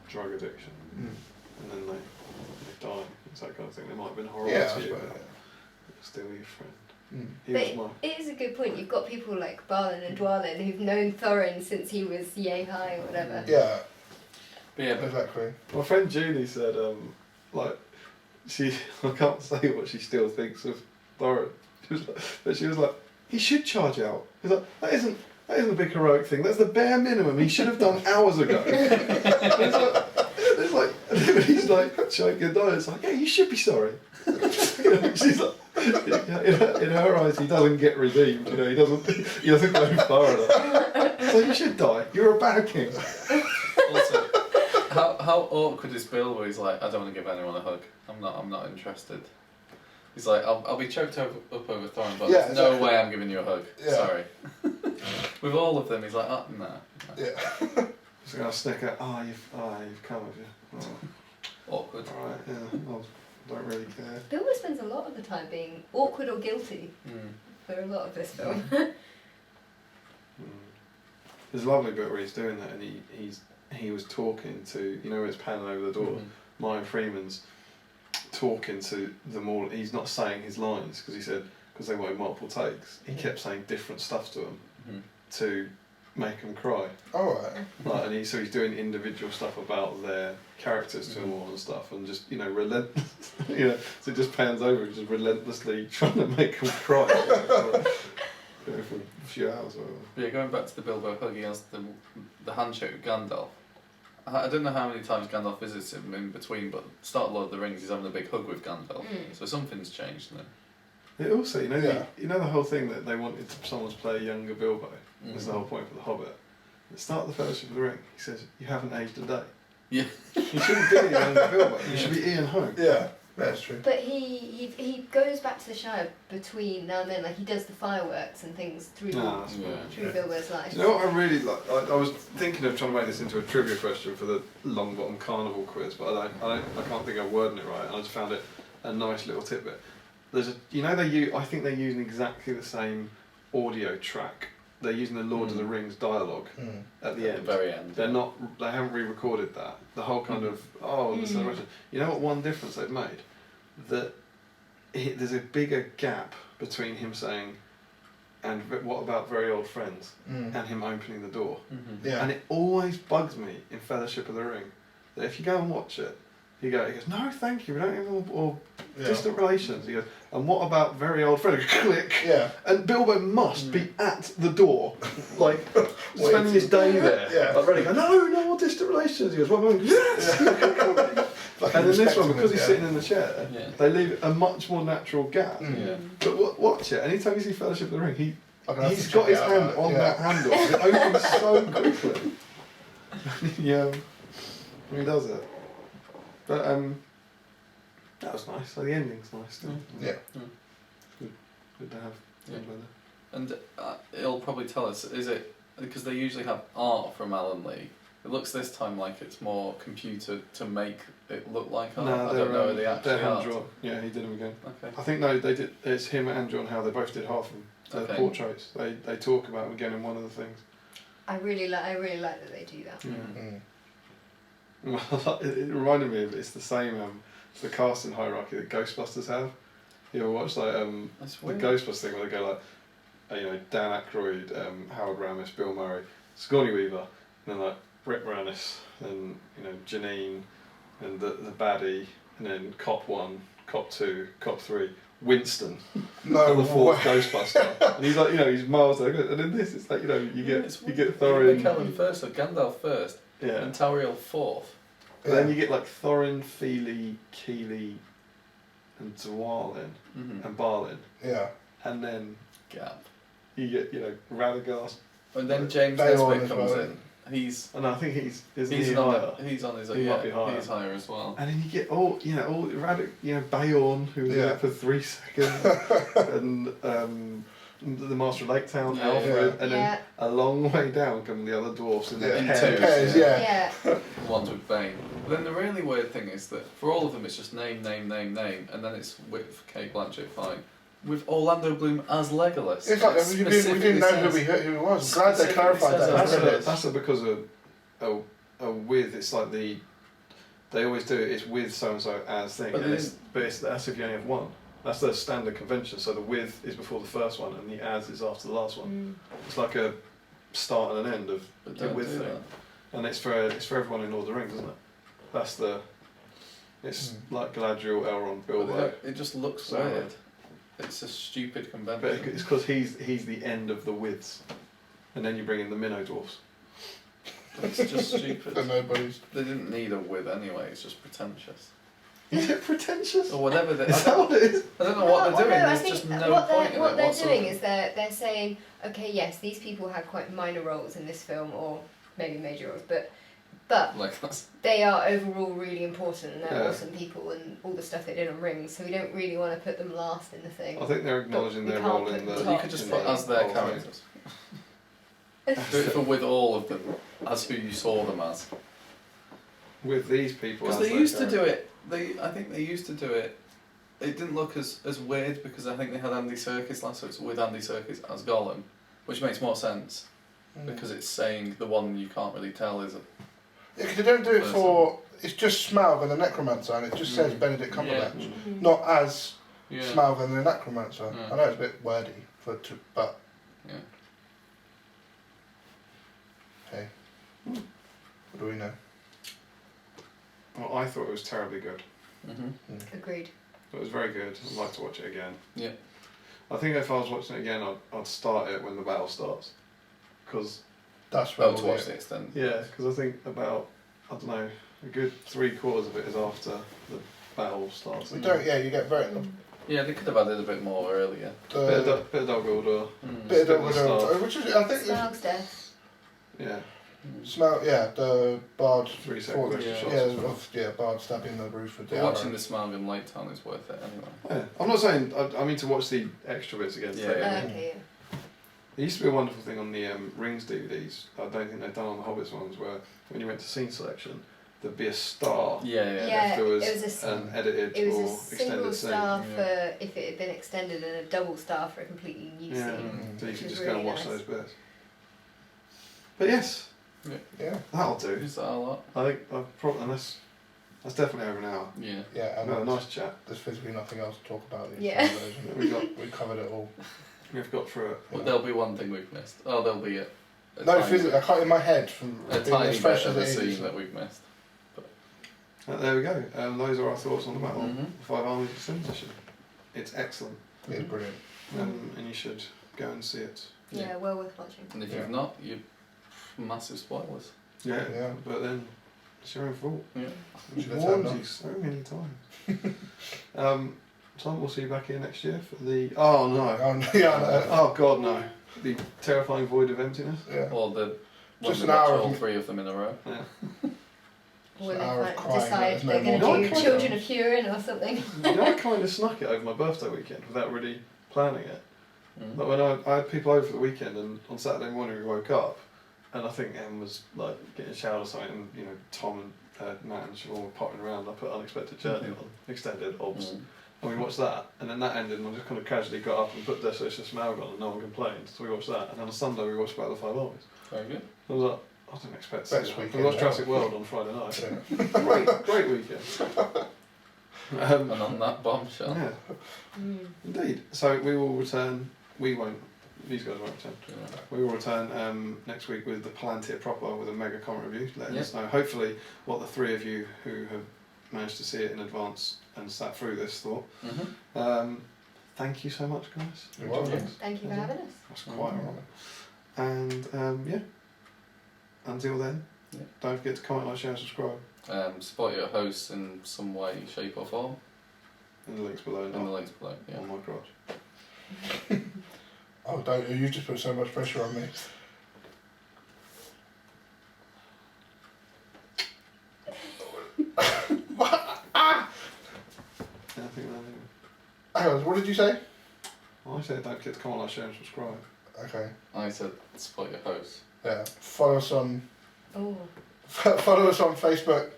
drug addiction and then they die. It's that kind of thing. They might have been horrible Yeah, to I you, suppose, but still your friend. He But was mine. it is a good point. You've got people like Balin and Dwalin who've known Thorin since he was yay high or whatever. Yeah, But yeah, but exactly. My friend Julie said, like, I can't say what she still thinks of Thorin. But she was like, he should charge out. He's like, that isn't a big heroic thing. That's the bare minimum. He should have done hours ago. it's like he's like choking down. It's like, yeah, you should be sorry. She's like, in her eyes, he doesn't get redeemed. You know, he doesn't go far enough. So you should die. You're a bad king. also, how awkward is Bilbo? He's like, I don't want to give anyone a hug. I'm not interested. He's like, I'll be choked up over Thorin, but Yeah, there's no exactly. way I'm giving you a hug. Yeah. Sorry. With all of them, he's like, oh, no. Yeah. Just gonna snick out. You've come, have you? Oh, Awkward. all right, yeah. I don't really care. Bilbo spends a lot of the time being awkward or guilty for a lot of this film. There's a lovely bit where he's doing that, and he was talking to, you know, where it's panning over the door. Martin Freeman's talking to them all. He's not saying his lines because they wanted multiple takes. He kept saying different stuff to them to make them cry. All right. Like, and so he's doing individual stuff about their characters to them all and stuff, and just relentless. So it just pans over, just relentlessly trying to make them cry. For a few hours or whatever. Yeah, going back to the Bilbo hug, he has the handshake with Gandalf. I don't know how many times Gandalf visits him in between, but start Lord of the Rings, he's having a big hug with Gandalf. So something's changed then. It also, you know Yeah. the whole thing that they wanted someone to play a younger Bilbo. That's the whole point for the Hobbit. At the start of the Fellowship of the Ring, he says, "You haven't aged a day." Yeah. You shouldn't be a younger Bilbo. You should be Ian Holm. Yeah, that's true. But he goes back to the Shire between now and then, like he does the fireworks and things through That's through Bilbo's life. You know what I really like? I was thinking of trying to make this into a trivia question for the Longbottom Carnival quiz, but I can't think of wording it right. I just found it a nice little tidbit. I think they're using exactly the same audio track. They're using the Lord of the Rings dialogue at the At end. the very end. They're not. They haven't re-recorded that. The whole kind of the celebration. You know what? One difference they've made, that there's a bigger gap between him saying, "And what about very old friends?" and him opening the door. Yeah. And it always bugs me in Fellowship of the Ring that if you go and watch it, He goes, no, thank you, we don't have all Yeah. distant relations. He goes, and what about very old friends? Click. Yeah. And Bilbo must be at the door, like spending his day there. Yeah. Like ready to go, no more distant relations. He goes, well, yes. Fucking And in this respecting one, because him, he's yeah. sitting in the chair, Yeah. they leave a much more natural gap. Yeah. But watch it. Anytime you see Fellowship of the Ring, I'm gonna have he's to got check his it out hand now. on Yeah. that handle. It opens so quickly. Yeah, he does it. But that was nice. So the ending's nice too. Yeah. Good to have. Yeah. good weather. And it'll probably tell us, is it, because they usually have art from Alan Lee, it looks this time like it's more computer to make it look like art. I don't know if they actually they're hand are. drawn. Yeah, he did them again. Okay. I think no, they did. It's him and John Howe. They both did half of them. They're Okay. portraits. They talk about them again in one of the things. I really like that they do that. Mm. Well, it reminded me of it's the same. It's the casting hierarchy that Ghostbusters have. You ever watch like That's the weird. Ghostbusters thing where they go like, Dan Aykroyd, Howard Ramis, Bill Murray, Sigourney Weaver, and then like Rick Moranis, and Janine, and the baddie, and then Cop 1, Cop 2, Cop 3, Winston, No, and the fourth way. Ghostbuster, and he's like he's miles there, and in this it's like you get Thorin, McKellen first, so Gandalf first, yeah, and Tauriel fourth. and then you get like Thorin, Feely, Keely, and Dwalin, Mm-hmm. and Balin, Yeah. and then Gap. you get Radagast. And then James Beorn Nesbitt as comes well. in. He's And I think he's he's he on higher? he's on his He yeah, might be higher. he's higher as well. And then you get all Beorn, who was in Yeah. it for 3 seconds, and the Master of Lake Town, Yeah, Alfred, yeah. and then a long way down come the other dwarfs in their Yeah. In pairs. twos. Pairs, Yeah. yeah. Yeah. The ones with Bane. But then the really weird thing is that for all of them it's just name, and then it's with Kate Blanchett, fine. With Orlando Bloom as Legolas. It's like It we didn't know who specifically he was. I'm glad they specifically clarified says that. as in the Legolas. That's because it's like they always do it. It's with so and so as thing, But and then- that's if you only have one. That's the standard convention. So the with is before the first one, and the as is after the last one. It's like a start and an end of But the don't with do thing, that. and it's for everyone in Lord of the Rings, isn't it? That's the. It's like Galadriel, Elrond, But Bilbo. it just looks Sauron. weird. It's a stupid But convention. it's because he's the end of the withs, and then you bring in the minnow dwarfs. It's just stupid. So nobody's. They didn't need a with anyway, it's just pretentious. Is it pretentious? Or whatever they Is that what it is? I don't know what they're doing, No, I there's think just no what point in what it they're whatsoever. doing is they're saying, okay, yes, these people had quite minor roles in this film, or maybe major roles, but Like that's they are overall really important and they're Yeah. awesome people and all the stuff they did on Rings, so we don't really want to put them last in the thing. I think they're acknowledging we their can't role put in them the. But you could just in put the as their whole thing. characters. Do it for with all of them, as who you saw them as. With these people. Because as they their used to do character. it. I think they used to do it. It didn't look as weird because I think they had Andy Serkis last, so it's with Andy Serkis as Gollum, which makes more sense because it's saying the one you can't really tell is a. Yeah, because they don't do it for. It's just Smaug and the Necromancer, and it just says Benedict Cumberbatch, Mm. not as Yeah. Smaug and the Necromancer. Yeah. I know it's a bit wordy but Yeah. hey, what do we know? Well, I thought it was terribly good. Agreed. It was very good. I'd like to watch it again. Yeah. I think if I was watching it again, I'd start it when the battle starts. Because That's where Oh, to we'll watch be. the extended. yeah, because I think about I don't know a good 3/4 of it is after the battle starts. We don't. Yeah, you get very Yeah, they could have added a bit more earlier. Bit of Dog Guldur. bit Bit of of stuff. which is I think Smaug's death. Yeah, Smaug. Yeah, the bard. 3 seconds Yeah, extra yeah, shots. yeah, as well. bard stabbing the roof with the But watching arrow. the Smaug and Lake Town is worth it anyway. Yeah. I'm not saying I mean to watch the extra bits again. Yeah, Oh, yeah. okay, yeah. There used to be a wonderful thing on the Rings DVDs. I don't think they've done on the Hobbits ones where when you went to scene selection, there'd be a star Yeah, yeah. Yeah. if there was, it was an edited It was or a single extended scene. star Yeah. for if it had been extended and a double star for a completely new Yeah, scene. so you which can was just go and really watch nice. those bits. But yes, Yeah, that'll do. Is that a lot? I think I've probably unless that's definitely over an hour. Yeah. yeah, and No, nice chat. there's physically nothing else to talk about. In the Yeah. version. We covered it all. We've got through it. Well, there'll be one thing we've missed. Oh, there'll be a No, tiny physically, I can't in my head from a being tiny as fresh bit of as the it is. scene that we've missed. There we go. Those are our thoughts on the battle. Mhm. Five Armies Extended Edition. It's excellent, It's brilliant. and you should go and see it. Yeah, well worth watching. And if you've not, you massive spoilers. Yeah, Yeah. but then it's your own fault. Yeah. You should I've have turned warned on. you so many times. Tom, we'll see you back here next year for the. Oh no! Oh, no, yeah, I know. Oh god, no! The terrifying void of emptiness. Yeah. Or the when Just we an watch hour all of- 3 of them in a row. Yeah. Or when an hour of they crying, decide there's no they're going more. to do No, Children of Hurin or something. You know, I kind of snuck it over my birthday weekend without really planning it. Mm. Like when I had people over for the weekend, and on Saturday morning we woke up, and I think Em was like getting showered or something, and you know Tom and Matt and Siobhan were potting around. I put Unexpected Journey on, extended, obs, and we watched that, and then that ended, and I just kind of casually got up and put Desolation of Smaug on, and no one complained, so we watched that, and then on Sunday we watched Battle of the Five Armies. Very good. I was like, I didn't expect to Best see that. We weekend watched ever. Jurassic World on Friday night. Yeah. Great weekend. And on that bombshell. Yeah, Mm. indeed. So we will return. We won't. These guys won't return. Yeah. We will return next week with the Palantir proper with a mega comment review. Letting Yep. us know, hopefully, what the three of you who have managed to see it in advance and sat through this thought. Mm-hmm. Thank you so much, guys. You're welcome. Enjoyed it. Thank you for having us. That's quite Mhm. a lot. And yeah, until then, Yeah. don't forget to comment, like, share, and subscribe. Support your hosts in some way, shape, or form. In the links below and In the links below. Yeah. on my garage. Oh, don't you just put so much pressure on me. Yeah, I think that. Hang on, what did you say? I said don't forget to comment, like, share, and subscribe. Okay. I said support your hosts. Yeah. Follow us on Oh. follow us on Facebook.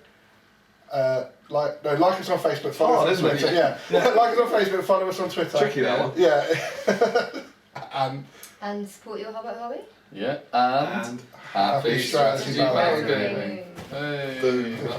Like us on Facebook. Follow Oh, us this on one. Twitter. Yeah. Like us on Facebook. Follow us on Twitter. Tricky that one. Yeah. And support your Hobbit hobby. Yeah. And And happy Happy strategy strategy building. building. Hey. Boom.